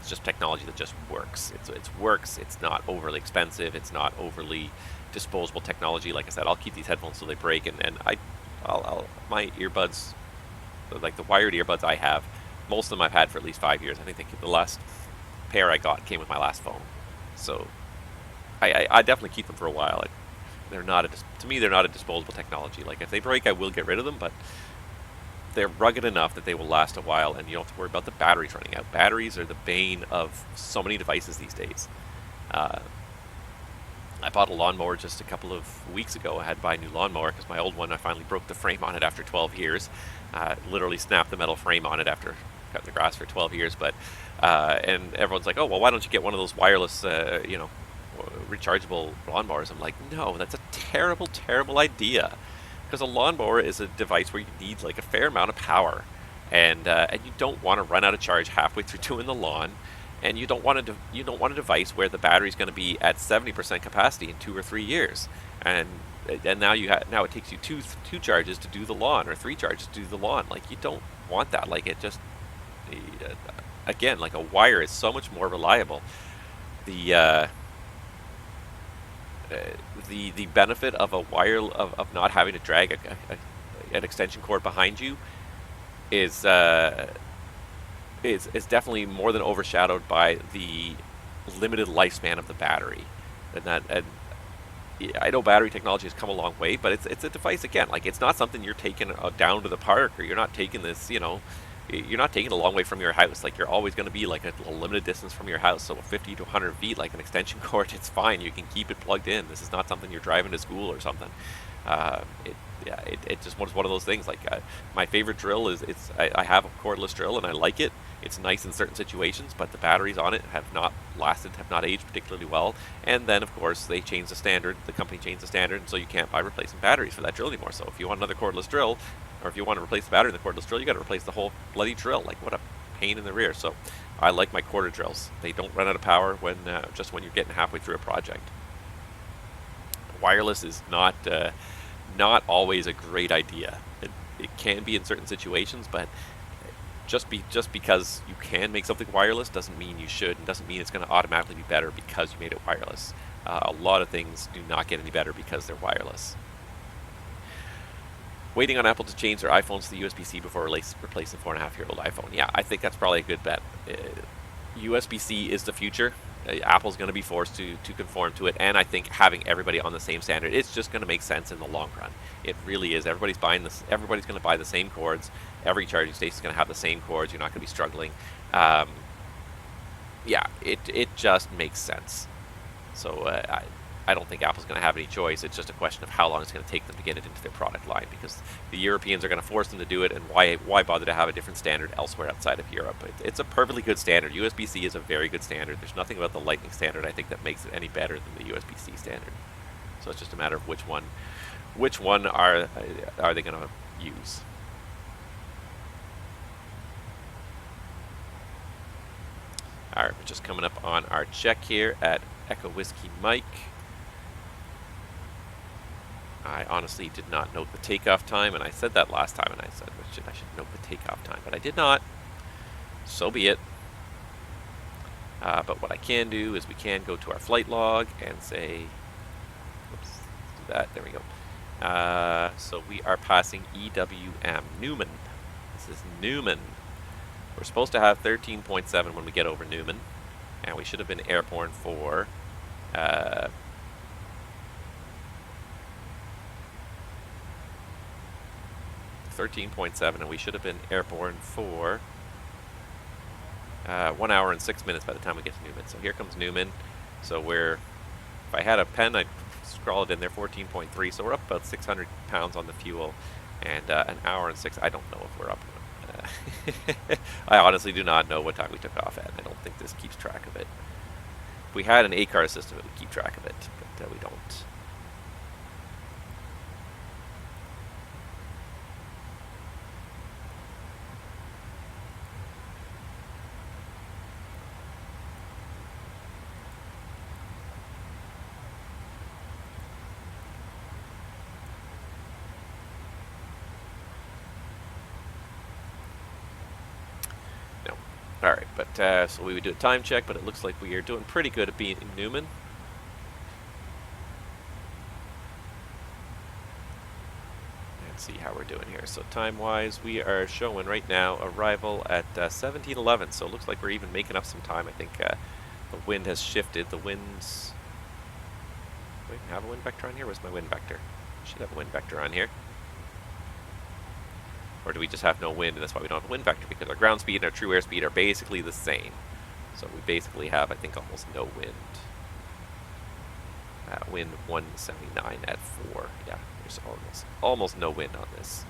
just technology that just works. It works. It's not overly expensive. It's not overly disposable technology. Like I said, I'll keep these headphones till they break, and my earbuds, like the wired earbuds I have, most of them I've had for at least 5 years. I think the last pair I got came with my last phone, so I definitely keep them for a while. They're not to me they're not a disposable technology. Like if they break, I will get rid of them, but they're rugged enough that they will last a while, and you don't have to worry about the batteries running out. Batteries are the bane of so many devices these days. I bought a lawnmower just a couple of weeks ago. I had to buy a new lawnmower because my old one, I finally broke the frame on it after 12 years. Literally snapped the metal frame on it after cutting the grass for 12 years. But and everyone's like, oh, well, why don't you get one of those wireless, rechargeable lawnmowers? I'm like, no, that's a terrible, terrible idea. Because a lawnmower is a device where you need like a fair amount of power. And you don't want to run out of charge halfway through doing the lawn. And you don't want a device where the battery's going to be at 70% capacity in 2 or 3 years, and now now it takes you two charges to do the lawn, or 3 charges to do the lawn. Like, you don't want that. Like, it just again, like, a wire is so much more reliable. The benefit of a wire of not having to drag an extension cord behind you is definitely more than overshadowed by the limited lifespan of the battery. And I know battery technology has come a long way, but it's a device, again, like, it's not something you're taking down to the park, or you're not taking this, you're not taking it a long way from your house. Like, you're always going to be like a limited distance from your house. So 50 to 100 feet, like an extension cord, it's fine. You can keep it plugged in. This is not something you're driving to school or something. It just was one of those things. Like, my favorite drill is I have a cordless drill, and I like it. It's nice in certain situations, but the batteries on it have not aged particularly well. And then, of course, they changed the standard. The company changed the standard, and so you can't buy replacement batteries for that drill anymore. So if you want another cordless drill, or if you want to replace the battery in the cordless drill, you got to replace the whole bloody drill. Like, what a pain in the rear. So I like my quarter drills. They don't run out of power when you're getting halfway through a project. Wireless is not always a great idea. It can be in certain situations, but just because you can make something wireless doesn't mean you should, and doesn't mean it's going to automatically be better because you made it wireless. A lot of things do not get any better because they're wireless. Waiting on Apple to change their iPhones to the USB-C before replacing 4.5-year-old iPhone. Yeah, I think that's probably a good bet. USB-C is the future. Apple's going to be forced to conform to it, and I think having everybody on the same standard, it's just going to make sense in the long run. It really is. Everybody's going to buy the same cords. Every charging station is going to have the same cords. You're not going to be struggling. Yeah, it just makes sense. So I don't think Apple's going to have any choice. It's just a question of how long it's going to take them to get it into their product line, because the Europeans are going to force them to do it, and why bother to have a different standard elsewhere outside of Europe? It's a perfectly good standard. USB-C is a very good standard. There's nothing about the Lightning standard, I think, that makes it any better than the USB-C standard. So it's just a matter of which one are they going to use. All right, we're just coming up on our check here at Echo Whiskey Mike. I honestly did not note the takeoff time, and I said that last time, and I said I should note the takeoff time, but I did not. So be it. But what I can do is we can go to our flight log and say, oops, do that, there we go. So we are passing EWM, Newman. This is Newman. We're supposed to have 13.7 when we get over Newman, and we should have been airborne for 13.7, and we should have been airborne for 1 hour and 6 minutes by the time we get to Newman. So here comes Newman. So if I had a pen, I'd scroll it in there, 14.3. So we're up about 600 pounds on the fuel, and an hour and 6. I don't know if we're up. I honestly do not know what time we took off at. I don't think this keeps track of it. If we had an ACAR system, it would keep track of it, but we don't. Alright, but so we would do a time check, but it looks like we are doing pretty good at being in Newman. And Let's see how we're doing here. So time-wise, we are showing right now arrival at 1711. So it looks like we're even making up some time. I think the wind has shifted. The wind's... Wait, I have a wind vector on here? Where's my wind vector? Should have a wind vector on here. Or do we just have no wind and that's why we don't have a wind vector? Because our ground speed and our true airspeed are basically the same. So we basically have, I think, almost no wind. Wind 179 at 4. Yeah, there's almost no wind on this.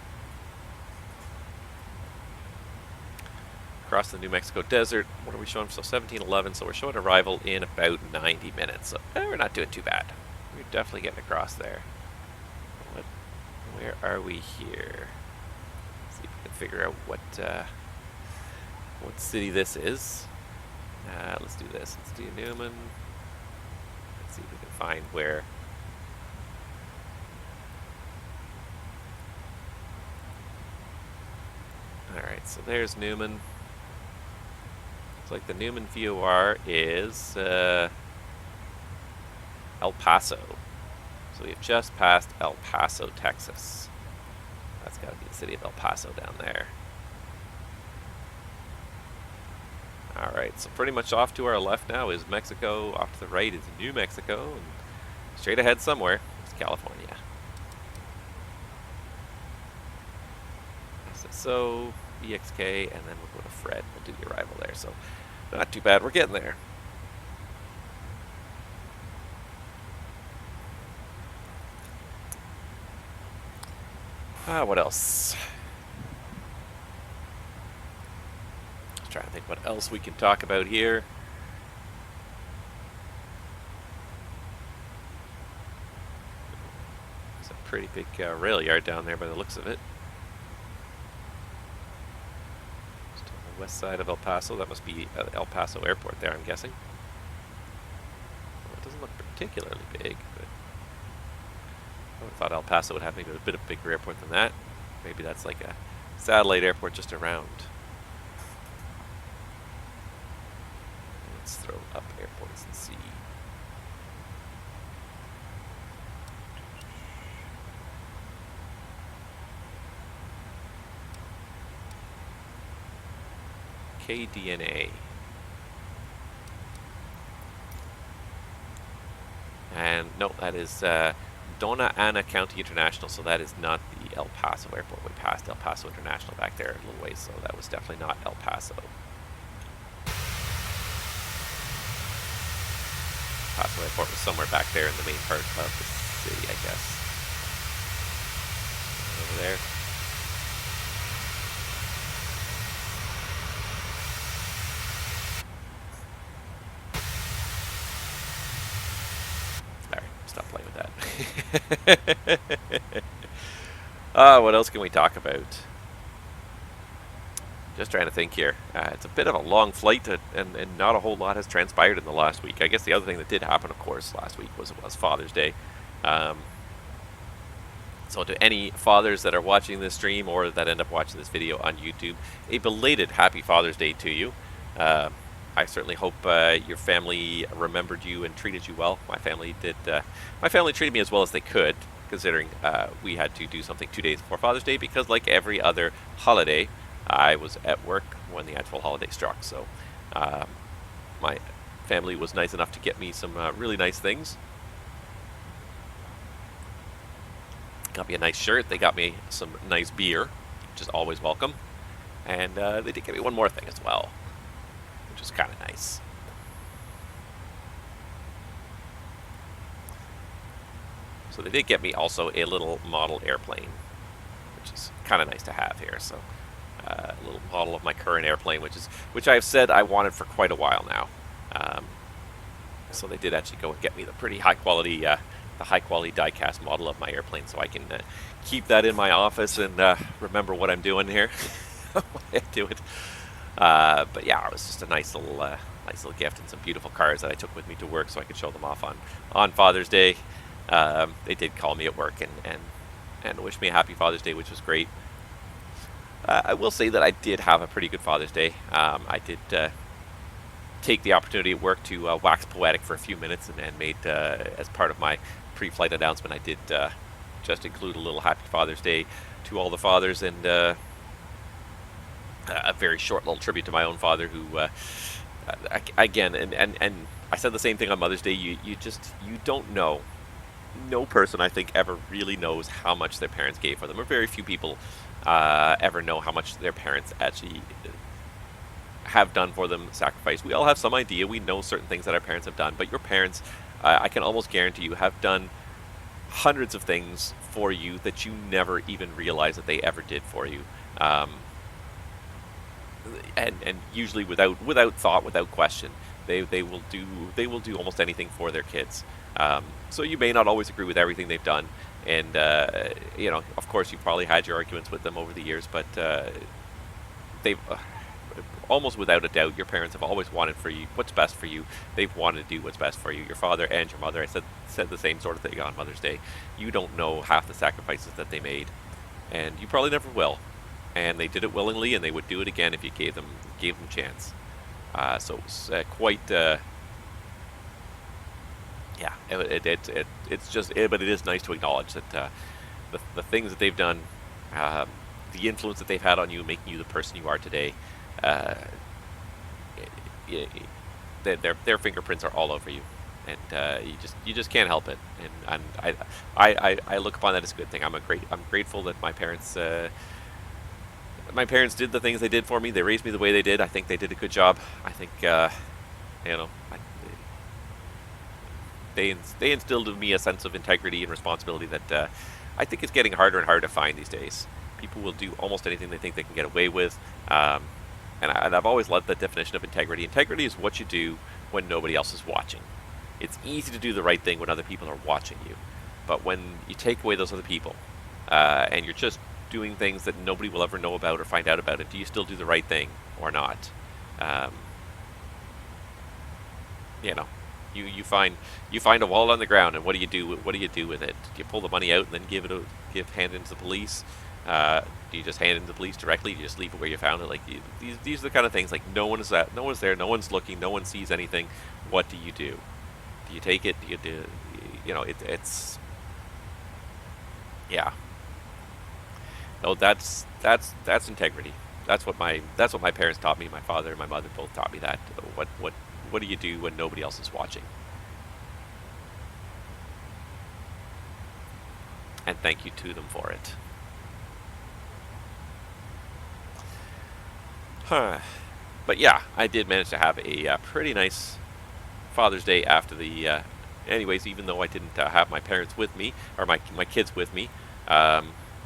Across the New Mexico desert, what are we showing? So 1711, so we're showing arrival in about 90 minutes. So we're not doing too bad. We're definitely getting across there. Where are we here? See if we can figure out what city this is. Let's do this. Let's do Newman. Let's see if we can find where. Alright, so there's Newman. Looks like the Newman VOR is El Paso. So we have just passed El Paso, Texas. That's got to be the city of El Paso down there. Alright, so pretty much off to our left now is Mexico. Off to the right is New Mexico. And straight ahead somewhere is California. So, EXK, and then we'll go to Fred. We'll do the arrival there. So, not too bad. We're getting there. What else? Trying to think what else we can talk about here. There's a pretty big rail yard down there by the looks of it. Just on the west side of El Paso. That must be El Paso Airport there, I'm guessing. Well, it doesn't look particularly big, but I would have thought El Paso would have maybe a bit of a bigger airport than that. Maybe that's like a satellite airport just around. Let's throw up airports and see. KDNA. And no, that is Dona Ana County International, so that is not the El Paso airport. We passed El Paso International back there a little ways, so that was definitely not El Paso. Paso Airport was somewhere back there in the main part of the city, I guess. Over there. Alright, stop playing with that. What else can we talk about? Just trying to think here. It's a bit of a long flight, and not a whole lot has transpired in the last week. I guess the other thing that did happen, of course, last week was Father's Day. So to any fathers that are watching this stream or that end up watching this video on YouTube, a belated Happy Father's Day to you. I certainly hope your family remembered you and treated you well. My family did. My family treated me as well as they could, considering we had to do something 2 days before Father's Day because, like every other holiday, I was at work when the actual holiday struck. So my family was nice enough to get me some really nice things. Got me a nice shirt. They got me some nice beer, which is always welcome. And they did get me one more thing as well, which is kind of nice. So they did get me also a little model airplane, which is kind of nice to have here. So a little model of my current airplane, which I've said I wanted for quite a while now. So they did actually go and get me the pretty high quality, die-cast model of my airplane, so I can keep that in my office and remember what I'm doing here. When I do it. But yeah, it was just a nice little gift and some beautiful cars that I took with me to work so I could show them off on Father's Day. They did call me at work and wish me a happy Father's Day, which was great. I will say that I did have a pretty good Father's Day. I did take the opportunity at work to wax poetic for a few minutes and made, as part of my pre-flight announcement, I did just include a little Happy Father's Day to all the fathers, and a very short little tribute to my own father, who, again, and I said the same thing on Mother's Day. You don't know. No person, I think, ever really knows how much their parents gave for them, or very few people ever know how much their parents actually have done for them, sacrificed. We all have some idea. We know certain things that our parents have done, but your parents, I can almost guarantee you, have done hundreds of things for you that you never even realize that they ever did for you. And usually without thought, without question, they will do almost anything for their kids. So you may not always agree with everything they've done, and you know, of course, you've probably had your arguments with them over the years, but they've almost without a doubt, your parents have always wanted for you what's best for you. They've wanted to do what's best for you. Your father and your mother. I said the same sort of thing on Mother's Day. You don't know half the sacrifices that they made, and you probably never will. And they did it willingly, and they would do it again if you gave them a chance. So it was quite. Yeah, it's just, but it is nice to acknowledge that the things that they've done, the influence that they've had on you, making you the person you are today. Their fingerprints are all over you, and you just can't help it. And I look upon that as a good thing. I'm grateful that my parents did the things they did for me. They raised me the way they did. I think they did a good job. I think you know, they instilled in me a sense of integrity and responsibility that I think is getting harder and harder to find these days. People will do almost anything they think they can get away with. And I've always loved that definition of integrity. Integrity is what you do when nobody else is watching. It's easy to do the right thing when other people are watching you. But when you take away those other people, and you're just doing things that nobody will ever know about or find out about it, do you still do the right thing or not? You know, you find a wallet on the ground, and what do you do with it? Do you pull the money out and then hand it to the police? Do you just hand it to the police directly? Do you just leave it where you found it? Like, these are the kind of things, like, no one's there, no one's looking, no one sees anything. What do you do? Do you take it? Do you do, you know, it's, yeah. No, that's integrity. That's what my parents taught me. My father and my mother both taught me that. What do you do when nobody else is watching? And thank you to them for it. But yeah, I did manage to have a pretty nice Father's Day after the. Anyways, even though I didn't have my parents with me, or my kids with me,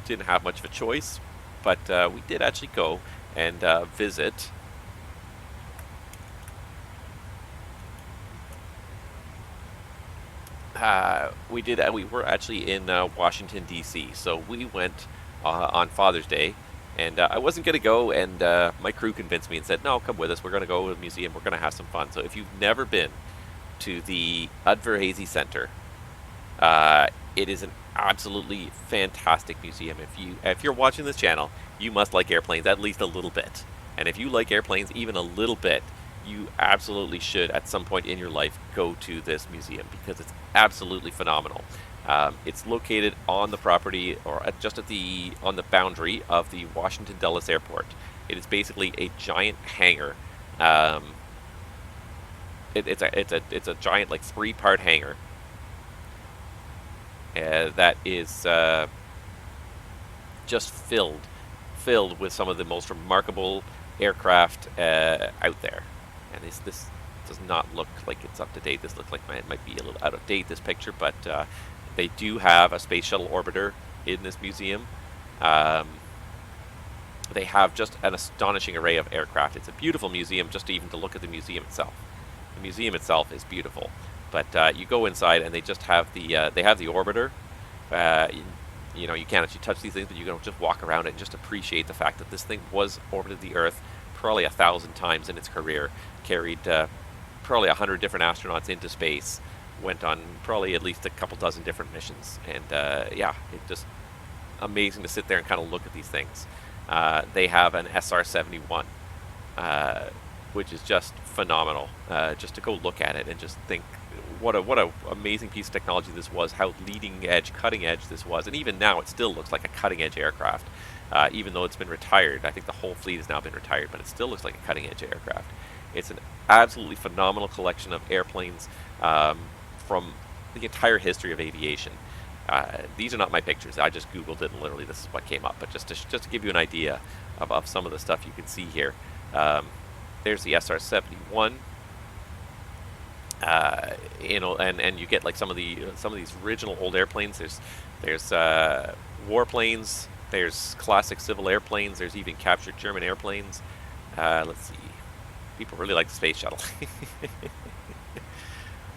didn't have much of a choice. But we did actually go and visit. We were actually in Washington, D.C. So we went on Father's Day. And I wasn't going to go, and my crew convinced me and said, no, come with us. We're going to go to the museum. We're going to have some fun. So if you've never been to the Udvar-Hazy Center, it is an absolutely fantastic museum. If you're watching this channel, you must like airplanes at least a little bit. And if you like airplanes even a little bit, you absolutely should, at some point in your life, go to this museum, because it's absolutely phenomenal. It's located on the property, or just on the boundary of the Washington Dulles Airport. It is basically a giant hangar. It's a giant, like, 3-part hangar that is just filled with some of the most remarkable aircraft out there. And this does not look like it's up to date. This looks like it might be a little out of date, this picture, but they do have a space shuttle orbiter in this museum. They have just an astonishing array of aircraft. It's a beautiful museum just even to look at the museum itself. The museum itself is beautiful, but you go inside and they just have the orbiter. You know, you can't actually touch these things, but you can just walk around it and just appreciate the fact that this thing was orbited the Earth probably 1,000 times in its career, carried probably 100 different astronauts into space, went on probably at least a couple dozen different missions, and yeah, it's just amazing to sit there and kind of look at these things. They have an s07e09, which is just phenomenal, just to go look at it and just think what a amazing piece of technology this was, how leading edge, cutting edge this was, and even now it still looks like a cutting edge aircraft, even though it's been retired. I think the whole fleet has now been retired, but it still looks like a cutting edge aircraft. It's an absolutely phenomenal collection of airplanes from the entire history of aviation. These are not my pictures. I just Googled it, and literally this is what came up. But just to give you an idea of some of the stuff you can see here. There's the SR-71. You know, and you get like some of these original old airplanes. There's warplanes. There's classic civil airplanes. There's even captured German airplanes. Let's see. People really like the space shuttle.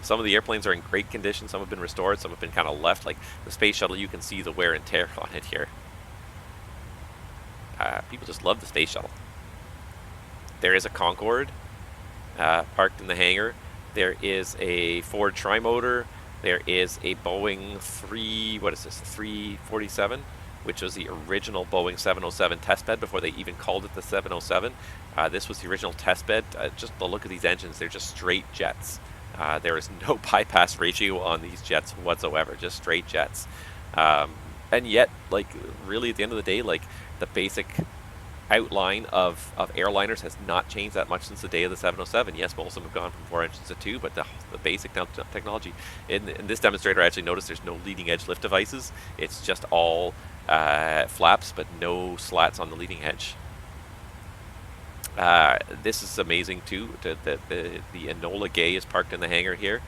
Some of the airplanes are in great condition. Some have been restored. Some have been kind of left. Like the space shuttle, you can see the wear and tear on it here. People just love the space shuttle. There is a Concorde parked in the hangar. There is a Ford Trimotor. There is a Boeing 347, which was the original Boeing 707 testbed before they even called it the 707. This was the original testbed. Just the look of these engines, they're just straight jets. There is no bypass ratio on these jets whatsoever, just straight jets. And yet, like, really at the end of the day, like, the basic outline of airliners has not changed that much since the day of the 707. Yes, most of them have gone from 4 engines to 2, but the basic technology. In this demonstrator, I actually noticed there's no leading edge lift devices. It's just all flaps, but no slats on the leading edge. This is amazing too. The Enola Gay is parked in the hangar here.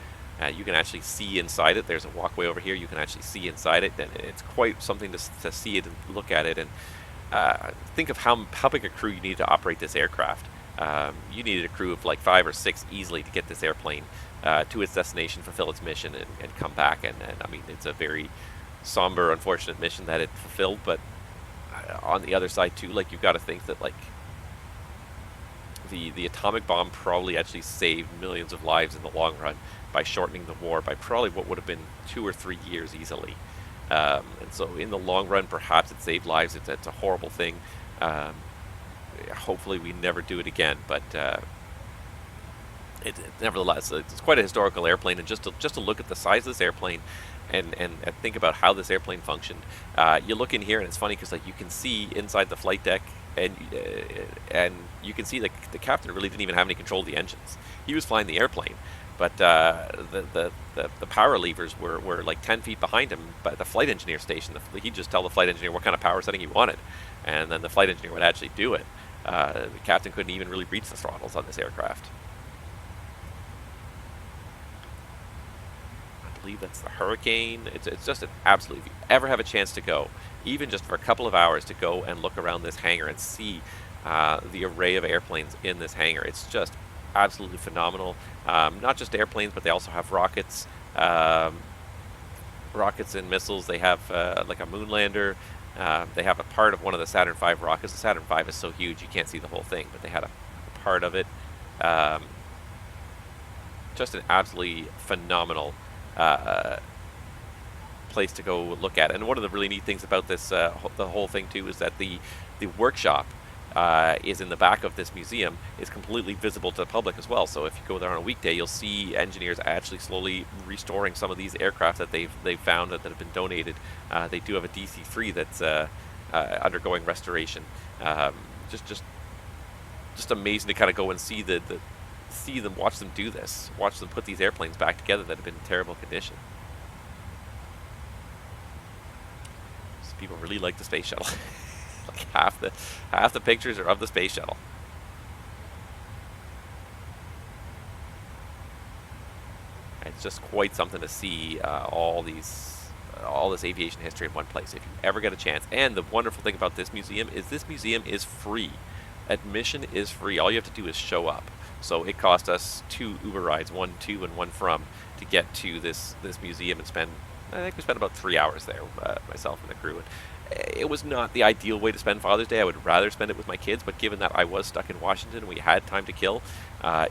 You can actually see inside it. There's a walkway over here. You can actually see inside it, and it's quite something to see it and look at it. And think of how big a crew you need to operate this aircraft. You needed a crew of like 5 or 6 easily to get this airplane to its destination, fulfill its mission, and come back. And I mean, it's a very somber, unfortunate mission that it fulfilled. But on the other side too, like, you've got to think that, like, the atomic bomb probably actually saved millions of lives in the long run by shortening the war by probably what would have been 2 or 3 years easily. And so in the long run, perhaps it saved lives. It's a horrible thing. Hopefully we never do it again, but nevertheless, it's quite a historical airplane. And just to look at the size of this airplane and think about how this airplane functioned, you look in here, and it's funny because, like, you can see inside the flight deck, and you can see, like, the captain really didn't even have any control of the engines. He was flying the airplane, but the power levers were like 10 feet behind him. But the flight engineer station, he'd just tell the flight engineer what kind of power setting he wanted, and then the flight engineer would actually do it. The captain couldn't even really reach the throttles on this aircraft. I believe that's the Hurricane. It's just an absolute, if you ever have a chance to go, even just for a couple of hours, to go and look around this hangar and see the array of airplanes in this hangar. It's just absolutely phenomenal. Not just airplanes, but they also have rockets, rockets and missiles. They have like a moonlander. They have a part of one of the Saturn V rockets. The Saturn V is so huge you can't see the whole thing, but they had a part of it. Just an absolutely phenomenal place to go look at. And one of the really neat things about this, the whole thing too, is that the workshop is in the back of this museum, is completely visible to the public as well. So if you go there on a weekday, you'll see engineers actually slowly restoring some of these aircraft that they've found that have been donated. They do have a DC-3 that's undergoing restoration. Just amazing to kind of go and see them, watch them do this, watch them put these airplanes back together that have been in terrible condition. So people really like the space shuttle. Like half the pictures are of the space shuttle. It's just quite something to see all this aviation history in one place if you ever get a chance. And the wonderful thing about this museum is free. Admission is free. All you have to do is show up. So it cost us 2 Uber rides, 1 to and 1 from, to get to this museum and I think we spent about 3 hours there, myself and the crew. And it was not the ideal way to spend Father's Day. I would rather spend it with my kids, but given that I was stuck in Washington and we had time to kill,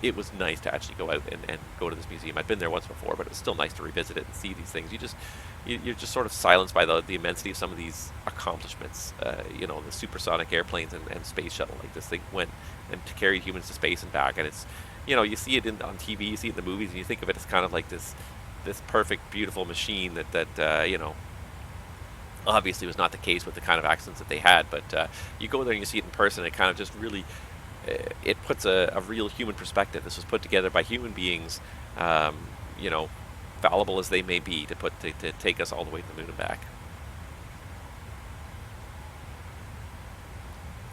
it was nice to actually go out and go to this museum. I'd been there once before, but it was still nice to revisit it and see these things. You're just sort of silenced by the immensity of some of these accomplishments. The supersonic airplanes and space shuttle. Like, this thing went and carried humans to space and back, and it's, you see it on TV, you see it in the movies, and you think of it as kind of like this this perfect, beautiful machine that you know, obviously was not the case with the kind of accidents that they had. But you go there and you see it in person, it kind of just really, it puts a real human perspective. This was put together by human beings, you know, fallible as they may be, to take us all the way to the moon and back.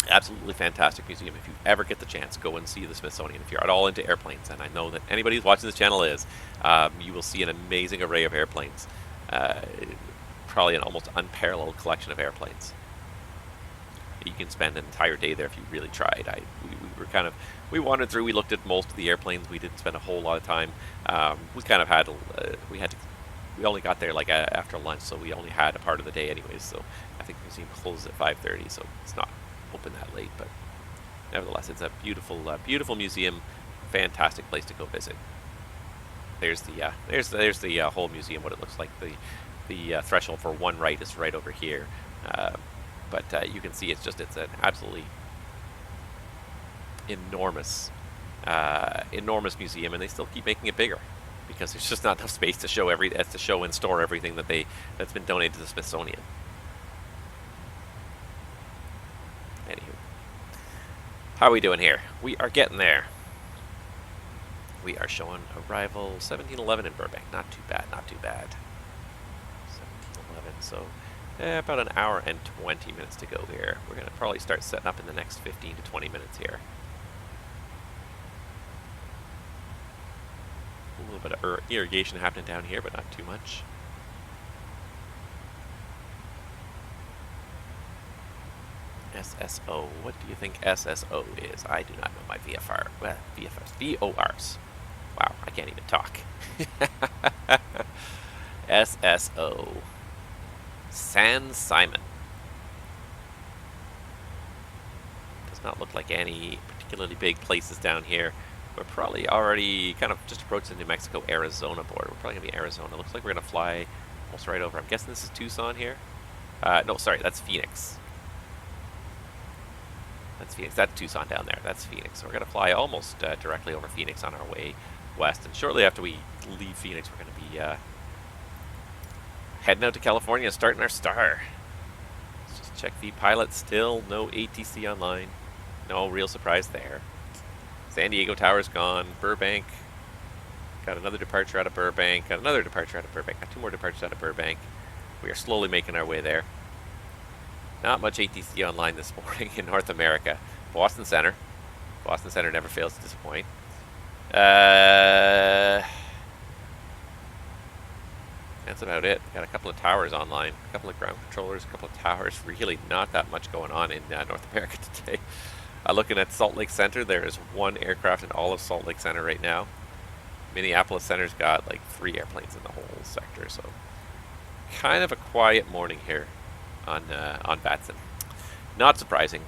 Absolutely fantastic museum. If you ever get the chance, go and see the Smithsonian. If you're at all into airplanes, and I know that anybody who's watching this channel is, you will see an amazing array of airplanes. Probably an almost unparalleled collection of airplanes. You can spend an entire day there if you really tried. We wandered through. We looked at most of the airplanes. We didn't spend a whole lot of time. We kind of had we only got there like after lunch, so we only had a part of the day anyways. So I think the museum closes at 5:30, so it's not open that late. But nevertheless, it's a beautiful, beautiful museum. Fantastic place to go visit. There's the whole museum. What it looks like. The threshold for one right is right over here. But you can see it's an absolutely enormous museum, and they still keep making it bigger because there's just not enough space to show and store everything that's been donated to the Smithsonian. Anywho, how are we doing here? We are getting there. We are showing arrival 1711 in Burbank. Not too bad, not too bad. 1711, so about an hour and 20 minutes to go here. We're going to probably start setting up in the next 15 to 20 minutes here. A little bit of irrigation happening down here, but not too much. SSO. What do you think SSO is? I do not know my VFR. Well, VFRs. VORs. Wow, I can't even talk. SSO. San Simon. Does not look like any particularly big places down here. We're probably already kind of just approaching the New Mexico-Arizona border. We're probably going to be Arizona. Looks like we're going to fly almost right over. I'm guessing this is Tucson here. No, sorry, that's Phoenix. That's Phoenix. That's Tucson down there. That's Phoenix. So we're going to fly almost directly over Phoenix on our way west. And shortly after we leave Phoenix, we're going to be heading out to California and starting our star. Let's just check the pilot. Still no ATC online. No real surprise there. San Diego Tower's gone. Burbank. Got another departure out of Burbank. Got another departure out of Burbank. Got two more departures out of Burbank. We are slowly making our way there. Not much ATC online this morning in North America. Boston Center. Boston Center never fails to disappoint. That's about it. Got a couple of towers online. A couple of ground controllers. A couple of towers. Really not that much going on in North America today. Looking at Salt Lake Center, there is one aircraft in all of Salt Lake Center right now. Minneapolis Center's got like 3 airplanes in the whole sector, so kind of a quiet morning here on VATSIM. Not surprising.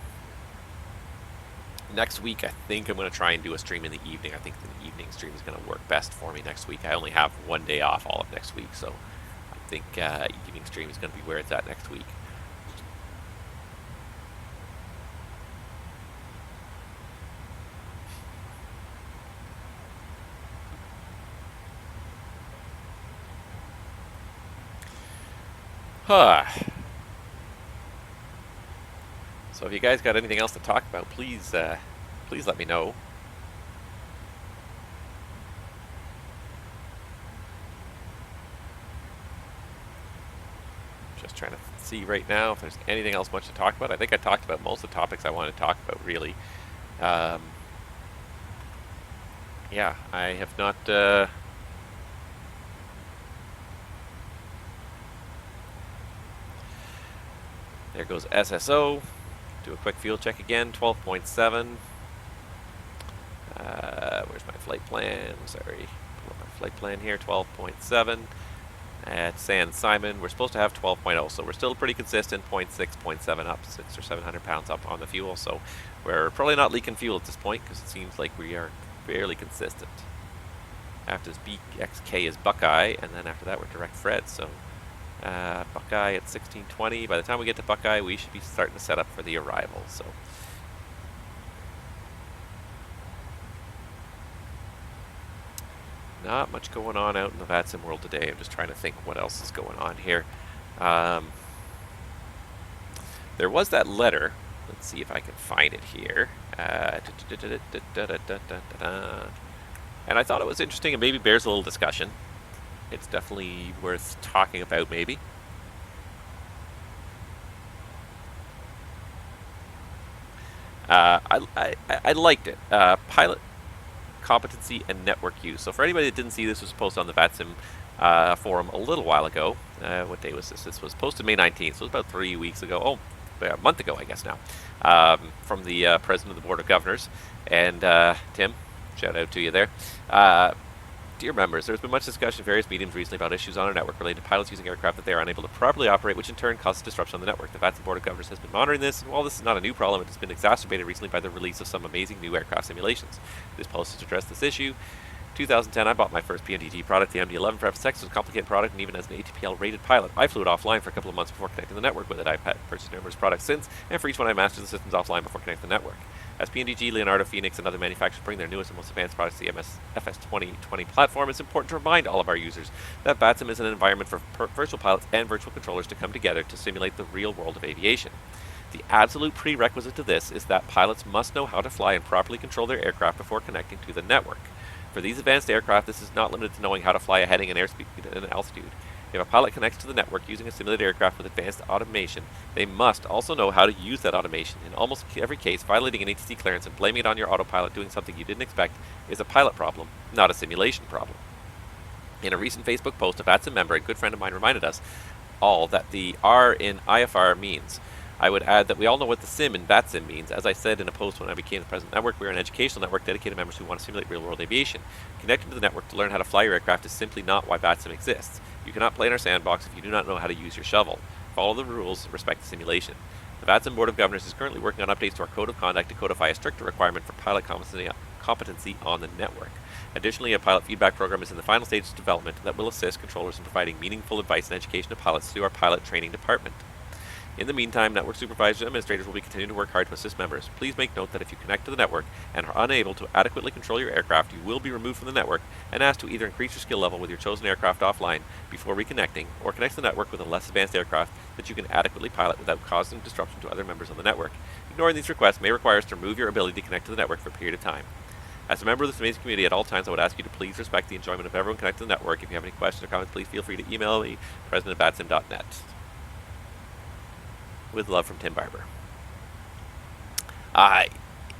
Next week, I think I'm going to try and do a stream in the evening. I think the evening stream is going to work best for me next week. I only have one day off all of next week, so I think evening stream is going to be where it's at next week. So if you guys got anything else to talk about, please let me know. Just trying to see right now if there's anything else much to talk about. I think I talked about most of the topics I wanted to talk about, really. Yeah, I have not... There goes SSO. Do a quick fuel check again. 12.7. Where's my flight plan? Sorry. Pull up my flight plan here. 12.7. At San Simon, we're supposed to have 12.0, so we're still pretty consistent. 0.6, 0.7 up, 600 or 700 pounds up on the fuel. So we're probably not leaking fuel at this point because it seems like we are fairly consistent. After this BXK is Buckeye, and then after that we're direct Fred. So Buckeye at 1620. By the time we get to Buckeye, we should be starting to set up for the arrival. So Not much going on out in the VATSIM world today. I'm just trying to think what else is going on here. There was that letter. Let's see if I can find it here. And I thought it was interesting and maybe bears a little discussion. It's definitely worth talking about, maybe. I liked it. Pilot competency and network use. So for anybody that didn't see, this was posted on the VATSIM forum a little while ago. What day was this? This was posted May 19th, so it was about 3 weeks ago. Oh, a month ago, I guess now. From the President of the Board of Governors. And Tim, shout out to you there. Dear members, there's been much discussion in various mediums recently about issues on our network related to pilots using aircraft that they are unable to properly operate, which in turn causes disruption on the network. The VATSIM Board of Governors has been monitoring this, and while this is not a new problem, it has been exacerbated recently by the release of some amazing new aircraft simulations. This post is to address this issue. 2010, I bought my first PMDG product, the MD-11 for F6. It was a complicated product, and even as an ATPL-rated pilot, I flew it offline for a couple of months before connecting the network with it. I've purchased numerous products since, and for each one I mastered the systems offline before connecting the network. As PMDG, Leonardo, Fenix, and other manufacturers bring their newest and most advanced products to the MSFS 2020 platform, it's important to remind all of our users that VATSIM is an environment for virtual pilots and virtual controllers to come together to simulate the real world of aviation. The absolute prerequisite to this is that pilots must know how to fly and properly control their aircraft before connecting to the network. For these advanced aircraft, this is not limited to knowing how to fly a heading and airspeed and altitude. If a pilot connects to the network using a simulated aircraft with advanced automation, they must also know how to use that automation. In almost every case, violating an ATC clearance and blaming it on your autopilot doing something you didn't expect is a pilot problem, not a simulation problem. In a recent Facebook post, a VATSIM member and good friend of mine reminded us all that the R in IFR means. I would add that we all know what the sim in VATSIM means. As I said in a post when I became the president of the network, we are an educational network dedicated to members who want to simulate real-world aviation. Connecting to the network to learn how to fly your aircraft is simply not why VATSIM exists. You cannot play in our sandbox if you do not know how to use your shovel. Follow the rules and respect the simulation. The VATSIM Board of Governors is currently working on updates to our Code of Conduct to codify a stricter requirement for pilot competency on the network. Additionally, a pilot feedback program is in the final stages of development that will assist controllers in providing meaningful advice and education to pilots through our pilot training department. In the meantime, network supervisors and administrators will be continuing to work hard to assist members. Please make note that if you connect to the network and are unable to adequately control your aircraft, you will be removed from the network and asked to either increase your skill level with your chosen aircraft offline before reconnecting, or connect to the network with a less advanced aircraft that you can adequately pilot without causing disruption to other members on the network. Ignoring these requests may require us to remove your ability to connect to the network for a period of time. As a member of this amazing community at all times, I would ask you to please respect the enjoyment of everyone connected to the network. If you have any questions or comments, please feel free to email me, president@vatsim.net. With love from Tim Barber.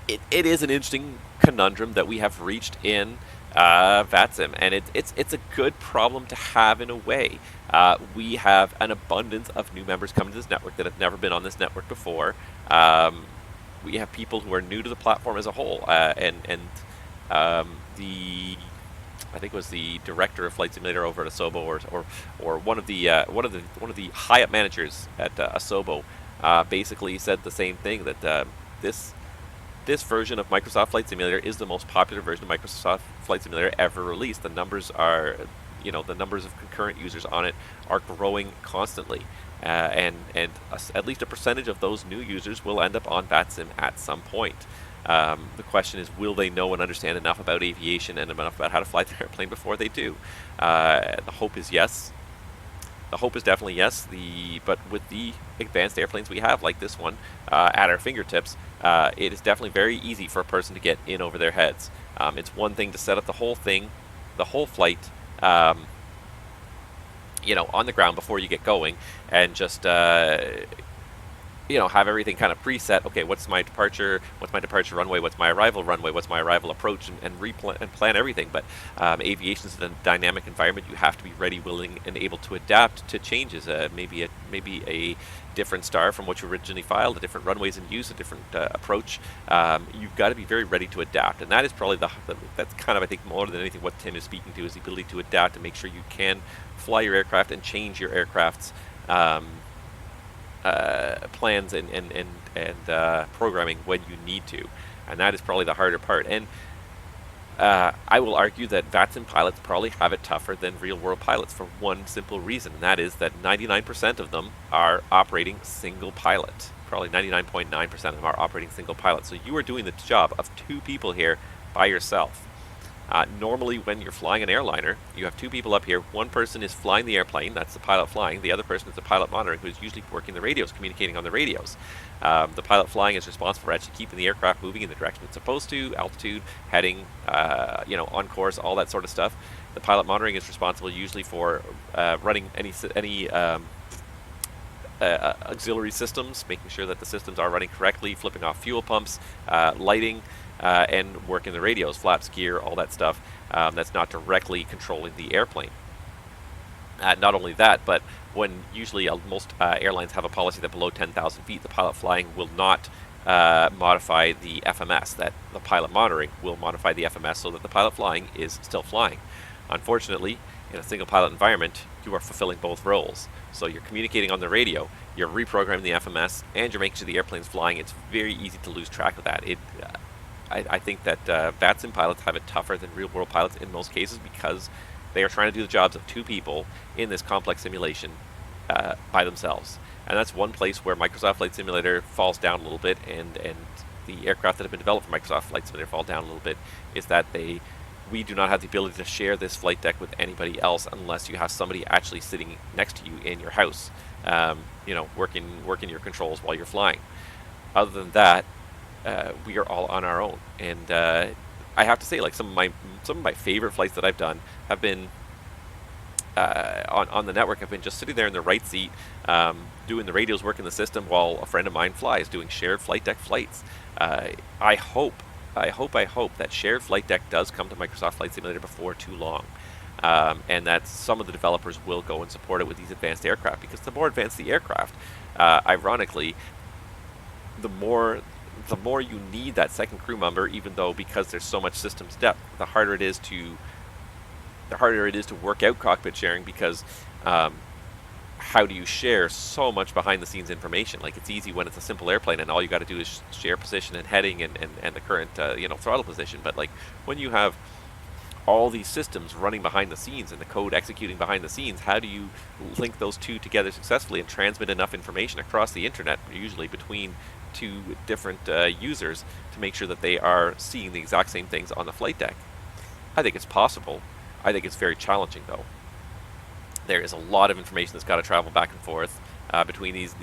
It is an interesting conundrum that we have reached in VATSIM, and it's a good problem to have in a way. We have an abundance of new members coming to this network that have never been on this network before. We have people who are new to the platform as a whole, I think it was the director of Flight Simulator over at Asobo, or one of the high-up managers at Asobo, basically said the same thing, that this version of Microsoft Flight Simulator is the most popular version of Microsoft Flight Simulator ever released. The numbers are, the numbers of concurrent users on it are growing constantly, and at least a percentage of those new users will end up on VATSIM at some point. The question is, will they know and understand enough about aviation and enough about how to fly their airplane before they do? The hope is yes. The hope is definitely yes. But with the advanced airplanes we have, like this one, at our fingertips, it is definitely very easy for a person to get in over their heads. It's one thing to set up the whole thing, the whole flight, on the ground before you get going, and just have everything kind of preset. Okay, what's my departure runway, what's my arrival runway, what's my arrival approach, and plan everything. But aviation is a dynamic environment. You have to be ready, willing, and able to adapt to changes. Maybe a different star from what you originally filed, a different runways in use, a different approach. You've got to be very ready to adapt, and that is probably that's kind of, I think, more than anything what Tim is speaking to, is the ability to adapt and make sure you can fly your aircraft and change your aircraft's plans and programming when you need to, and that is probably the harder part. And I will argue that VATSIM pilots probably have it tougher than real-world pilots for one simple reason, and that is that 99% of them are operating single pilot. Probably 99.9% of them are operating single pilot. So you are doing the job of two people here by yourself. Normally, when you're flying an airliner, you have two people up here. One person is flying the airplane, that's the pilot flying. The other person is the pilot monitoring, who's usually working the radios, communicating on the radios. The pilot flying is responsible for actually keeping the aircraft moving in the direction it's supposed to, altitude, heading, on course, all that sort of stuff. The pilot monitoring is responsible usually for running any auxiliary systems, making sure that the systems are running correctly, flipping off fuel pumps, lighting, and working the radios, flaps, gear, all that stuff. That's not directly controlling the airplane. Not only that, but when usually most airlines have a policy that below 10,000 feet, the pilot flying will not modify the FMS, that the pilot monitoring will modify the FMS so that the pilot flying is still flying. Unfortunately, in a single pilot environment, you are fulfilling both roles. So you're communicating on the radio, you're reprogramming the FMS, and you're making sure the airplane's flying. It's very easy to lose track of that. I think that VATSIM pilots have it tougher than real-world pilots in most cases because they are trying to do the jobs of two people in this complex simulation by themselves. And that's one place where Microsoft Flight Simulator falls down a little bit, and the aircraft that have been developed for Microsoft Flight Simulator fall down a little bit, is that we do not have the ability to share this flight deck with anybody else unless you have somebody actually sitting next to you in your house, working your controls while you're flying. Other than that, we are all on our own. And I have to say, like, some of my favorite flights that I've done have been on the network. I've been just sitting there in the right seat, doing the radios work in the system while a friend of mine flies, doing shared flight deck flights. I hope that shared flight deck does come to Microsoft Flight Simulator before too long, and that some of the developers will go and support it with these advanced aircraft, because the more advanced the aircraft, ironically, the more you need that second crew member, even though, because there's so much systems depth, the harder it is to work out cockpit sharing, because how do you share so much behind the scenes information? Like, it's easy when it's a simple airplane and all you got to do is share position and heading and the current throttle position. But like, when you have all these systems running behind the scenes and the code executing behind the scenes, how do you link those two together successfully and transmit enough information across the internet, usually between two different users, to make sure that they are seeing the exact same things on the flight deck? I think it's possible. I think it's very challenging, though. There is a lot of information that's got to travel back and forth between these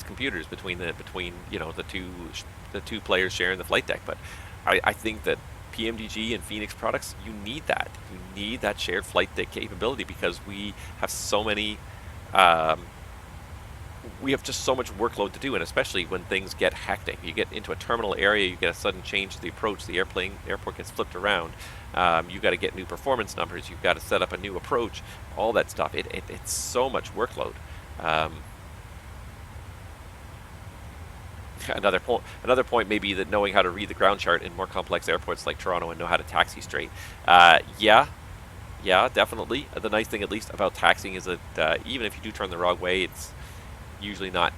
computers, between the two players sharing the flight deck. But I think that PMDG and Fenix products, you need that. You need that shared flight deck capability, because we have so many. We have just so much workload to do, and especially when things get hectic. You get into a terminal area, you get a sudden change to the approach, the airport gets flipped around. You've got to get new performance numbers, you've got to set up a new approach, all that stuff. It's so much workload. Another point may be that knowing how to read the ground chart in more complex airports like Toronto and know how to taxi straight. Yeah, definitely. The nice thing, at least, about taxiing is that even if you do turn the wrong way, it's usually not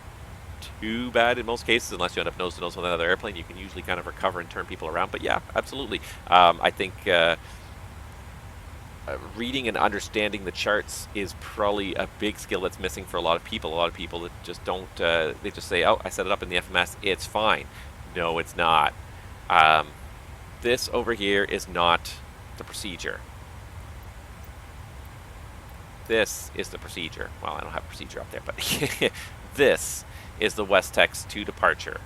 too bad in most cases, unless you end up nose to nose with another airplane. You can usually kind of recover and turn people around. But yeah, absolutely. I think reading and understanding the charts is probably a big skill that's missing for a lot of people. A lot of people that just don't, they just say, oh, I set it up in the FMS, it's fine. No, it's not. This over here is not the procedure. This is the procedure. Well, I don't have a procedure up there, but this is the WestTex to departure.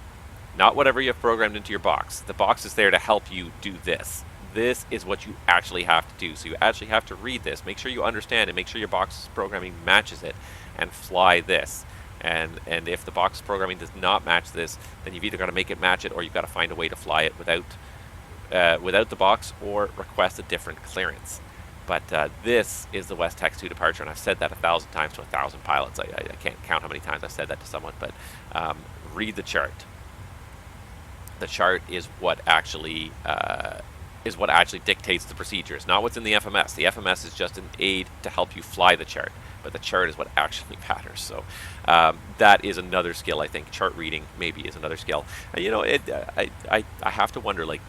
Not whatever you have programmed into your box. The box is there to help you do this. This is what you actually have to do. So you actually have to read this, make sure you understand it, make sure your box programming matches it, and fly this. And if the box programming does not match this, then you've either got to make it match it, or you've got to find a way to fly it without the box, or request a different clearance. But this is the WestTex to departure, and I've said that 1,000 times to 1,000 pilots. I can't count how many times I've said that to someone, but read the chart. The chart is what actually dictates the procedures, not what's in the FMS. The FMS is just an aid to help you fly the chart, but the chart is what actually matters. So that is another skill, I think. Chart reading maybe is another skill. I have to wonder, like,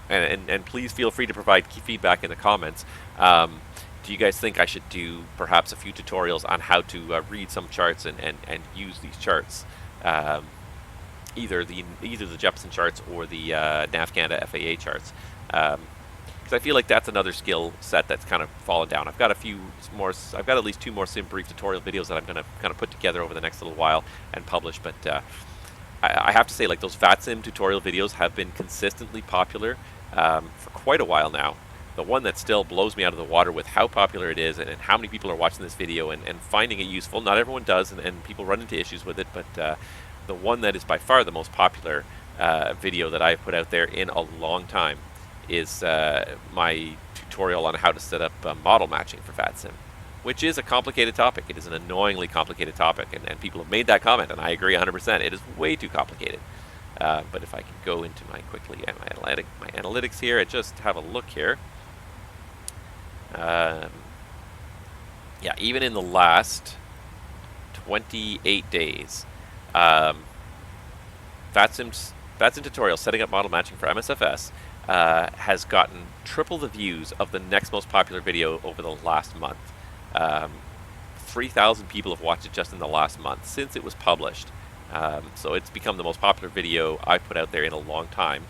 and please feel free to provide feedback in the comments. Do you guys think I should do perhaps a few tutorials on how to read some charts and use these charts? Either the Jeppesen charts or the NAV Canada FAA charts. Because because I feel like that's another skill set that's kind of fallen down. I've got a few more. I've got at least 2 more sim brief tutorial videos that I'm going to kind of put together over the next little while and publish. But I have to say, like, those VATSIM tutorial videos have been consistently popular for quite a while now. The one that still blows me out of the water with how popular it is and how many people are watching this video and finding it useful. Not everyone does, and people run into issues with it, but the one that is by far the most popular video that I've put out there in a long time is my tutorial on how to set up model matching for VATSIM, which is a complicated topic. It is an annoyingly complicated topic, and people have made that comment, and I agree 100%. It is way too complicated. But if I can go into my my analytics here and just have a look here. Yeah, even in the last 28 days, VATSIM tutorial setting up model matching for MSFS has gotten triple the views of the next most popular video over the last month. 3,000 people have watched it just in the last month since it was published. So it's become the most popular video I've put out there in a long time.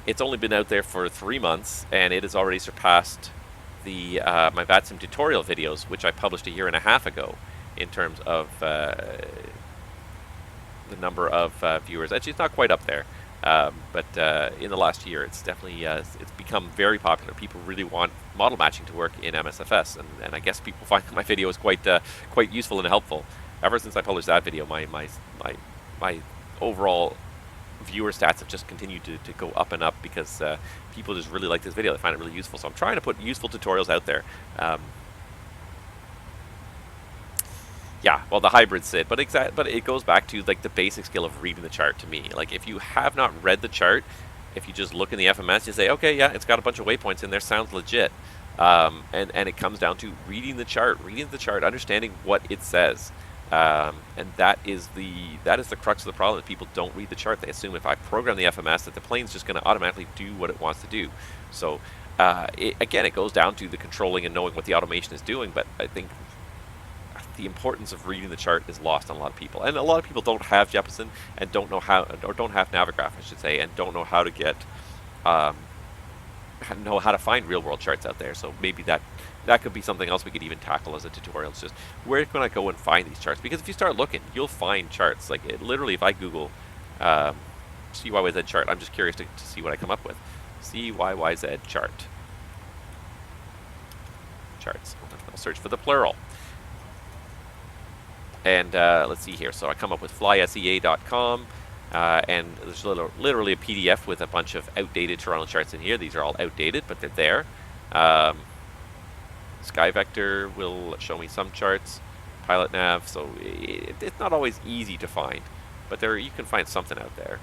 It's only been out there for 3 months, and it has already surpassed the my VATSIM tutorial videos, which I published a year and a half ago, in terms of the number of viewers. Actually, it's not quite up there, but in the last year, it's definitely it's become very popular. People really want model matching to work in MSFS, and I guess people find that my video is quite useful and helpful. Ever since I published that video, my overall viewer stats have just continued to go up and up because people just really like this video. They find it really useful. So I'm trying to put useful tutorials out there. Yeah, well, the hybrid SID, but it goes back to like the basic skill of reading the chart to me. Like, if you have not read the chart, if you just look in the FMS, you say, okay, yeah, it's got a bunch of waypoints in there, sounds legit. And it comes down to reading the chart, understanding what it says. And that is the crux of the problem, that people don't read the chart. They assume if I program the FMS that the plane's just going to automatically do what it wants to do. So again, it goes down to the controlling and knowing what the automation is doing, but I think the importance of reading the chart is lost on a lot of people. And a lot of people don't have Jeppesen and don't know how, or don't have Navigraph, I should say, and don't know how to get how to find real world charts out there. So maybe that could be something else we could even tackle as a tutorial. It's just, where can I go and find these charts? Because if you start looking, you'll find charts. Like, literally, if I Google CYYZ chart, I'm just curious to see what I come up with. CYYZ chart. Charts. I'll search for the plural. And let's see here. So I come up with flysea.com. And there's literally a PDF with a bunch of outdated Toronto charts in here. These are all outdated, but they're there. SkyVector will show me some charts. Pilot Nav, so it's not always easy to find, but you can find something out there.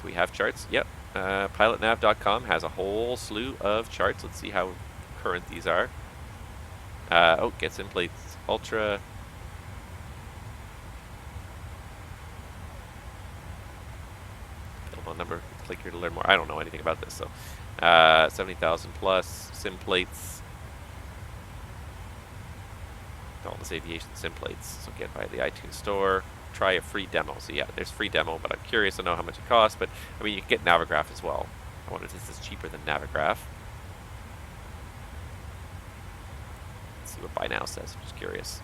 Do we have charts? Yep. PilotNav.com has a whole slew of charts. Let's see how current these are. Gets in plates Ultra. Telephone number. Click here to learn more. I don't know anything about this, so 70,000 plus sim plates. Dallas Aviation sim plates. So get by the iTunes store. Try a free demo. So yeah, there's free demo, but I'm curious to know how much it costs. But I mean, you can get Navigraph as well. I wonder if this is cheaper than Navigraph. Let's see what Buy Now says. I'm just curious.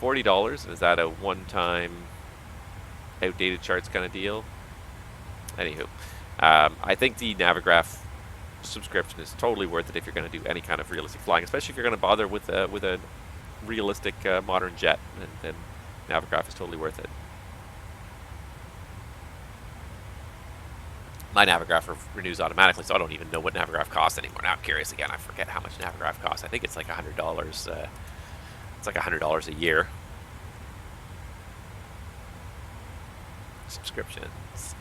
$40, and is that a one-time outdated charts kind of deal? Anywho, I think the Navigraph subscription is totally worth it if you're going to do any kind of realistic flying, especially if you're going to bother with a realistic modern jet, and then Navigraph is totally worth it. My Navigraph renews automatically, so I don't even know what Navigraph costs anymore. Now I'm curious again. I forget how much Navigraph costs. I think it's like $100. It's like $100 a year. Subscriptions.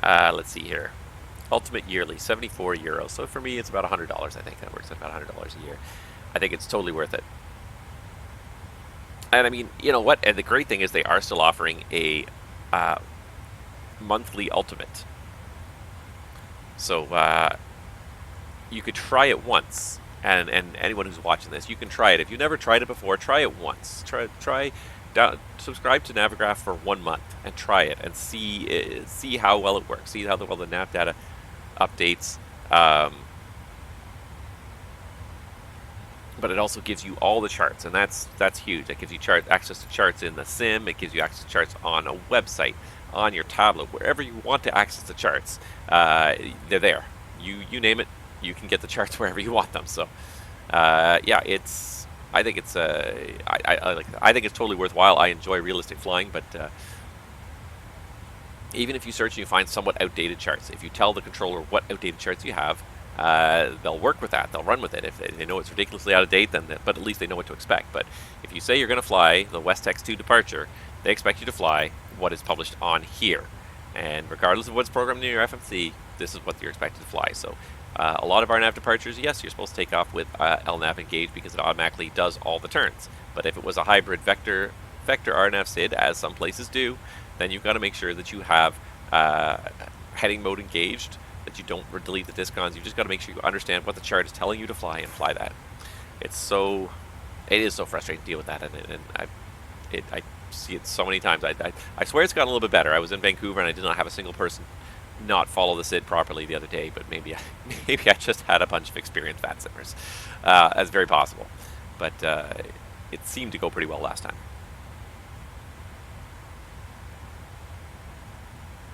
Let's see here. Ultimate yearly, €74. So for me, it's about $100. I think that works at about $100 a year. I think it's totally worth it. And I mean, you know what? And the great thing is they are still offering a monthly ultimate. So you could try it once. And anyone who's watching this, you can try it. If you've never tried it before, try it once. Try subscribe to Navigraph for 1 month and try it and see how well it works. See how well the nav data updates. But it also gives you all the charts, and that's huge. It gives you access to charts in the sim. It gives you access to charts on a website, on your tablet, wherever you want to access the charts. They're there. You name it, you can get the charts wherever you want them. So, yeah, I think it's I think it's totally worthwhile. I enjoy realistic flying, but even if you search and you find somewhat outdated charts, if you tell the controller what outdated charts you have, they'll work with that. They'll run with it. If they know it's ridiculously out of date, but at least they know what to expect. But if you say you're going to fly the WestX 2 departure, they expect you to fly what is published on here. And regardless of what's programmed in your FMC, this is what you're expected to fly. So a lot of RNAV departures, yes, you're supposed to take off with LNAV engaged because it automatically does all the turns. But if it was a hybrid vector RNAV SID, as some places do, then you've got to make sure that you have heading mode engaged, that you don't delete the discons. You've just got to make sure you understand what the chart is telling you to fly and fly that. It is so frustrating to deal with that, and I see it so many times. I swear it's gotten a little bit better. I was in Vancouver and I did not have a single person not follow the SID properly the other day, but maybe I just had a bunch of experienced VATSIMers. That's very possible, but it seemed to go pretty well last time.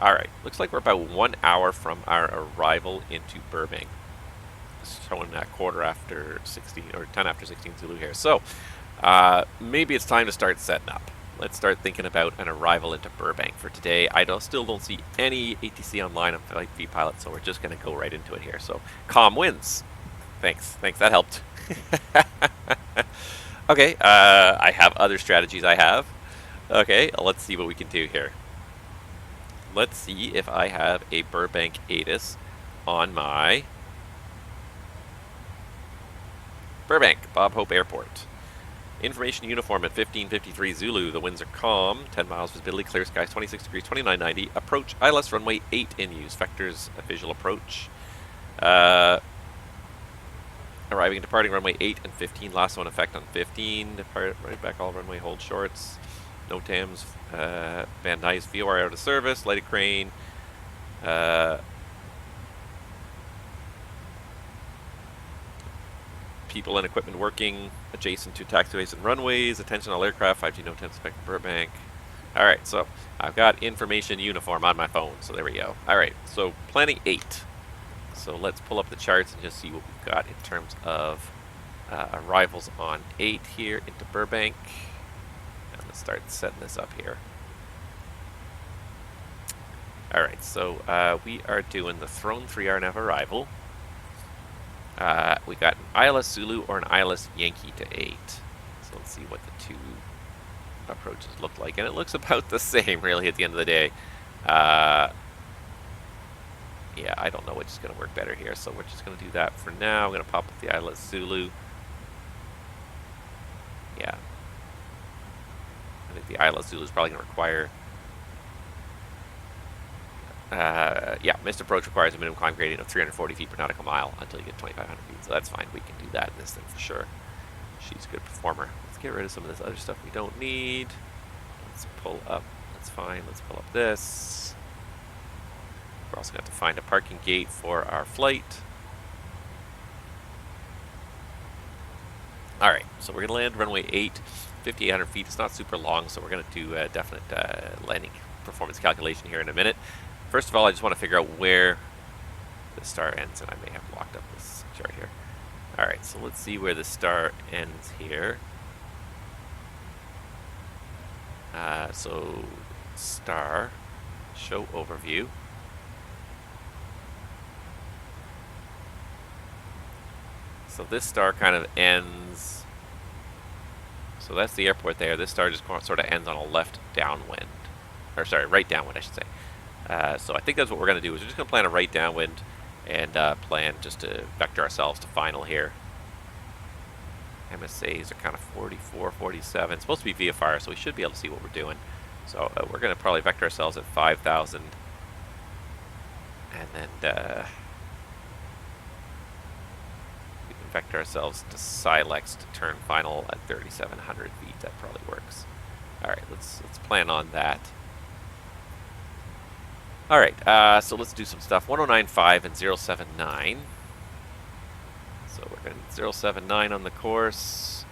Alright, looks like we're about 1 hour from our arrival into Burbank. Showing that quarter after 16, or 10 after 16 Zulu here. So, maybe it's time to start setting up. Let's start thinking about an arrival into Burbank for today. I still don't see any ATC online on Flight vPilot, so we're just going to go right into it here. So, calm wins. Thanks, that helped. Okay, I have other strategies I have. Okay, let's see what we can do here. Let's see if I have a Burbank ATIS on my Burbank Bob Hope Airport. Information uniform at 1553 Zulu. The winds are calm. 10 miles visibility. Clear skies. 26 degrees. 2990. Approach ILS runway 8 in use. Vectors visual approach. Arriving and departing runway 8 and 15. Lasso in effect on 15. Depart right back all runway hold shorts. No TAMs. Van Nuys VOR out of service. Lighted crane. People and equipment working adjacent to taxiways and runways. Attention all aircraft. 5G no 10 spec Burbank. Alright, so I've got information uniform on my phone. So there we go. Alright, so planning 8. So let's pull up the charts and just see what we've got in terms of arrivals on 8 here into Burbank. Start setting this up here. Alright, so we are doing the Throne 3 RNAV arrival. We got an ILS Zulu or an ILS Yankee to 8. So let's see what the two approaches look like. And it looks about the same, really, at the end of the day. Yeah, I don't know which is going to work better here, so we're just going to do that for now. I'm going to pop up the ILS Zulu. Yeah. I think the ILS Zulu is probably going to require... yeah, missed approach requires a minimum climb gradient of 340 feet per nautical mile until you get 2,500 feet. So that's fine. We can do that in this thing for sure. She's a good performer. Let's get rid of some of this other stuff we don't need. Let's pull up. That's fine. Let's pull up this. We're also going to have to find a parking gate for our flight. Alright, so we're going to land runway 8. 5,800 feet. It's not super long, so we're going to do a definite landing performance calculation here in a minute. First of all, I just want to figure out where the star ends, and I may have locked up this chart here. Alright, so let's see where the star ends here. So, star, show overview. So this star kind of ends... So that's the airport there. This star just sort of ends on a left downwind. Or sorry, right downwind, I should say. So I think that's what we're going to do, is we're just going to plan a right downwind and plan just to vector ourselves to final here. MSAs are kind of 44, 47. It's supposed to be VFR, so we should be able to see what we're doing. So we're going to probably vector ourselves at 5,000. And then we can vector ourselves to Silex to turn final at 3,700 feet. That probably works. All right, let's plan on that. All right, so let's do some stuff. 1095 and 079. So we're going to 079 on the course.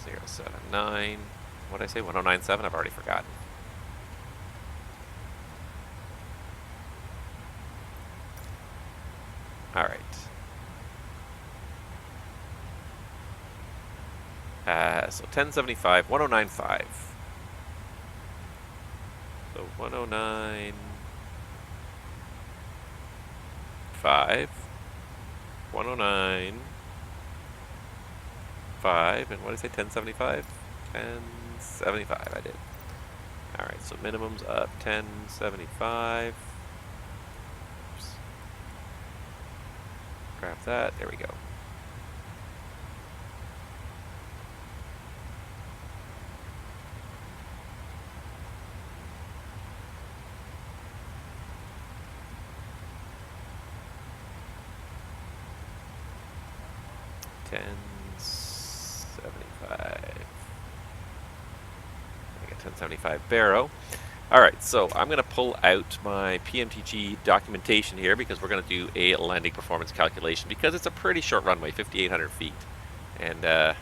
.079. What did I say? 1097? I've already forgotten. All right. So 1075, 1095. So 1095, 109, 5, and what did I say? 1075? 1075, I did. All right, so minimum's up 1075. Oops. Grab that. There we go. $10.75. I got 1075 Barrow. All right, so I'm going to pull out my PMDG documentation here because we're going to do a landing performance calculation because it's a pretty short runway, 5,800 feet. And I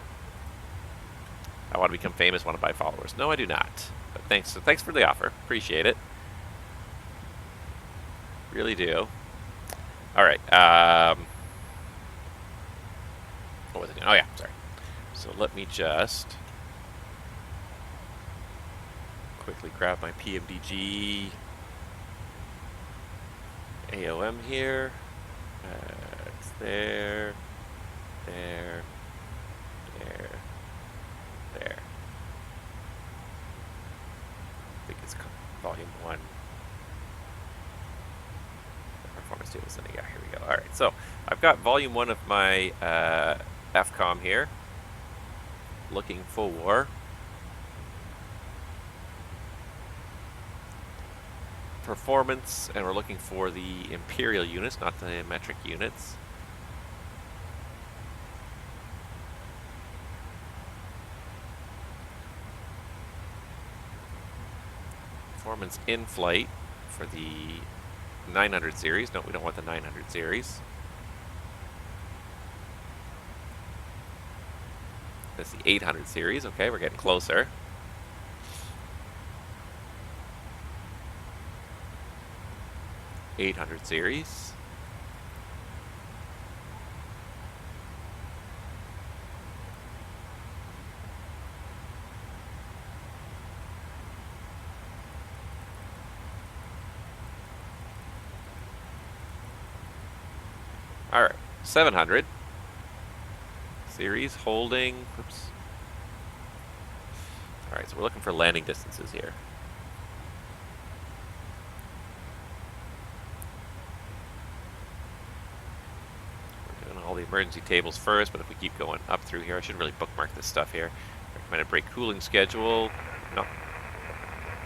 want to become famous, want to buy followers. No, I do not. But thanks for the offer. Appreciate it. Really do. All right. What was it doing? Oh, yeah, sorry. So let me just quickly grab my PMDG AOM here. It's there. I think it's volume 1. Performance table setting. Yeah, here we go. All right, so I've got volume 1 of my FCOM here. Looking for performance, and we're looking for the imperial units, not the metric units. Performance in flight for the 900 series. No, we don't want the 900 series. That's the 800 series. Okay, we're getting closer. .800 series. All right, 700 series holding. Oops. All right, so we're looking for landing distances here. We're doing all the emergency tables first, but if we keep going up through here, I should really bookmark this stuff here. Recommended brake cooling schedule. No.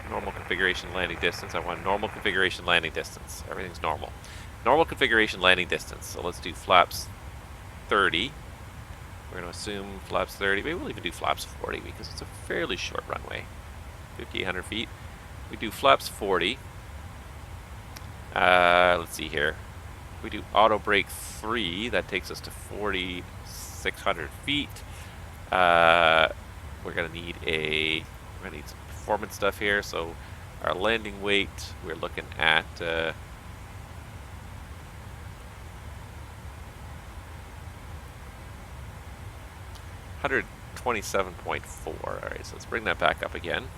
Normal configuration landing distance. I want normal configuration landing distance. Everything's normal. Normal configuration landing distance. So let's do flaps 30. We're going to assume flaps 30. Maybe we'll even do flaps 40 because it's a fairly short runway. 5,800 feet. We do flaps 40. Let's see here. We do auto brake 3. That takes us to 4,600 feet. We're going to need some performance stuff here. So our landing weight, we're looking at 127.4. All right, so let's bring that back up again.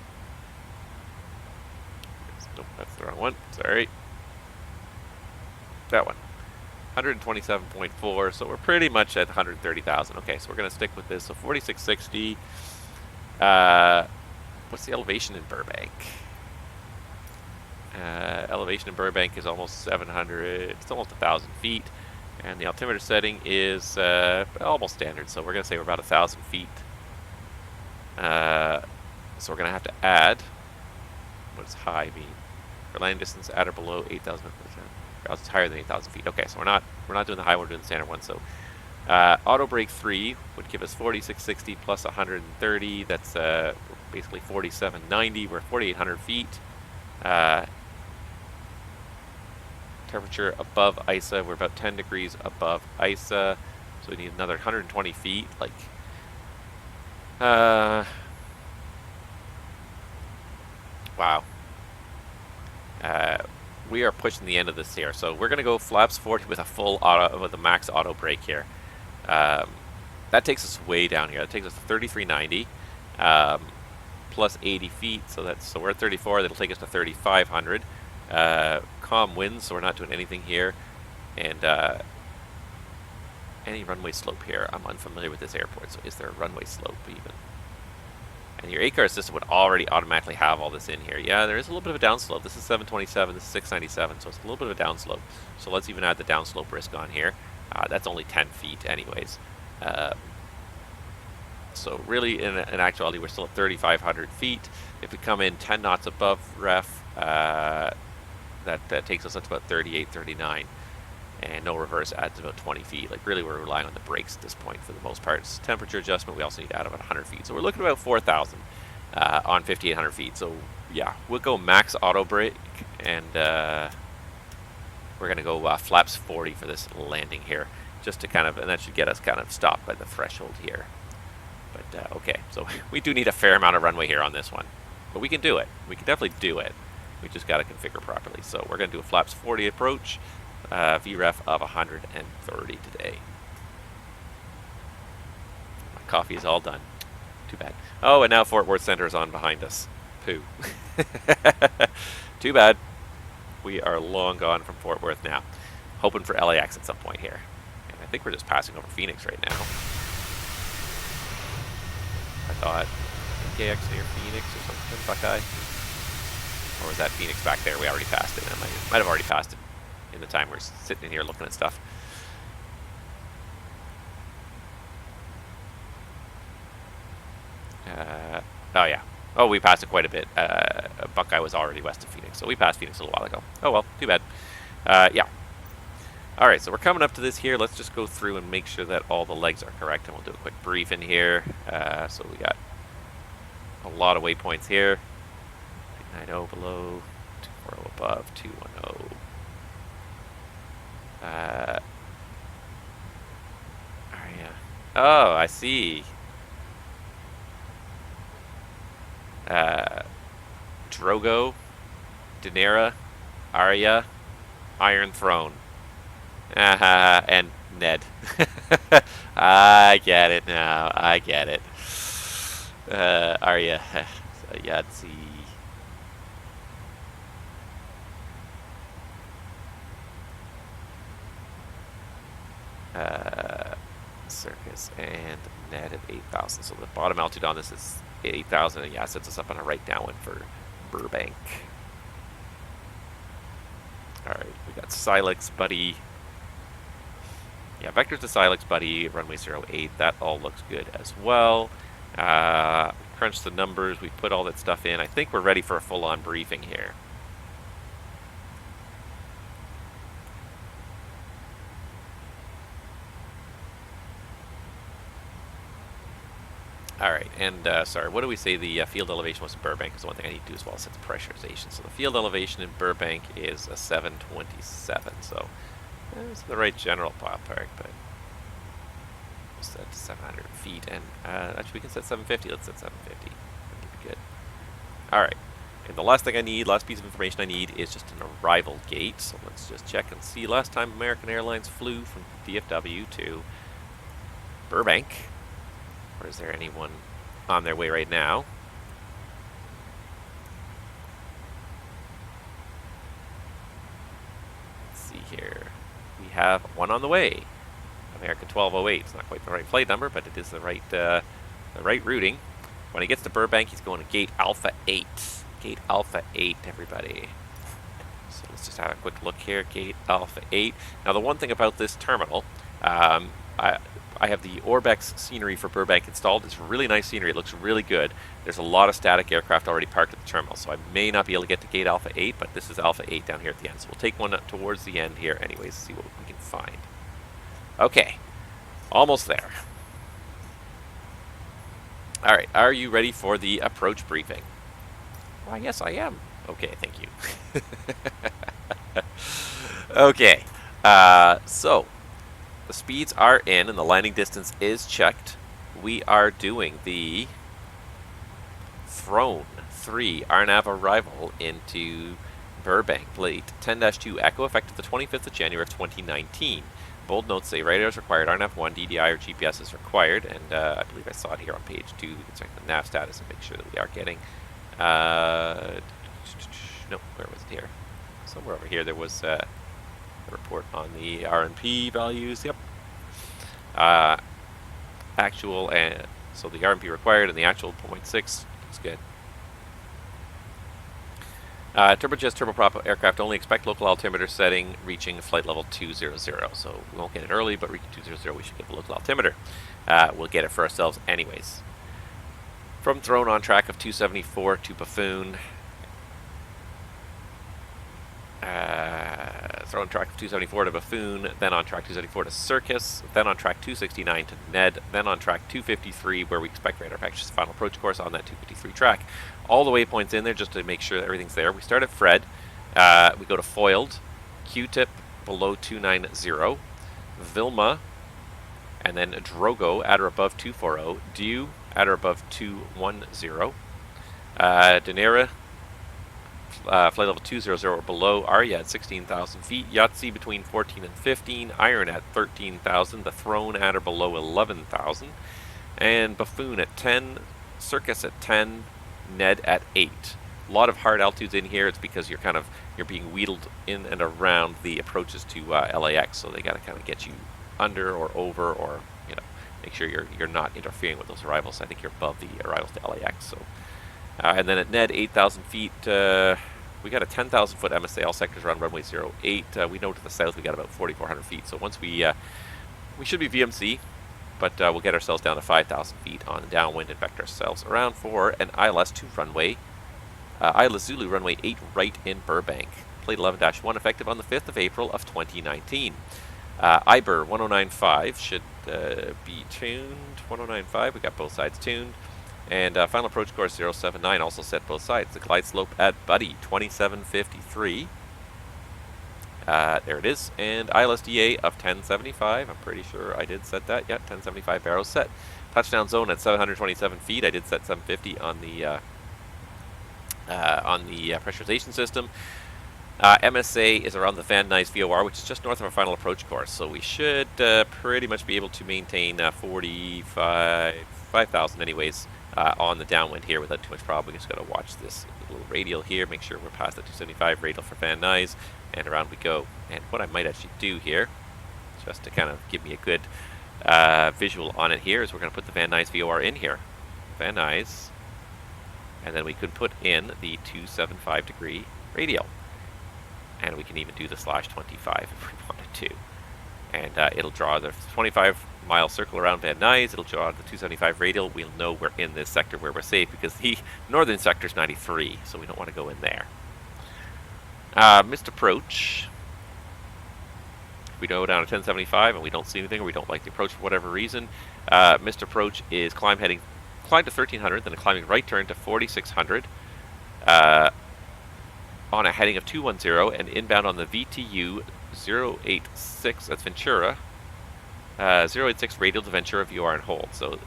Nope, that's the wrong one. Sorry. That one. 127.4. So we're pretty much at 130,000. Okay, so we're going to stick with this. So 4660. What's the elevation in Burbank? Elevation in Burbank is almost 700. It's almost 1,000 feet. And the altimeter setting is almost standard, so we're going to say we're about 1,000 feet. So we're going to have to add, what does high mean? for landing distance at or below 8,000. It's higher than 8,000 feet. Okay, so we're not doing the high one, we're doing the standard one. So auto brake 3 would give us 4660 plus 130. That's basically 4790. We're 4,800 feet. Temperature above ISA. We're about 10 degrees above ISA. So we need another 120 feet. Like, wow. We are pushing the end of this here. So we're going to go flaps 40 with a full auto, with a max auto brake here. That takes us way down here. That takes us to 3390 plus 80 feet. So we're at 34. That'll take us to 3,500. Calm winds, so we're not doing anything here. And any runway slope here. I'm unfamiliar with this airport, so is there a runway slope even? And your ACAR system would already automatically have all this in here. Yeah, there is a little bit of a downslope. This is 727, this is 697, so it's a little bit of a downslope. So let's even add the downslope risk on here. That's only 10 feet anyways. So really, in actuality, we're still at 3,500 feet. If we come in 10 knots above ref, that takes us up to about 38, 39. And no reverse adds about 20 feet. Like, really, we're relying on the brakes at this point for the most part. It's temperature adjustment. We also need to add about 100 feet. So we're looking at about 4,000 on 5,800 feet. So, yeah, we'll go max auto brake. And we're going to go flaps 40 for this landing here. Just to kind of, and that should get us kind of stopped by the threshold here. But, okay, so we do need a fair amount of runway here on this one. But we can do it. We can definitely do it. We just got to configure properly. So we're going to do a flaps 40 approach. VREF of 130 today. My coffee is all done. Too bad. Oh, and now Fort Worth Center is on behind us. Pooh. Too bad. We are long gone from Fort Worth now. Hoping for LAX at some point here. And I think we're just passing over Phoenix right now. I thought KX near Phoenix or something, Buckeye. Or was that Phoenix back there? We already passed it. I might have already passed it in the time we're sitting in here looking at stuff. Oh yeah. Oh, we passed it quite a bit. Buckeye was already west of Phoenix, so we passed Phoenix a little while ago. Oh well, too bad. Yeah. Alright, so we're coming up to this here. Let's just go through and make sure that all the legs are correct, and we'll do a quick brief in here. So we got a lot of waypoints here. 390 below, 240 above, 210. Oh, I see. Drogo, Daenerys, Arya, Iron Throne, and Ned. I get it now. I get it. Arya, Yahtzee. Circus and Ned at 8,000. So the bottom altitude on this is 8,000, and yeah, sets us up on a right downwind for Burbank. Alright, we got Silex, Buddy. Yeah, vectors to Silex, Buddy, runway 08. That all looks good as well. Crunch the numbers, we put all that stuff in. I think we're ready for a full-on briefing here. Alright, and sorry, what do we say the field elevation was in Burbank? Is the one thing I need to do as well, set the pressurization. So the field elevation in Burbank is a 727, so it's the right general ballpark, but we'll set 700 feet, and actually we can set 750, let's set 750, that'll be good. Alright, and the last thing I need, last piece of information I need is just an arrival gate, so let's just check and see. Last time American Airlines flew from DFW to Burbank, or is there anyone on their way right now? Let's see here. We have one on the way. American 1208. It's not quite the right flight number, but it is the right routing. When he gets to Burbank, he's going to gate Alpha 8. Gate Alpha 8, everybody. So let's just have a quick look here. Gate Alpha 8. Now, the one thing about this terminal, I have the Orbex scenery for Burbank installed. It's really nice scenery. It looks really good. There's a lot of static aircraft already parked at the terminal, so I may not be able to get to gate Alpha 8, but this is Alpha 8 down here at the end. So we'll take one towards the end here anyways, see what we can find. Okay, almost there. All right, are you ready for the approach briefing? Why, yes, I am. Okay, thank you. Okay, so the speeds are in and the landing distance is checked. We are doing the Throne 3 RNAV arrival into Burbank. Plate 10-2 Echo, effective the 25th of January of 2019. Bold notes say radar is required, RNAV 1, DDI or GPS is required, and I believe I saw it here on page 2. We can check the nav status and make sure that we are getting... no, where was it here? Somewhere over here there was a report on the RNP values. Yep. Actual, and so the RNP required and the actual 0.6 looks good. Turbojet turboprop aircraft only, expect local altimeter setting reaching flight level 200. So we won't get it early, but reaching 200 we should get the local altimeter. We'll get it for ourselves anyways. From Throne on track of 274 to Buffoon. Throne track of 274 to Buffoon, then on track 274 to Circus, then on track 269 to Ned, then on track 253 where we expect radar package's final approach course on that 253 track. All the waypoints in there just to make sure that everything's there. We start at Fred, we go to Foiled, Q-tip below 290, Vilma, and then Drogo at or above 240, Dew at or above 210, Danera, flight level 200 or below, Arya at 16,000 feet, Yahtzee between 14 and 15, Iron at 13,000, the Throne at or below 11,000, and Buffoon at 10, Circus at 10, Ned at 8. A lot of hard altitudes in here. It's because you're being wheedled in and around the approaches to LAX, so they got to kind of get you under or over, or make sure you're not interfering with those arrivals. I think you're above the arrivals to LAX. So, and then at Ned 8,000 feet, we got a 10,000 foot MSAL sectors around runway 08. We know to the south we got about 4,400 feet. So once we should be VMC. But we'll get ourselves down to 5,000 feet on the downwind and vector ourselves around for an ILS 2 runway, ILS Zulu runway 8 right in Burbank. Plate 11-1 effective on the 5th of April of 2019. IBER 1095 should be tuned. 1095, we got both sides tuned. And final approach course 079 also set both sides. The glide slope at Buddy 2753. There it is, and ILSDA of 1075. I'm pretty sure I did set that. Yeah, 1075 barrels set. Touchdown zone at 727 feet. I did set 750 on the pressurization system. MSA is around the Van Nuys VOR, which is just north of our final approach course. So we should pretty much be able to maintain 5,000 anyways on the downwind here without too much problem. We just got to watch this little radial here, make sure we're past the 275 radial for Van Nuys. And around we go. And what I might actually do here, just to kind of give me a good visual on it here, is we're going to put the Van Nuys VOR in here. Van Nuys. And then we could put in the 275 degree radial. And we can even do the /25 if we wanted to. And it'll draw the 25-mile circle around Van Nuys. It'll draw the 275 radial. We'll know we're in this sector where we're safe because the northern sector is 93, so we don't want to go in there. Missed approach. If we go down to 1075 and we don't see anything, or we don't like the approach for whatever reason, missed approach is climb to 1300, then a climbing right turn to 4600 on a heading of 210 and inbound on the VTU 086, that's Ventura, 086 radial to Ventura VOR and hold. So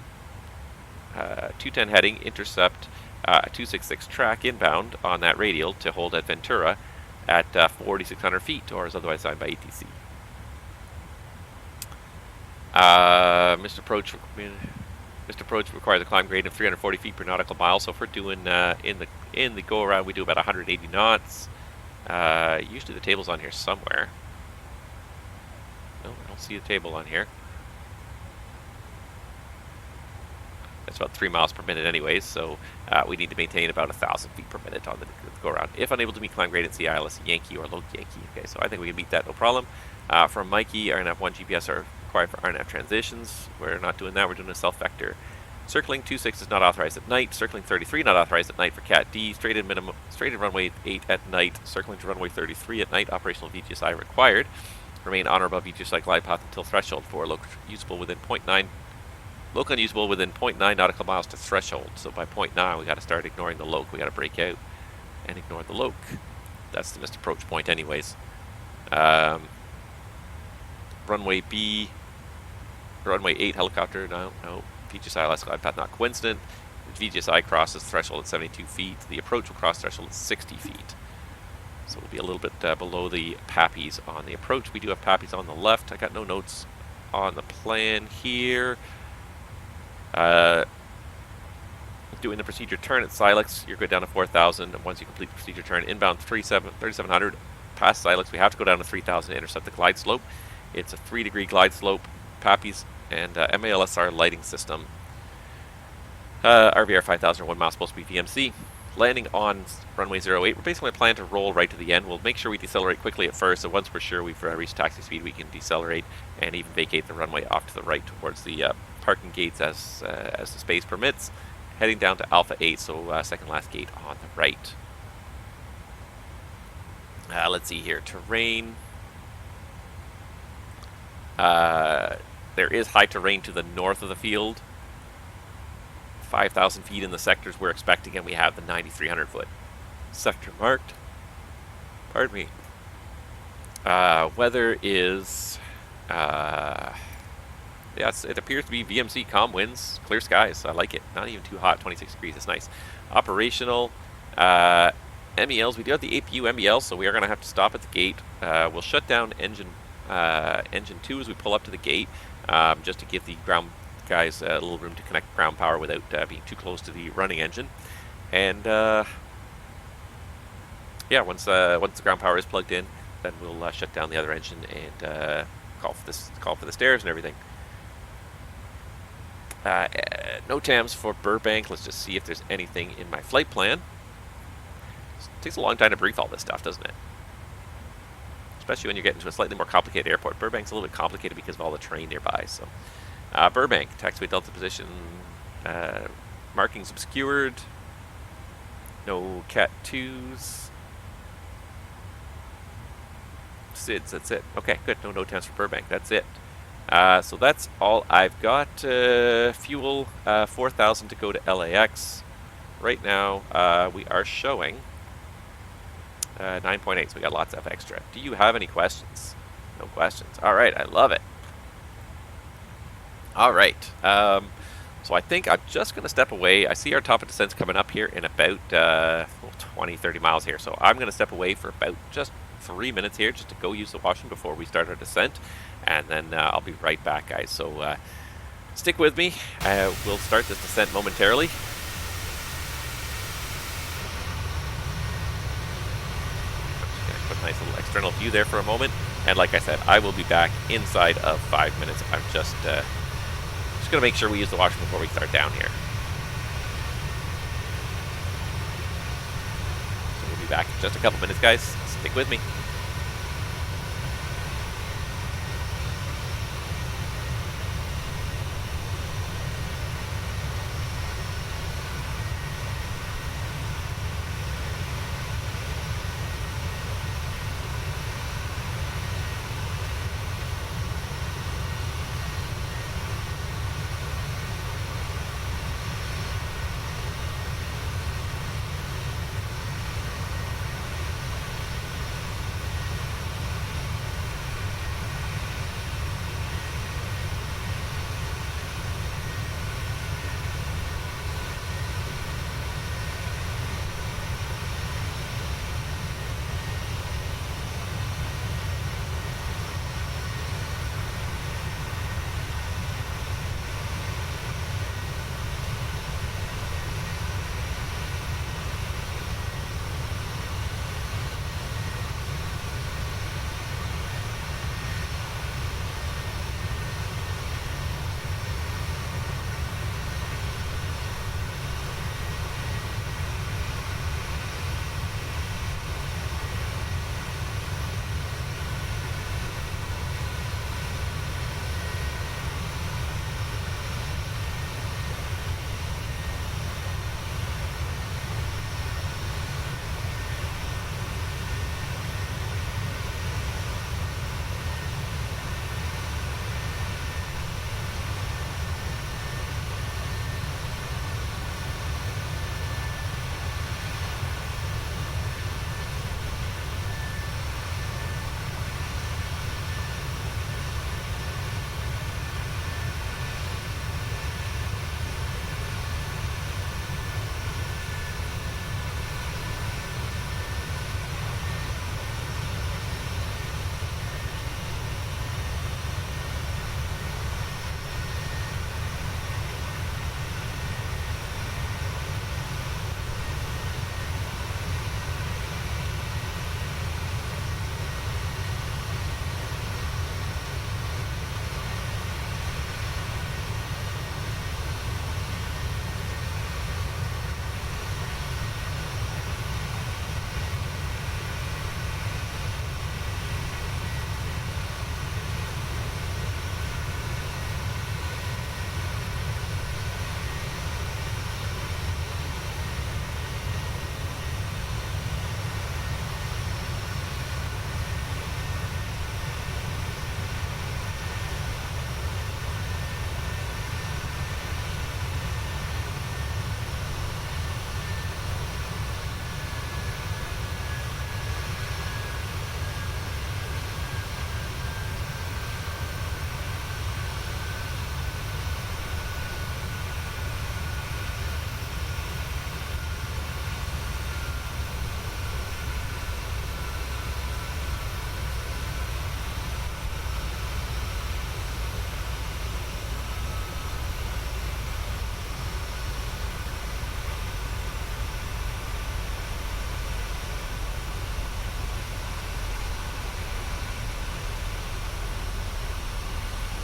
210 heading, intercept 266 track inbound on that radial to hold at Ventura at 4,600 feet, or as otherwise signed by ATC. Missed approach requires a climb grade of 340 feet per nautical mile. So if we're doing in the go around, we do about 180 knots. Usually the table's on here somewhere. No, I don't see the table on here. That's about 3 miles per minute anyways, so we need to maintain about 1,000 feet per minute on the go around. If unable to meet climb grade at CILS Yankee or Low Yankee. Okay, so I think we can meet that no problem. From Mikey, RNF1 GPS are required for RNF transitions. We're not doing that. We're doing a self-vector. Circling 26 is not authorized at night. Circling 33 not authorized at night for Cat D. Straighted runway 8 at night. Circling to runway 33 at night. Operational VGSI required. Remain on or above VGSI glide path until threshold for local usable within 0.9. Local unusable within 0.9 nautical miles to threshold. So by 0.9 we got to start ignoring the loc. We got to break out and ignore the loc. That's the missed approach point anyways. Runway B. Runway 8 helicopter. No. VGSI last glide path not coincident. VGSI crosses threshold at 72 feet. The approach will cross threshold at 60 feet. So we'll be a little bit below the PAPIs on the approach. We do have PAPIs on the left. I got no notes on the plan here. Doing the procedure turn at Silex, you're good down to 4,000. And once you complete the procedure turn, inbound 3,700 past Silex, we have to go down to 3,000 to intercept the glide slope. It's a 3-degree glide slope, PAPIs, and M.E.L lighting system. RVR 5,000 or 1 mile supposed to be VMC. Landing on runway 08, we're basically planning to roll right to the end. We'll make sure we decelerate quickly at first, so once we're sure we've reached taxi speed, we can decelerate and even vacate the runway off to the right towards the parking gates as the space permits. Heading down to Alpha 8, so second last gate on the right. Let's see here, terrain. There is high terrain to the north of the field. 5,000 feet in the sectors we're expecting, and we have the 9,300 foot sector marked. Pardon me. Weather is, yes, it appears to be VMC, calm winds, clear skies. I like it. Not even too hot, 26 degrees, it's nice. Operational, M.E.Ls, we do have the APU M.E.L, so we are going to have to stop at the gate. We'll shut down engine 2 as we pull up to the gate, just to give the ground guys a little room to connect ground power without being too close to the running engine. And yeah, once the ground power is plugged in, then we'll shut down the other engine and call for the stairs and everything. No TAMs for Burbank. Let's just see if there's anything in my flight plan. It takes a long time to brief all this stuff, doesn't it? Especially when you get into a slightly more complicated airport. Burbank's a little bit complicated because of all the terrain nearby. So, Burbank, taxiway Delta position, markings obscured. No Cat 2s. SIDS, that's it. Okay, good. No TAMs for Burbank. That's it. So that's all I've got. Fuel, 4,000 to go to LAX. Right now, we are showing 9.8, so we got lots of extra. Do you have any questions? No questions. All right, I love it. All right. So I think I'm just going to step away. I see our top of descent's coming up here in about 20, 30 miles here. So I'm going to step away for about just 3 minutes here just to go use the washroom before we start our descent. And then I'll be right back, guys. So stick with me. We'll start this descent momentarily. Put a nice little external view there for a moment, and like I said, I will be back inside of 5 minutes. I'm just gonna make sure we use the washroom before we start down here. So we'll be back in just a couple minutes, guys. Stick with me.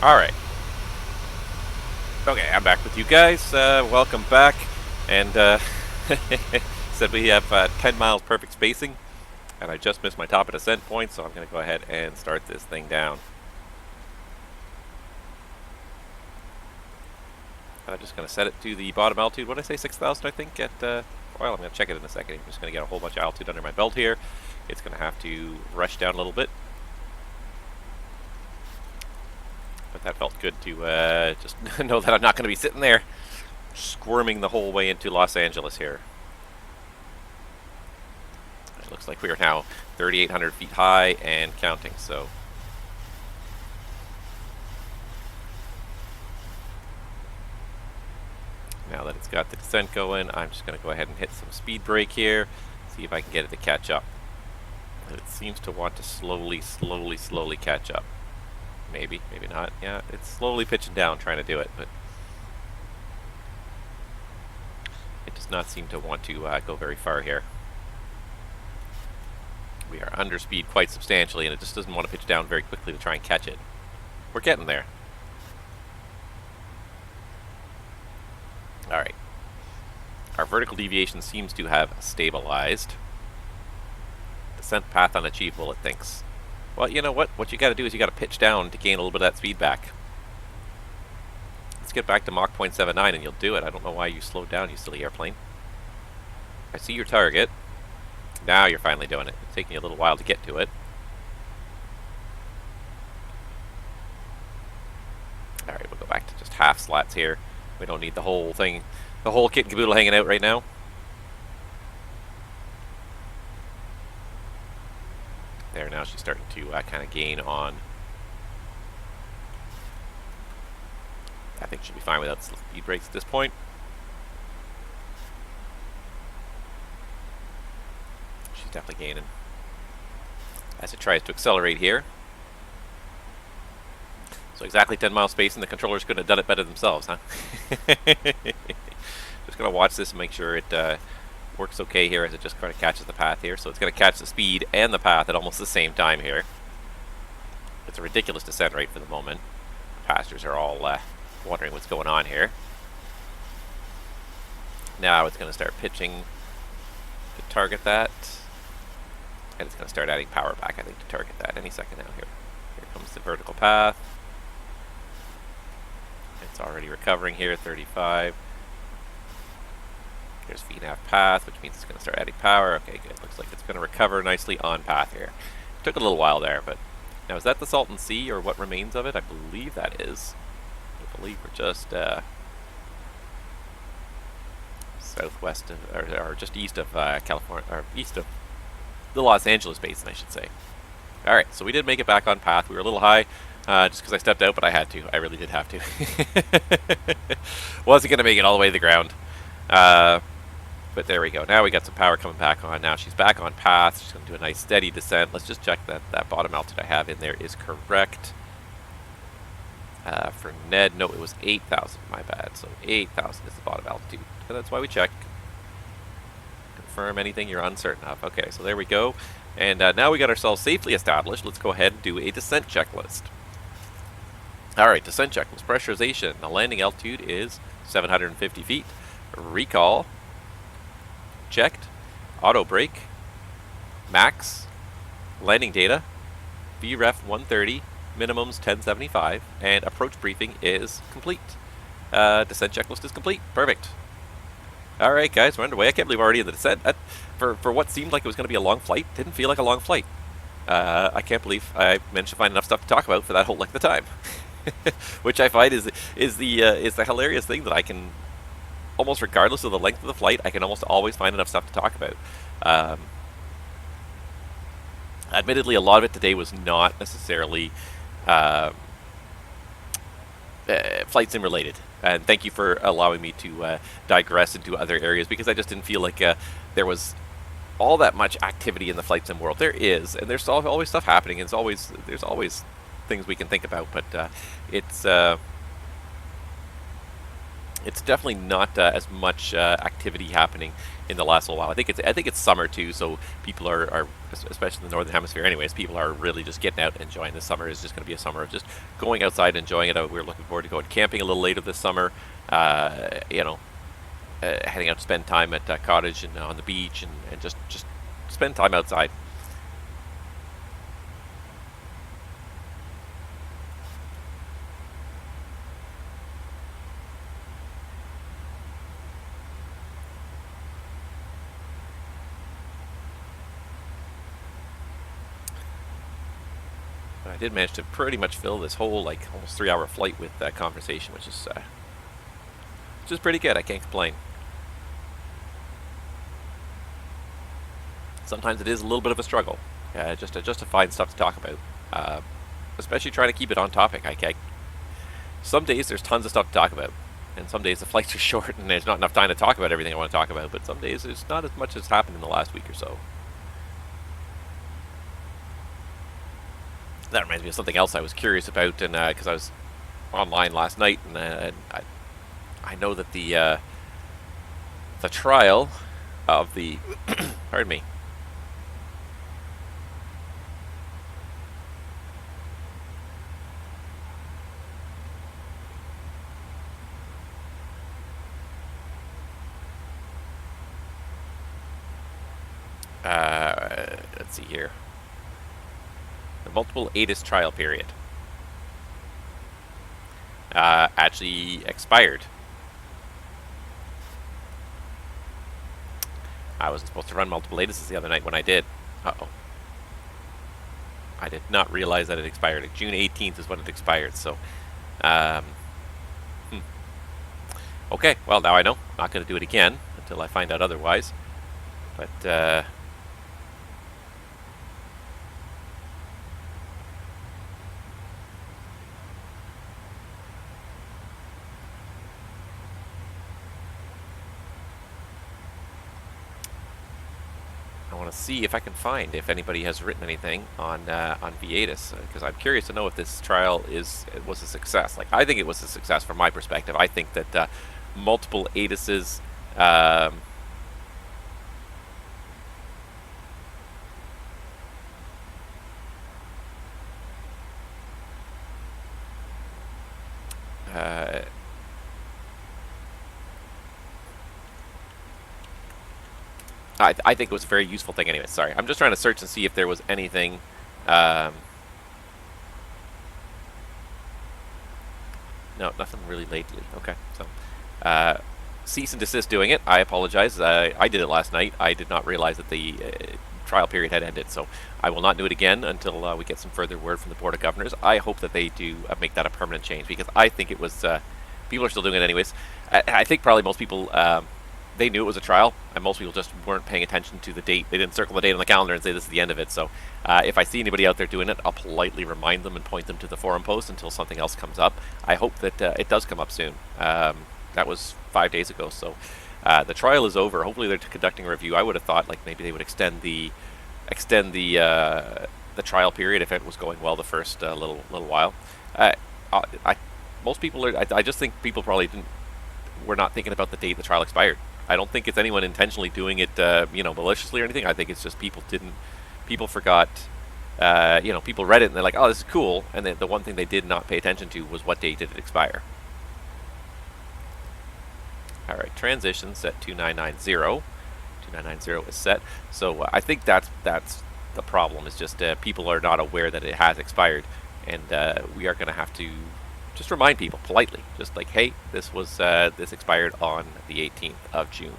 Alright. Okay, I'm back with you guys. Welcome back. And said we have 10 miles perfect spacing. And I just missed my top of descent point, so I'm going to go ahead and start this thing down. And I'm just going to set it to the bottom altitude. What did I say? 6,000, I think, at... well, I'm going to check it in a second. I'm just going to get a whole bunch of altitude under my belt here. It's going to have to rush down a little bit. But that felt good to just know that I'm not going to be sitting there squirming the whole way into Los Angeles here. It looks like we are now 3,800 feet high and counting, so... Now that it's got the descent going, I'm just going to go ahead and hit some speed brake here, see if I can get it to catch up. And it seems to want to slowly catch up. Maybe, maybe not. Yeah, it's slowly pitching down trying to do it, but it does not seem to want to go very far here. We are under speed quite substantially, and it just doesn't want to pitch down very quickly to try and catch it. We're getting there. Alright. Our vertical deviation seems to have stabilized. Descent path unachievable, it thinks. Well, you know what? What you got to do is you got to pitch down to gain a little bit of that speed back. Let's get back to Mach 0.79 and you'll do it. I don't know why you slowed down, you silly airplane. I see your target. Now you're finally doing it. It's taking you a little while to get to it. Alright, we'll go back to just half slats here. We don't need the whole thing, the whole kit and caboodle hanging out right now. There, now she's starting to kind of gain on. I think she'll be fine without speed brakes at this point. She's definitely gaining. As it tries to accelerate here. So exactly 10 mile spacing, the controllers couldn't have done it better themselves, huh? Just going to watch this and make sure it works okay here as it just kind of catches the path here. So it's going to catch the speed and the path at almost the same time here. It's a ridiculous descent rate for the moment. Passengers are all wondering what's going on here. Now it's going to start pitching to target that. And it's going to start adding power back, I think, to target that any second now here. Here comes the vertical path. It's already recovering here, 35. Here's VNAV path, which means it's going to start adding power. Okay, good. Looks like it's going to recover nicely on path here. Took a little while there, but... Now, is that the Salton Sea, or what remains of it? I believe that is. I believe we're just southwest of, or just east of California, or east of the Los Angeles basin, I should say. Alright, so we did make it back on path. We were a little high, just because I stepped out, but I had to. I really did have to. Wasn't going to make it all the way to the ground. But there we go. Now we got some power coming back on. Now she's back on path. She's going to do a nice steady descent. Let's just check that that bottom altitude I have in there is correct. For Ned, no, it was 8,000. My bad. So 8,000 is the bottom altitude. And that's why we check. Confirm anything you're uncertain of. Okay, so there we go. And now we got ourselves safely established. Let's go ahead and do a descent checklist. Alright, descent checklist. Pressurization. The landing altitude is 750 feet. Recall. Checked. Auto brake. Max. Landing data. VREF 130. Minimums 1075. And approach briefing is complete. Descent checklist is complete. Perfect. Alright guys, we're underway. I can't believe we're already in the descent. For what seemed like it was going to be a long flight, didn't feel like a long flight. I can't believe I managed to find enough stuff to talk about for that whole length of time. Which I find is the hilarious thing that I can, almost regardless of the length of the flight, I can almost always find enough stuff to talk about. Admittedly, a lot of it today was not necessarily flight sim related. And thank you for allowing me to digress into other areas, because I just didn't feel like there was all that much activity in the flight sim world. There is, and there's always stuff happening, and there's always things we can think about, but it's it's definitely not as much activity happening in the last little while. I think it's summer too, so people are especially in the northern hemisphere. Anyways, people are really just getting out and enjoying. This summer is just going to be a summer of just going outside and enjoying it. We're looking forward to going camping a little later this summer. Heading out to spend time at cottage and on the beach and just spend time outside. I did manage to pretty much fill this whole like almost 3-hour flight with that conversation, which is pretty good. I can't complain. Sometimes it is a little bit of a struggle, just to find stuff to talk about, especially trying to keep it on topic. Some days there's tons of stuff to talk about, and some days the flights are short and there's not enough time to talk about everything I want to talk about. But some days there's not as much as happened in the last week or so. That reminds me of something else I was curious about, and because I was online last night, and I know that the trial of the pardon me. Let's see here. The multiple ATIS trial period actually expired. I wasn't supposed to run multiple ATIS the other night when I did. Uh-oh. I did not realize that it expired. June 18th is when it expired, so... Okay, well, now I know. I'm not going to do it again until I find out otherwise. But, see if I can find if anybody has written anything on VATIS, because I'm curious to know if this trial was a success. Like, I think it was a success from my perspective. I think that multiple ATISs I think it was a very useful thing anyway. Sorry, I'm just trying to search and see if there was anything. No, nothing really lately. Okay, so cease and desist doing it. I apologize. I did it last night. I did not realize that the trial period had ended, so I will not do it again until we get some further word from the Board of Governors. I hope that they do make that a permanent change, because I think it was... people are still doing it anyways. I think probably most people... they knew it was a trial, and most people just weren't paying attention to the date. They didn't circle the date on the calendar and say this is the end of it. So if I see anybody out there doing it, I'll politely remind them and point them to the forum post until something else comes up. I hope that it does come up soon. That was 5 days ago, so the trial is over. Hopefully they're conducting a review. I would have thought like maybe they would extend the trial period if it was going well the first little while. Most people are. I just think people probably were not thinking about the date the trial expired. I don't think it's anyone intentionally doing it, maliciously or anything. I think it's just people forgot, people read it and they're like, oh, this is cool. And then the one thing they did not pay attention to was what date did it expire. All right, transition set 2990. 2990 is set. So I think that's the problem, is just people are not aware that it has expired. And we are going to have to just remind people politely, just like, hey, this expired on the 18th of June.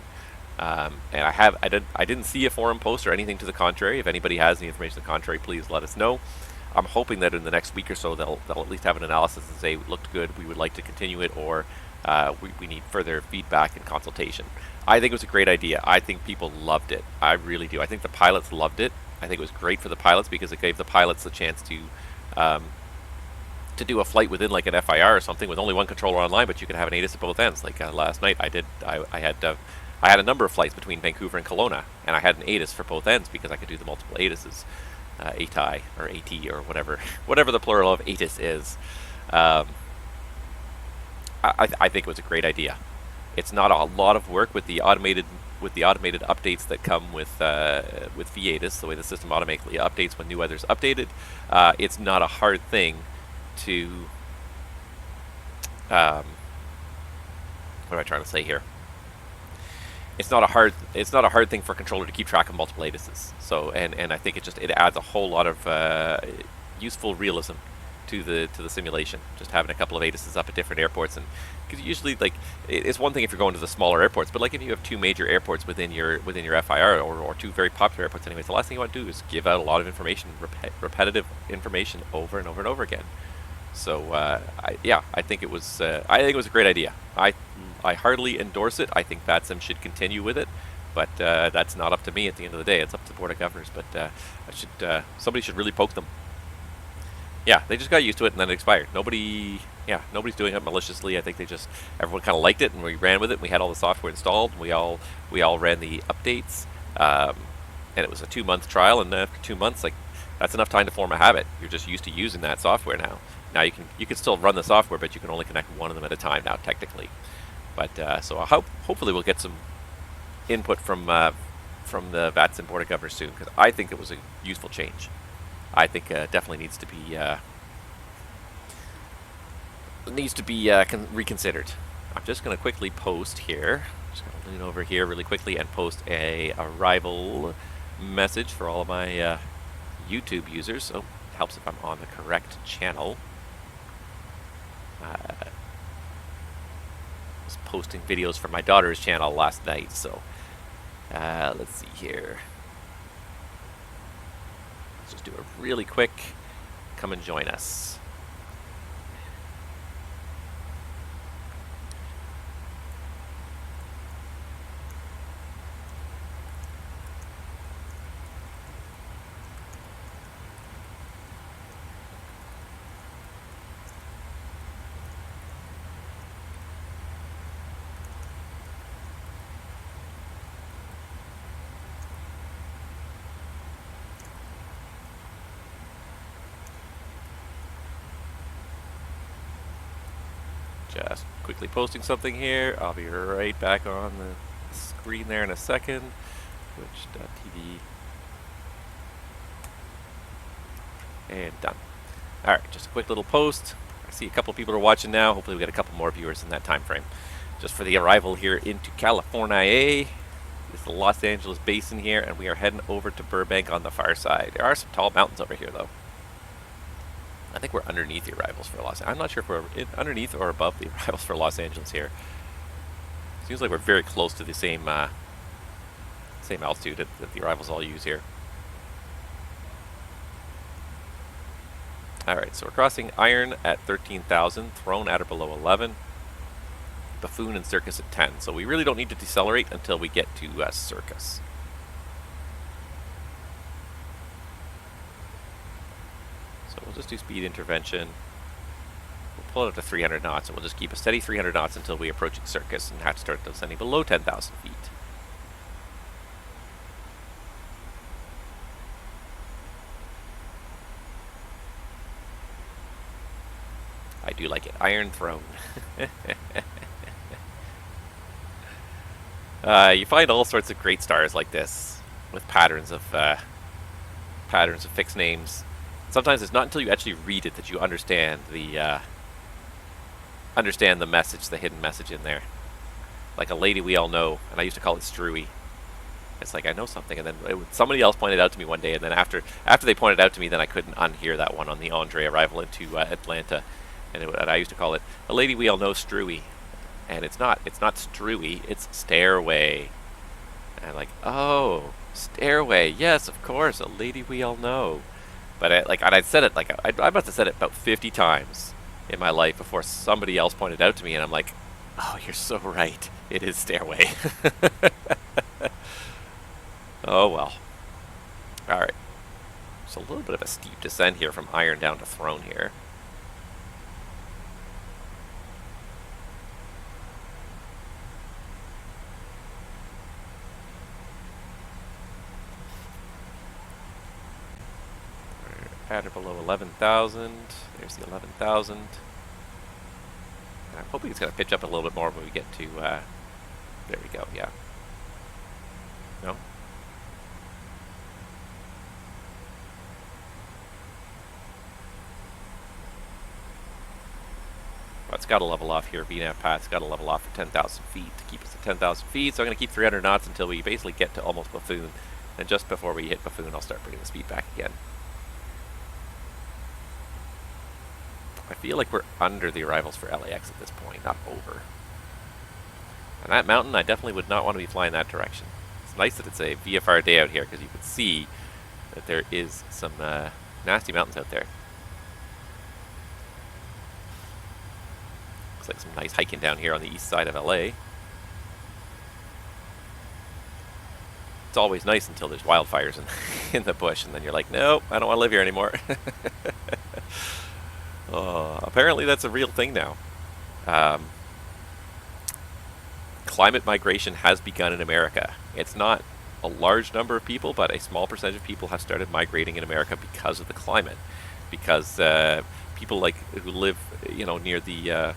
And I didn't see a forum post or anything to the contrary. If anybody has any information to the contrary, please let us know. I'm hoping that in the next week or so they'll at least have an analysis and say, it looked good, we would like to continue it, or we need further feedback and consultation. I think it was a great idea. I think people loved it. I really do. I think the pilots loved it. I think it was great for the pilots because it gave the pilots the chance to do a flight within like an FIR or something with only one controller online, but you could have an ATIS at both ends. Like last night, I had a number of flights between Vancouver and Kelowna, and I had an ATIS for both ends because I could do the multiple ATISs, ATI or AT or whatever the plural of ATIS is. I think it was a great idea. It's not a lot of work with the automated updates that come with VATIS, the way the system automatically updates when new weather's updated. It's not a hard thing to what am I trying to say here? It's not a hard thing for a controller to keep track of multiple ATISes. So and I think it adds a whole lot of useful realism to the simulation. Just having a couple of ATISes up at different airports, and because usually like it's one thing if you're going to the smaller airports, but like if you have two major airports within your FIR or two very popular airports, anyways, the last thing you want to do is give out a lot of information, repetitive information over and over and over again. So I think it was a great idea. I heartily endorse it. I think VATSIM should continue with it, but that's not up to me at the end of the day. It's up to the Board of Governors. But somebody should really poke them. Yeah, they just got used to it and then it expired. Nobody's doing it maliciously. I think everyone kind of liked it and we ran with it. And we had all the software installed. And we all ran the updates, and it was a 2-month trial. And after 2 months, like that's enough time to form a habit. You're just used to using that software now. Now you can still run the software, but you can only connect one of them at a time now, technically. But so hopefully we'll get some input from the VATSIM Board of Governors soon, because I think it was a useful change. I think definitely needs to be reconsidered. I'm just going to quickly post here. Just going to lean over here really quickly and post a arrival message for all of my YouTube users. So it helps if I'm on the correct channel. I was posting videos from my daughter's channel last night, so let's see here. Let's just do a really quick. Come and join us. Just quickly posting something here. I'll be right back on the screen there in a second. Twitch.tv. And done. Alright, just a quick little post. I see a couple people are watching now. Hopefully we get a couple more viewers in that time frame. Just for the arrival here into California. This is the Los Angeles basin here, and we are heading over to Burbank on the far side. There are some tall mountains over here, though. I think we're underneath the arrivals for Los Angeles. I'm not sure if we're underneath or above the arrivals for Los Angeles here. Seems like we're very close to the same altitude that the arrivals all use here. Alright, so we're crossing Iron at 13,000, Throne at or below 11, Buffoon and Circus at 10. So we really don't need to decelerate until we get to Circus. We'll just do speed intervention. We'll pull it up to 300 knots, and we'll just keep a steady 300 knots until we approach Circus and have to start descending below 10,000 feet. I do like it. Iron Throne. You find all sorts of great stars like this with patterns of fixed names. Sometimes it's not until you actually read it that you understand the message, the hidden message in there. Like a lady we all know, and I used to call it Strewy. It's like I know something, and then somebody else pointed out to me one day, and then after they pointed out to me, then I couldn't unhear that one on the Andre arrival into Atlanta, and I used to call it a lady we all know, Strewy, and it's not Strewy, it's Stairway. And I'm like, oh, Stairway, yes, of course, a lady we all know. But I said it I must have said it about 50 times in my life before somebody else pointed out to me, and I'm like, oh, you're so right. It is Stairway. Oh well. All right. It's a little bit of a steep descent here from Iron down to Throne here. At or below 11,000. There's the 11,000. I'm hoping it's going to pitch up a little bit more when we get to There we go, yeah. No? Well, it's got to level off here. VNAV path's got to level off for 10,000 feet to keep us at 10,000 feet. So I'm going to keep 300 knots until we basically get to almost Buffoon. And just before we hit Buffoon, I'll start bringing the speed back again. I feel like we're under the arrivals for LAX at this point, not over. And that mountain, I definitely would not want to be flying that direction. It's nice that it's a VFR day out here because you can see that there is some nasty mountains out there. Looks like some nice hiking down here on the east side of LA. It's always nice until there's wildfires in the bush, and then you're like, nope, I don't want to live here anymore. Apparently that's a real thing now. Climate migration has begun in America. It's not a large number of people, but a small percentage of people have started migrating in America because of the climate. Because people like who live, near the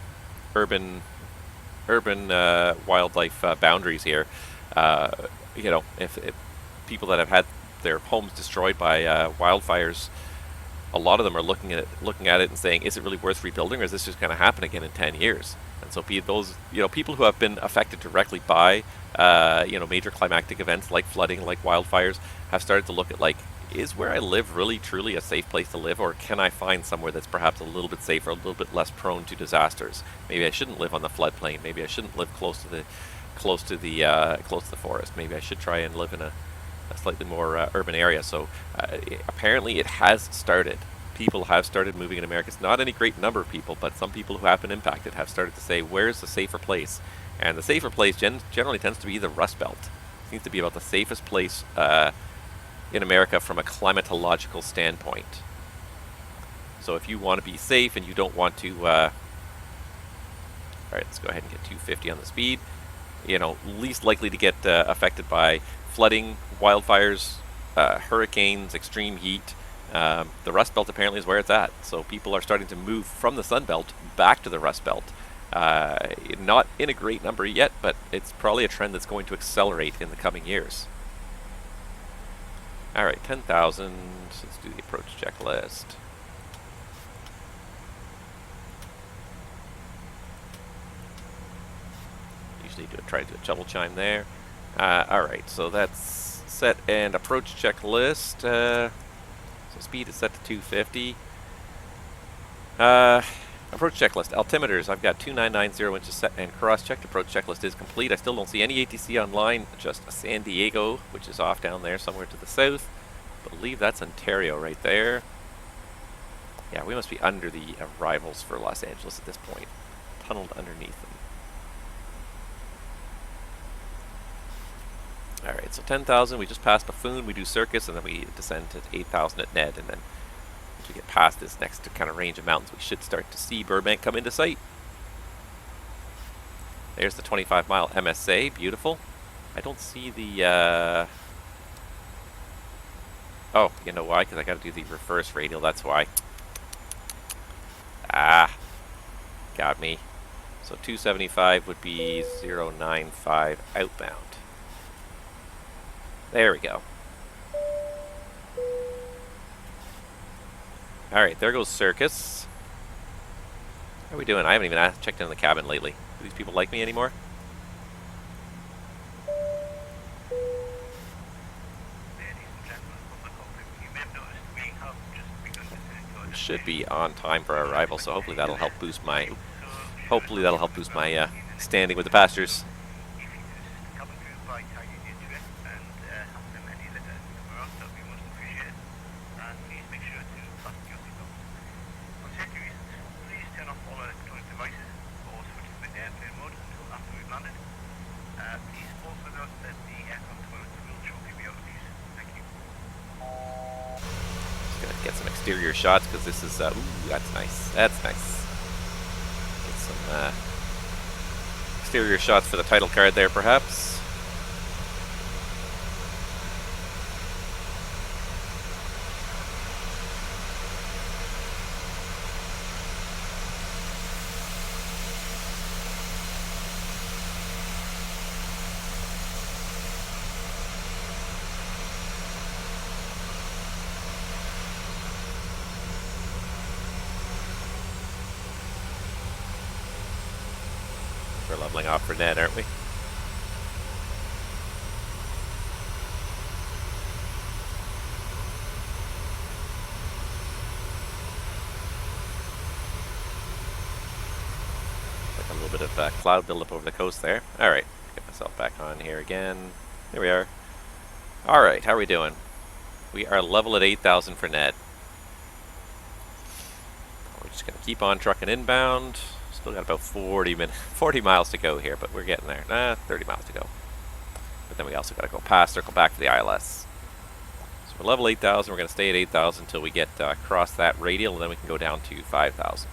urban wildlife boundaries here, if people that have had their homes destroyed by wildfires, a lot of them are looking at it and saying, is it really worth rebuilding, or is this just going to happen again in 10 years? And so those, people who have been affected directly by, major climatic events like flooding, like wildfires, have started to look at, like, is where I live really truly a safe place to live, or can I find somewhere that's perhaps a little bit safer, a little bit less prone to disasters? Maybe I shouldn't live on the floodplain. Maybe I shouldn't live close to the forest. Maybe I should try and live in a slightly more urban area. So apparently it has started. People have started moving in America. It's not any great number of people, but some people who have been impacted have started to say, where's the safer place? And the safer place generally tends to be the Rust Belt. It seems to be about the safest place in America from a climatological standpoint. So if you want to be safe and you don't want to... Alright, let's go ahead and get 250 on the speed. Least likely to get affected by flooding, wildfires, hurricanes, extreme heat. The Rust Belt apparently is where it's at. So people are starting to move from the Sun Belt back to the Rust Belt. Not in a great number yet, but it's probably a trend that's going to accelerate in the coming years. Alright, 10,000. Let's do the approach checklist. Usually try to do a double chime there. Alright, so that's set and approach checklist. So speed is set to 250. Approach checklist. Altimeters, I've got 2990 inches set and cross-checked. Approach checklist is complete. I still don't see any ATC online, just San Diego, which is off down there somewhere to the south. I believe that's Ontario right there. Yeah, we must be under the arrivals for Los Angeles at this point. Tunneled underneath them. Alright, so 10,000, we just passed Buffoon, we do Circus, and then we descend to 8,000 at Ned, and then once we get past this next kind of range of mountains, we should start to see Burbank come into sight. There's the 25-mile MSA, beautiful. I don't see the, oh, you know why? Because I got to do the reverse radial, that's why. Ah, got me. So 275 would be 095 outbound. There we go. Alright, there goes Circus. How are we doing? I haven't even checked in the cabin lately. Do these people like me anymore? We should be on time for our arrival, so hopefully that'll help boost my standing with the passengers. Exterior shots because this is ooh, that's nice. That's nice. Get some exterior shots for the title card there, perhaps. We're leveling off for Ned, aren't we? Like a little bit of cloud buildup over the coast there. Alright, get myself back on here again. Here we are. Alright, how are we doing? We are level at 8,000 for Ned. We're just going to keep on trucking inbound. Still got about 40 miles to go here, but we're getting there. 30 miles to go. But then we also got to go past, circle back to the ILS. So we're level 8,000. We're going to stay at 8,000 until we get across that radial, and then we can go down to 5,000.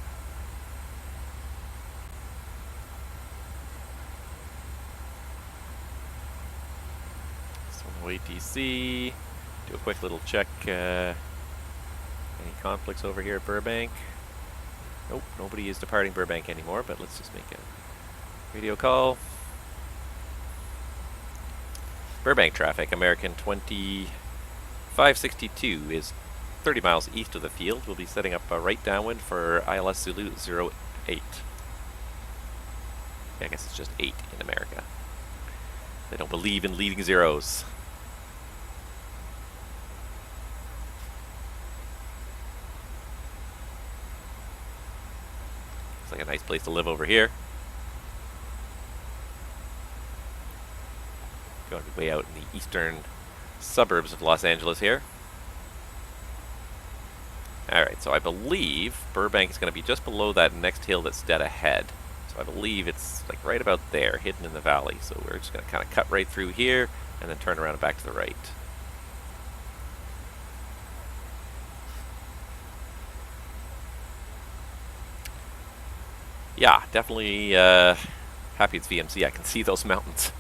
So no ATC. Do a quick little check. Any conflicts over here at Burbank? Nope, nobody is departing Burbank anymore, but let's just make a radio call. Burbank traffic, American 2562 is 30 miles east of the field. We'll be setting up right downwind for ILS Zulu 08. Yeah, I guess it's just 8 in America. They don't believe in leading zeros. Looks like a nice place to live over here. Going way out in the eastern suburbs of Los Angeles here. Alright, so I believe Burbank is going to be just below that next hill that's dead ahead. So I believe it's like right about there, hidden in the valley. So we're just going to kind of cut right through here and then turn around and back to the right. Yeah, definitely happy it's VMC. I can see those mountains.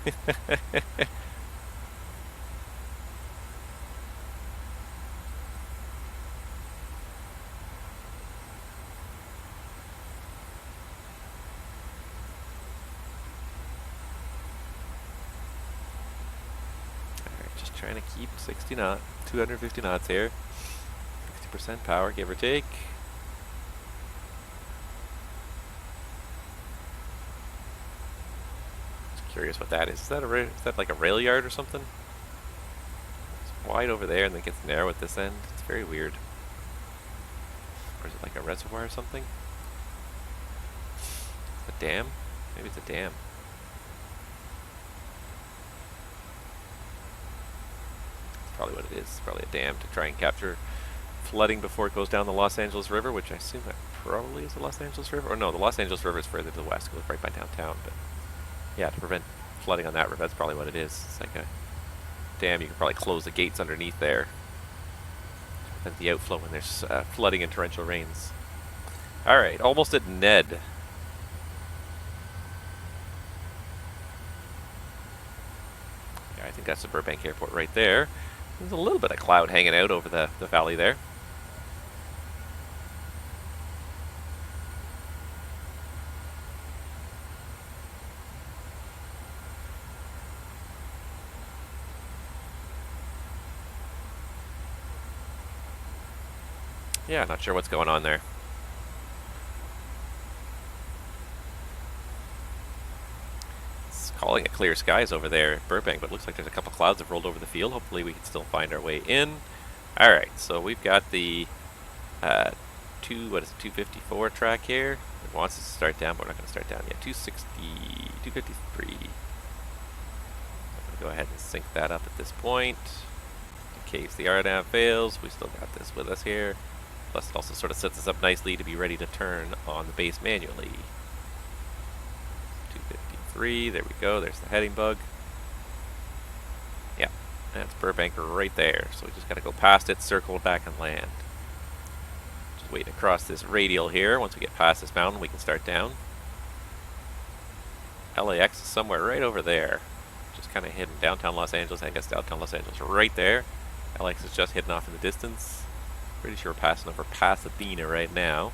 Trying to keep 60 knots, 250 knots here. 60% power, give or take. Just curious what that is. Is that like a rail yard or something? It's wide over there and then it gets narrow at this end. It's very weird. Or is it like a reservoir or something? A dam? Maybe it's a dam. Probably what it is. It's probably a dam to try and capture flooding before it goes down the Los Angeles River, which I assume that probably is the Los Angeles River. Or no, the Los Angeles River is further to the west. It goes right by downtown. But yeah, to prevent flooding on that river, that's probably what it is. It's like a dam. You can probably close the gates underneath there to prevent the outflow when there's flooding and torrential rains. Alright, almost at Ned. Yeah, I think that's the Burbank Airport right there. There's a little bit of cloud hanging out over the valley there. Yeah, not sure what's going on there. Calling it clear skies over there at Burbank, but it looks like there's a couple clouds that have rolled over the field. Hopefully we can still find our way in. Alright, so we've got the 254 track here. It wants us to start down, but we're not going to start down yet. 253. I'm going to go ahead and sync that up at this point. In case the RNAV fails, we still got this with us here. Plus it also sort of sets us up nicely to be ready to turn on the base manually. 253, there we go, there's the heading bug. Yeah, that's Burbank right there. So we just got to go past it, circle back and land. Just waiting across this radial here. Once we get past this mountain, we can start down. LAX is somewhere right over there. Just kind of hidden downtown Los Angeles. I guess downtown Los Angeles right there. LAX is just hidden off in the distance. Pretty sure we're passing over Pasadena right now.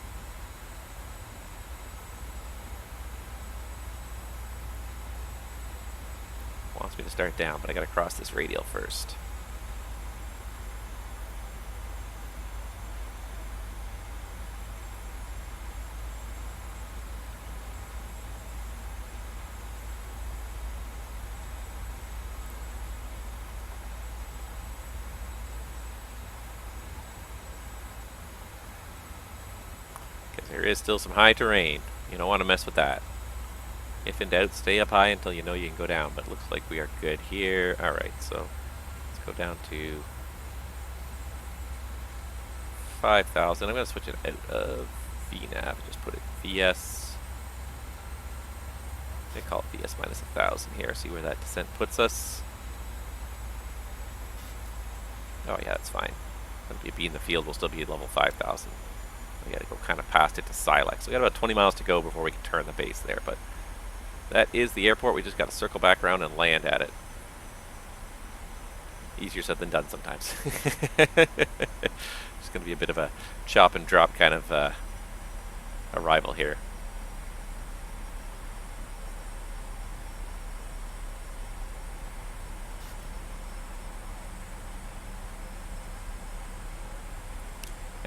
Wants me to start down, but I gotta cross this radial first. There is still some high terrain. You don't want to mess with that. If in doubt, stay up high until you know you can go down. But it looks like we are good here. Alright, so let's go down to 5,000. I'm going to switch it out of VNAV. Just put it VS. They call it VS minus 1,000 here. See where that descent puts us. Oh yeah, that's fine. It'll be in the field. We'll still be at level 5,000. We got to go kind of past it to Silex. We got about 20 miles to go before we can turn the base there. But that is the airport. We just got to circle back around and land at it. Easier said than done sometimes. It's going to be a bit of a chop and drop kind of arrival here.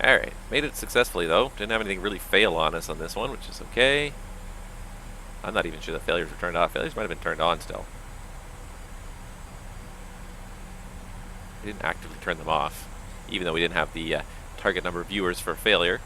Alright, made it successfully though. Didn't have anything really fail on us on this one, which is okay. I'm not even sure the failures were turned off. Failures might have been turned on still. We didn't actively turn them off, even though we didn't have the target number of viewers for failure.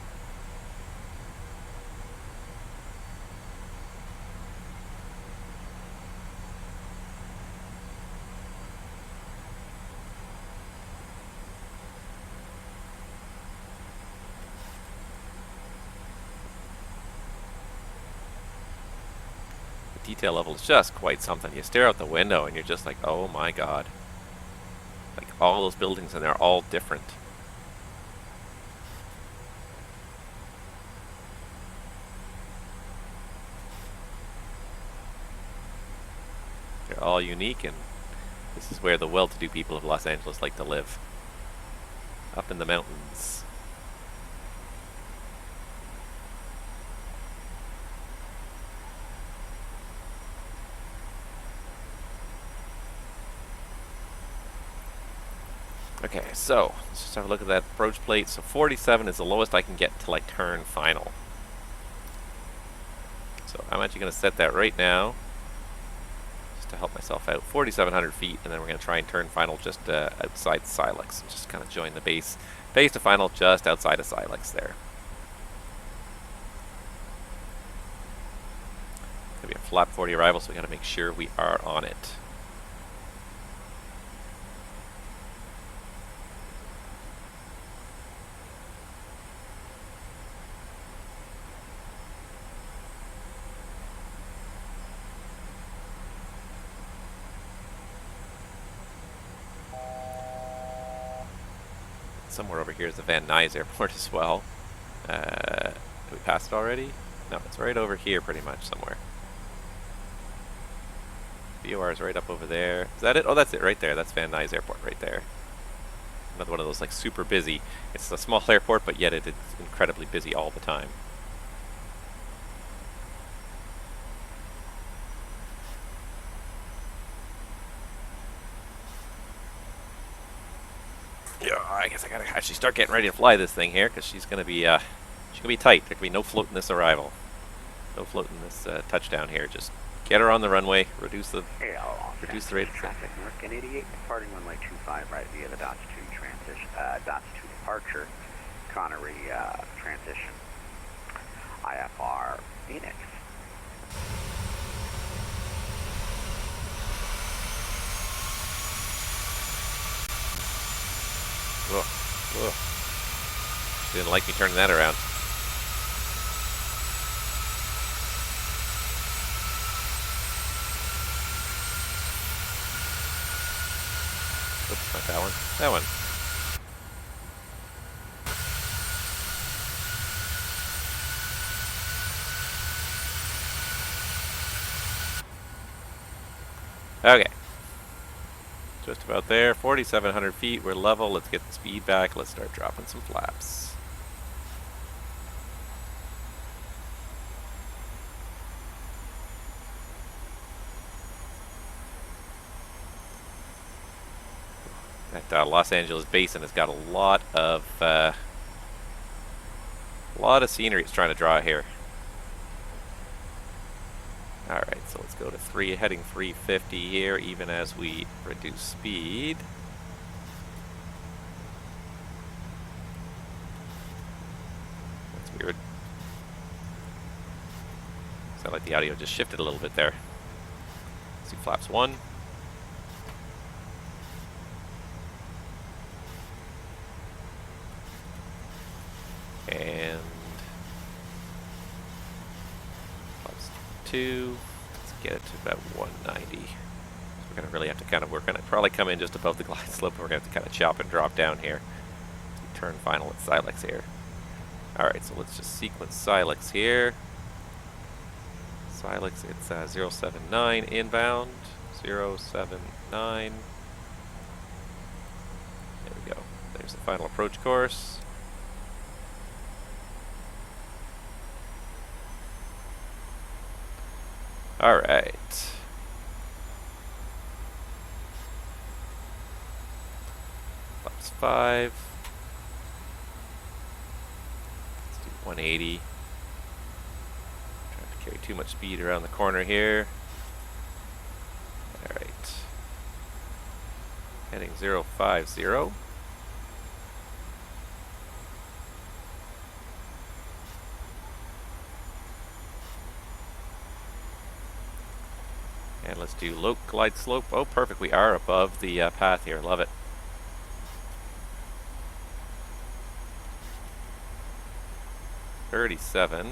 Detail level is just quite something. You stare out the window and you're just like, oh my god. Like all those buildings and they're all different. They're all unique, and this is where the well-to-do people of Los Angeles like to live. Up in the mountains. Okay, so let's just have a look at that approach plate. So 47 is the lowest I can get until I turn final. So I'm actually going to set that right now, just to help myself out. 4,700 feet, and then we're going to try and turn final just outside Silex. Just kind of join the base to final just outside of Silex there. Going to be a flap 40 arrival, so we got to make sure we are on it. Somewhere over here is the Van Nuys Airport as well. Did we pass it already? No, it's right over here pretty much somewhere. VOR is right up over there. Is that it? Oh, that's it right there. That's Van Nuys Airport right there. Another one of those like super busy. It's a small airport, but yet it's incredibly busy all the time. Yeah, I guess I gotta actually start getting ready to fly this thing here, because she's gonna be tight. There can be no float in this arrival, no float in this touchdown here. Just get her on the runway, reduce the rate of traffic. North 88 departing runway 25 right via the DOTS 2 transition, DOTS 2 departure, Connery transition, IFR Phoenix. Whoa, whoa. She didn't like me turning that around. Oops, not that one. That one. Okay. Just about there. 4,700 feet. We're level. Let's get the speed back. Let's start dropping some flaps. That Los Angeles basin has got a lot of scenery it's trying to draw here. Alright, so let's go to heading 350 here, even as we reduce speed. That's weird. Felt like the audio just shifted a little bit there. Let's see flaps 1. And flaps 2. Let's get it to about 190. So we're going to really have to kind of work on it. Probably come in just above the glide slope. We're going to have to kind of chop and drop down here. Turn final at Silex here. Alright, so let's just sequence Silex here. Silex, it's 079 inbound. 079. There we go. There's the final approach course. Alright. Flaps 5. 180. Trying to carry too much speed around the corner here. Alright. Heading 050. And let's do low glide slope. Oh, perfect. We are above the path here. Love it. .37.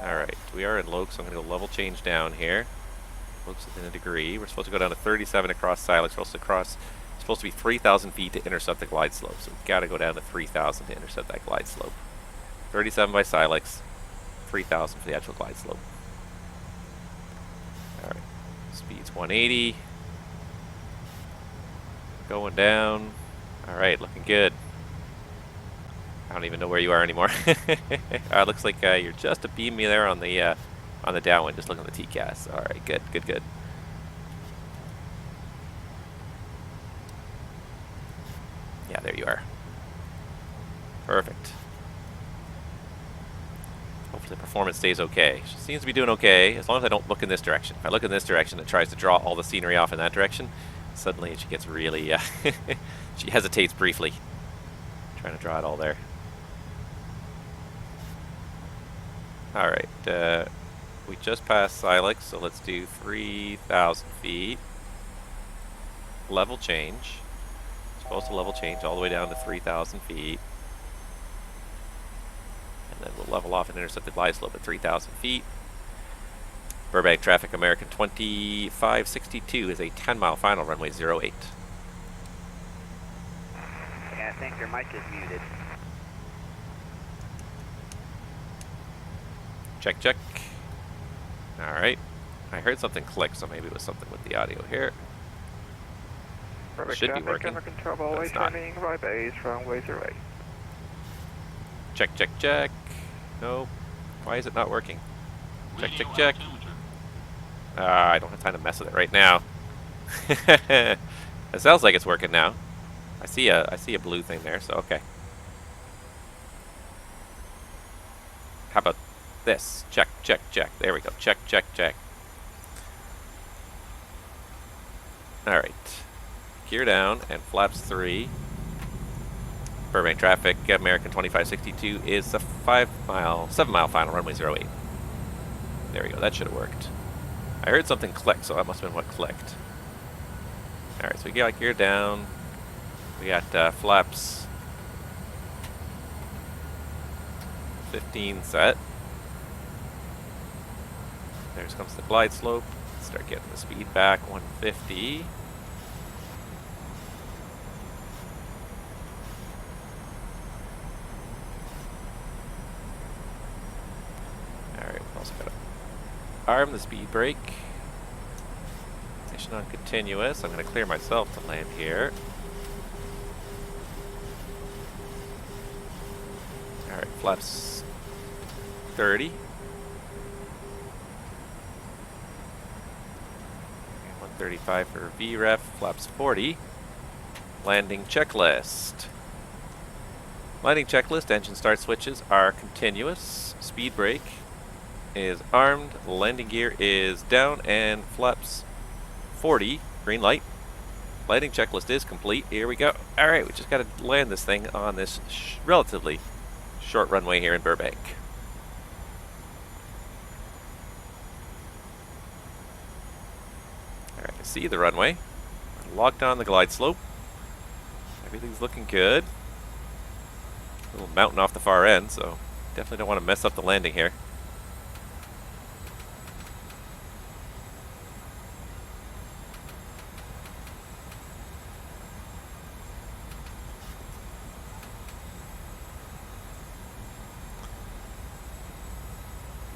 Alright, we are in low, so I'm going to go level change down here. Looks within a degree. We're supposed to go down to 37 across Silex. We're supposed to be 3,000 feet to intercept the glide slope. So we've got to go down to 3,000 to intercept that glide slope. 37 by Silex, 3,000 for the actual glide slope. Alright, speed's 180. Going down. Alright, looking good. I don't even know where you are anymore. Looks like you're just a beam me there on the downwind. Just looking at the TCAS. All right, good, good, good. Yeah, there you are. Perfect. Hopefully the performance stays okay. She seems to be doing okay as long as I don't look in this direction. If I look in this direction, it tries to draw all the scenery off in that direction. Suddenly she gets really, she hesitates briefly, trying to draw it all there. Alright, we just passed Silex, so let's do 3,000 feet. Level change. Supposed to level change all the way down to 3,000 feet. And then we'll level off and intercept the glide slope at 3,000 feet. Burbank traffic American 2562 is a 10-mile final, runway 08. Yeah, I think your mic is muted. Check, check. Alright. I heard something click, so maybe it was something with the audio here. Perfect Should be traffic, working. under control, all the way It's not. turning right base, runway 08. Check, check, check. No. Why is it not working? Check, check, check. I don't have time to mess with it right now. It sounds like it's working now. I see a blue thing there, so okay. How about this? Check, check, check. There we go. Check, check, check. Alright. Gear down and flaps 3. Burbank traffic, American 2562 is a 7-mile final, runway 08. There we go. That should have worked. I heard something click, so that must have been what clicked. Alright, so we got gear down. We got flaps 15 set. There comes the glide slope. Start getting the speed back, 150. Alright, we've also got to arm the speed brake. Station on continuous. I'm going to clear myself to land here. Alright, flaps 30. 135 for VREF, flaps 40. Landing checklist. Landing checklist, engine start switches are continuous. Speed brake is armed, landing gear is down, and flaps 40, green light. Landing checklist is complete. Here we go. Alright, we just got to land this thing on this relatively short runway here in Burbank. see the runway. Locked on the glide slope. Everything's looking good. A little mountain off the far end, so definitely don't want to mess up the landing here.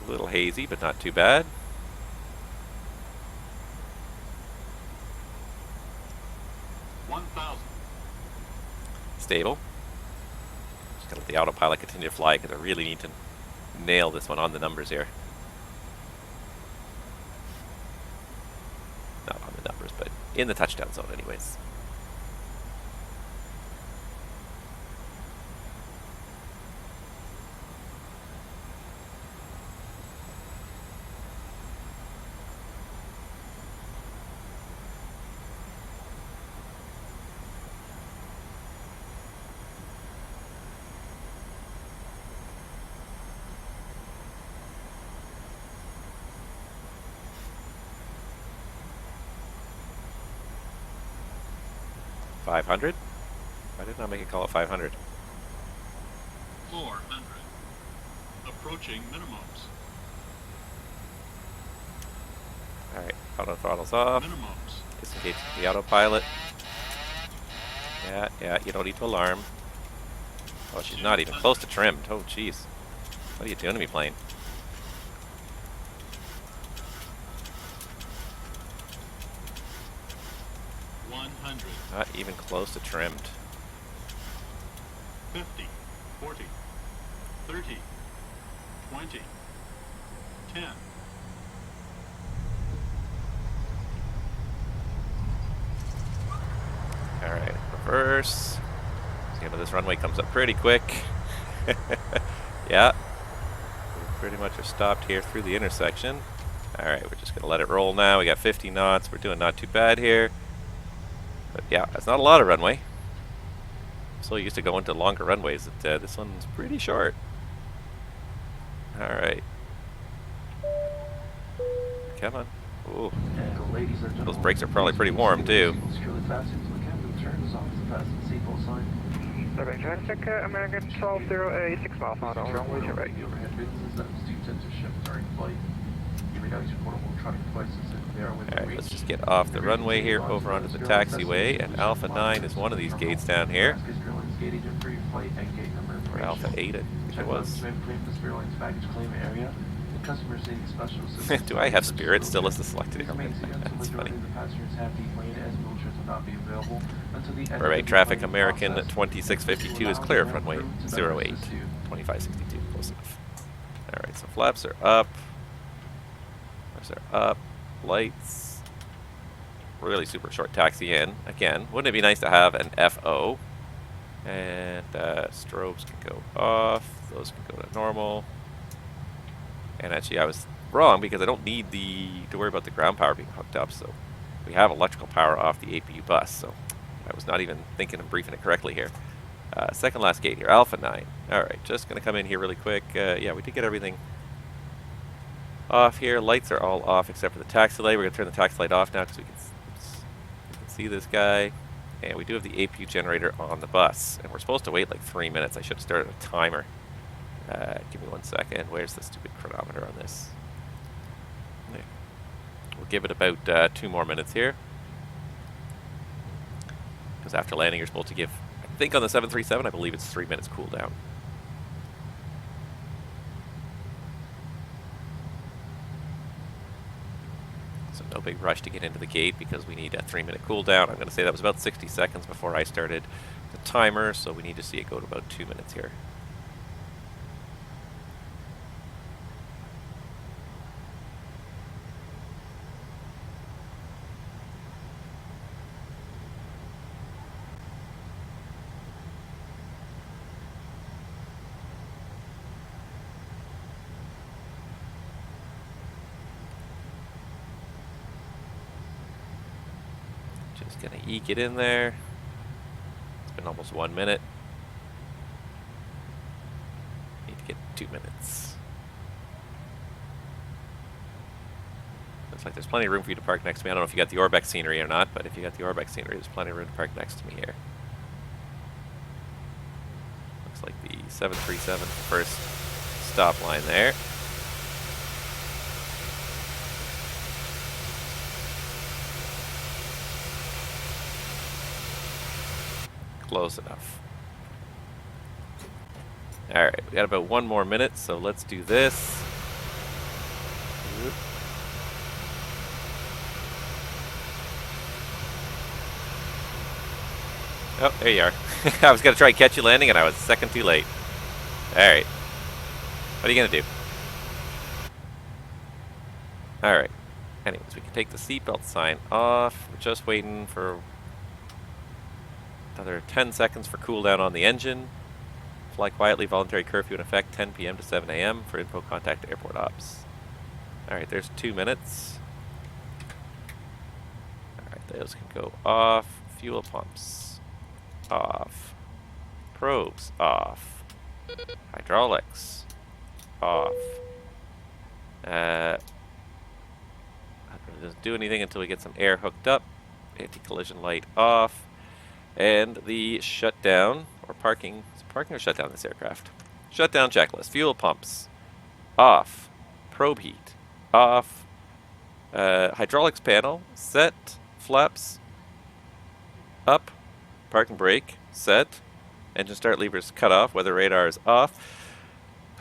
A little hazy, but not too bad. Stable. Just gonna let the autopilot continue to fly because I really need to nail this one on the numbers here. Not on the numbers, but in the touchdown zone anyways. $500? Why didn't I make it call it 500? 400. Approaching minimums. Alright, auto throttle's off. Minimums. Disengage the autopilot. Yeah, you don't need to alarm. Oh, she's not even close to trimmed. Oh, jeez. What are you doing to me, plane? Not even close to trimmed. 50, 40, 30, 20, 10. Alright, reverse. See how this runway comes up pretty quick. Yeah. We pretty much are stopped here through the intersection. Alright, we're just going to let it roll now. We got 50 knots. We're doing not too bad here. But yeah, that's not a lot of runway. I'm so used to going to longer runways that this one's pretty short. Alright. Come on. Ooh. Those brakes are probably pretty warm too. Survey traffic, American 1208, 6 miles an hour, runway to right. Alright, let's just get off the runway here over onto the taxiway, and Alpha 9 is one of these gates down here. Or Alpha 8, I think it was. Do I have Spirit still as the selected airline? That's funny. Burbank traffic, American 2652 is clear of runway 08, 2562, close enough. Alright, so flaps are up. Flaps are up. Lights. Really super short taxi in. Again, wouldn't it be nice to have an FO? And strobes can go off. Those can go to normal. And actually, I was wrong because I don't need to worry about the ground power being hooked up. So we have electrical power off the APU bus. So I was not even thinking and briefing it correctly here. Second last gate here, Alpha 9. All right, just going to come in here really quick. Yeah, we did get everything off here. Lights are all off except for the taxi light. We're going to turn the taxi light off now because we can see this guy. And we do have the APU generator on the bus. And we're supposed to wait like 3 minutes. I should have started a timer. Give me 1 second. Where's the stupid chronometer on this? There. We'll give it about 2 more minutes here. Because after landing, you're supposed to give, I think on the 737, I believe it's 3 minutes cooldown. So no big rush to get into the gate because we need a 3-minute cooldown. I'm going to say that was about 60 seconds before I started the timer, so we need to see it go to about 2 minutes here. Just gonna eke it in there. It's been almost 1 minute. Need to get 2 minutes. Looks like there's plenty of room for you to park next to me. I don't know if you got the Orbeck scenery or not, but if you got the Orbeck scenery, there's plenty of room to park next to me here. Looks like the 737 first stop line there. Close enough. Alright, we got about 1 more minute, so let's do this. Oh, there you are. I was going to try and catch you landing, and I was a second too late. Alright. What are you going to do? Alright. Anyways, we can take the seatbelt sign off. We're just waiting for another 10 seconds for cooldown on the engine. Fly quietly, voluntary curfew in effect, 10 p.m. to 7 a.m. for info contact airport ops. Alright, there's 2 minutes. Alright, those can go off. Fuel pumps off. Probes off. Hydraulics off. That really doesn't do anything until we get some air hooked up. Anti-collision light off. And the shutdown, or parking, is it parking or shutdown this aircraft? Shutdown checklist. Fuel pumps off. Probe heat off. Hydraulics panel set. Flaps up. Parking brake set. Engine start levers cut off. Weather radar is off.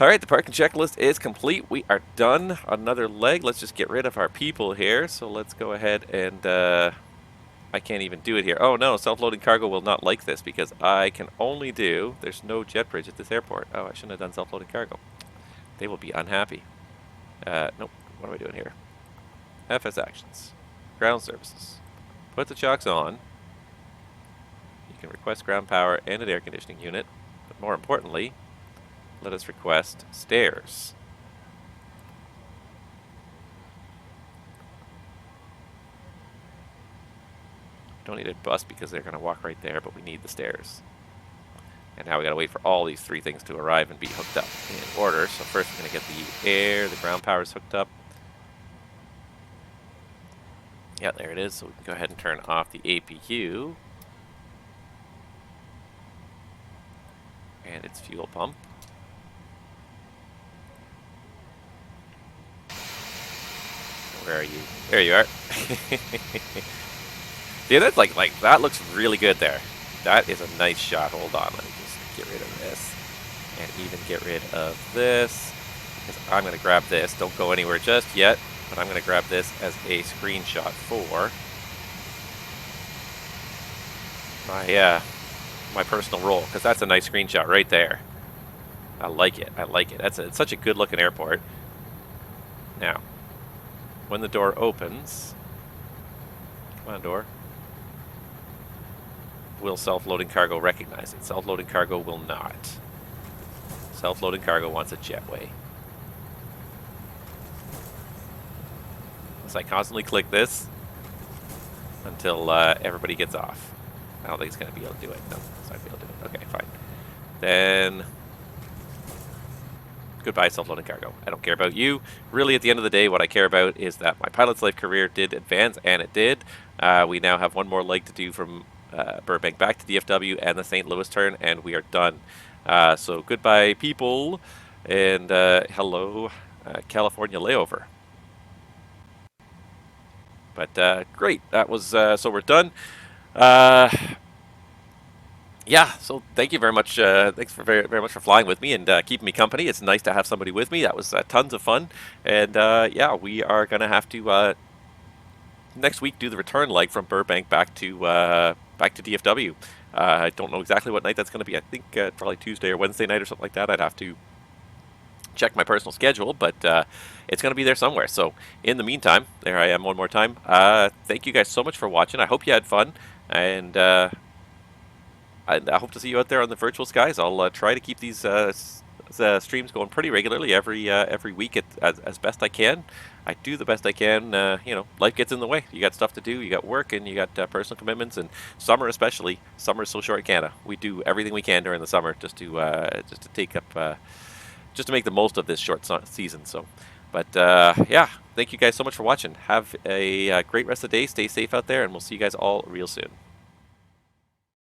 Alright, the parking checklist is complete. We are done. Another leg. Let's just get rid of our people here. So let's go ahead and I can't even do it here. Oh no, self-loading cargo will not like this because I can only do, there's no jet bridge at this airport. Oh, I shouldn't have done self-loading cargo. They will be unhappy. Nope, what am I doing here? FS actions. Ground services. Put the chocks on. You can request ground power and an air conditioning unit. But more importantly, let us request stairs. Don't need a bus because they're going to walk right there, but we need the stairs. And now we got to wait for all these 3 things to arrive and be hooked up in order. So first we're going to get the air, the ground power is hooked up. Yeah, there it is. So we can go ahead and turn off the APU. And its fuel pump. Where are you? There you are. See, that's like that looks really good there. That is a nice shot. Hold on, let me just get rid of this. And even get rid of this. Because I'm going to grab this. Don't go anywhere just yet. But I'm going to grab this as a screenshot for my personal roll. Because that's a nice screenshot right there. I like it. I like it. It's such a good looking airport. Now, when the door opens, come on, door. Will self-loading cargo recognize it? Self-loading cargo will not. Self-loading cargo wants a jetway. So I constantly click this until everybody gets off. I don't think it's going to be able to do it. No, it's not going to be able to do it. Okay, fine. Then, goodbye, self-loading cargo. I don't care about you. Really, at the end of the day, what I care about is that my pilot's life career did advance, and it did. We now have 1 more leg to do from Burbank back to DFW and the St. Louis turn, and we are done. So goodbye, people, and hello, California layover. But great, that was so we're done. Yeah, so thank you very much. Thanks for very much for flying with me and keeping me company. It's nice to have somebody with me. That was tons of fun, and yeah, we are gonna have to next week do the return leg from Burbank back to DFW. I don't know exactly what night that's going to be. I think probably Tuesday or Wednesday night or something like that. I'd have to check my personal schedule, but it's going to be there somewhere. So in the meantime, there I am one more time. Thank you guys so much for watching. I hope you had fun, and I hope to see you out there on the virtual skies. I'll try to keep these streams going pretty regularly every week as best I can. I do the best I can. You know, life gets in the way. You got stuff to do. You got work, and you got personal commitments. And summer, especially, summer is so short in Canada. We do everything we can during the summer just to take up, just to make the most of this short season. So, But yeah, thank you guys so much for watching. Have a great rest of the day. Stay safe out there, and we'll see you guys all real soon.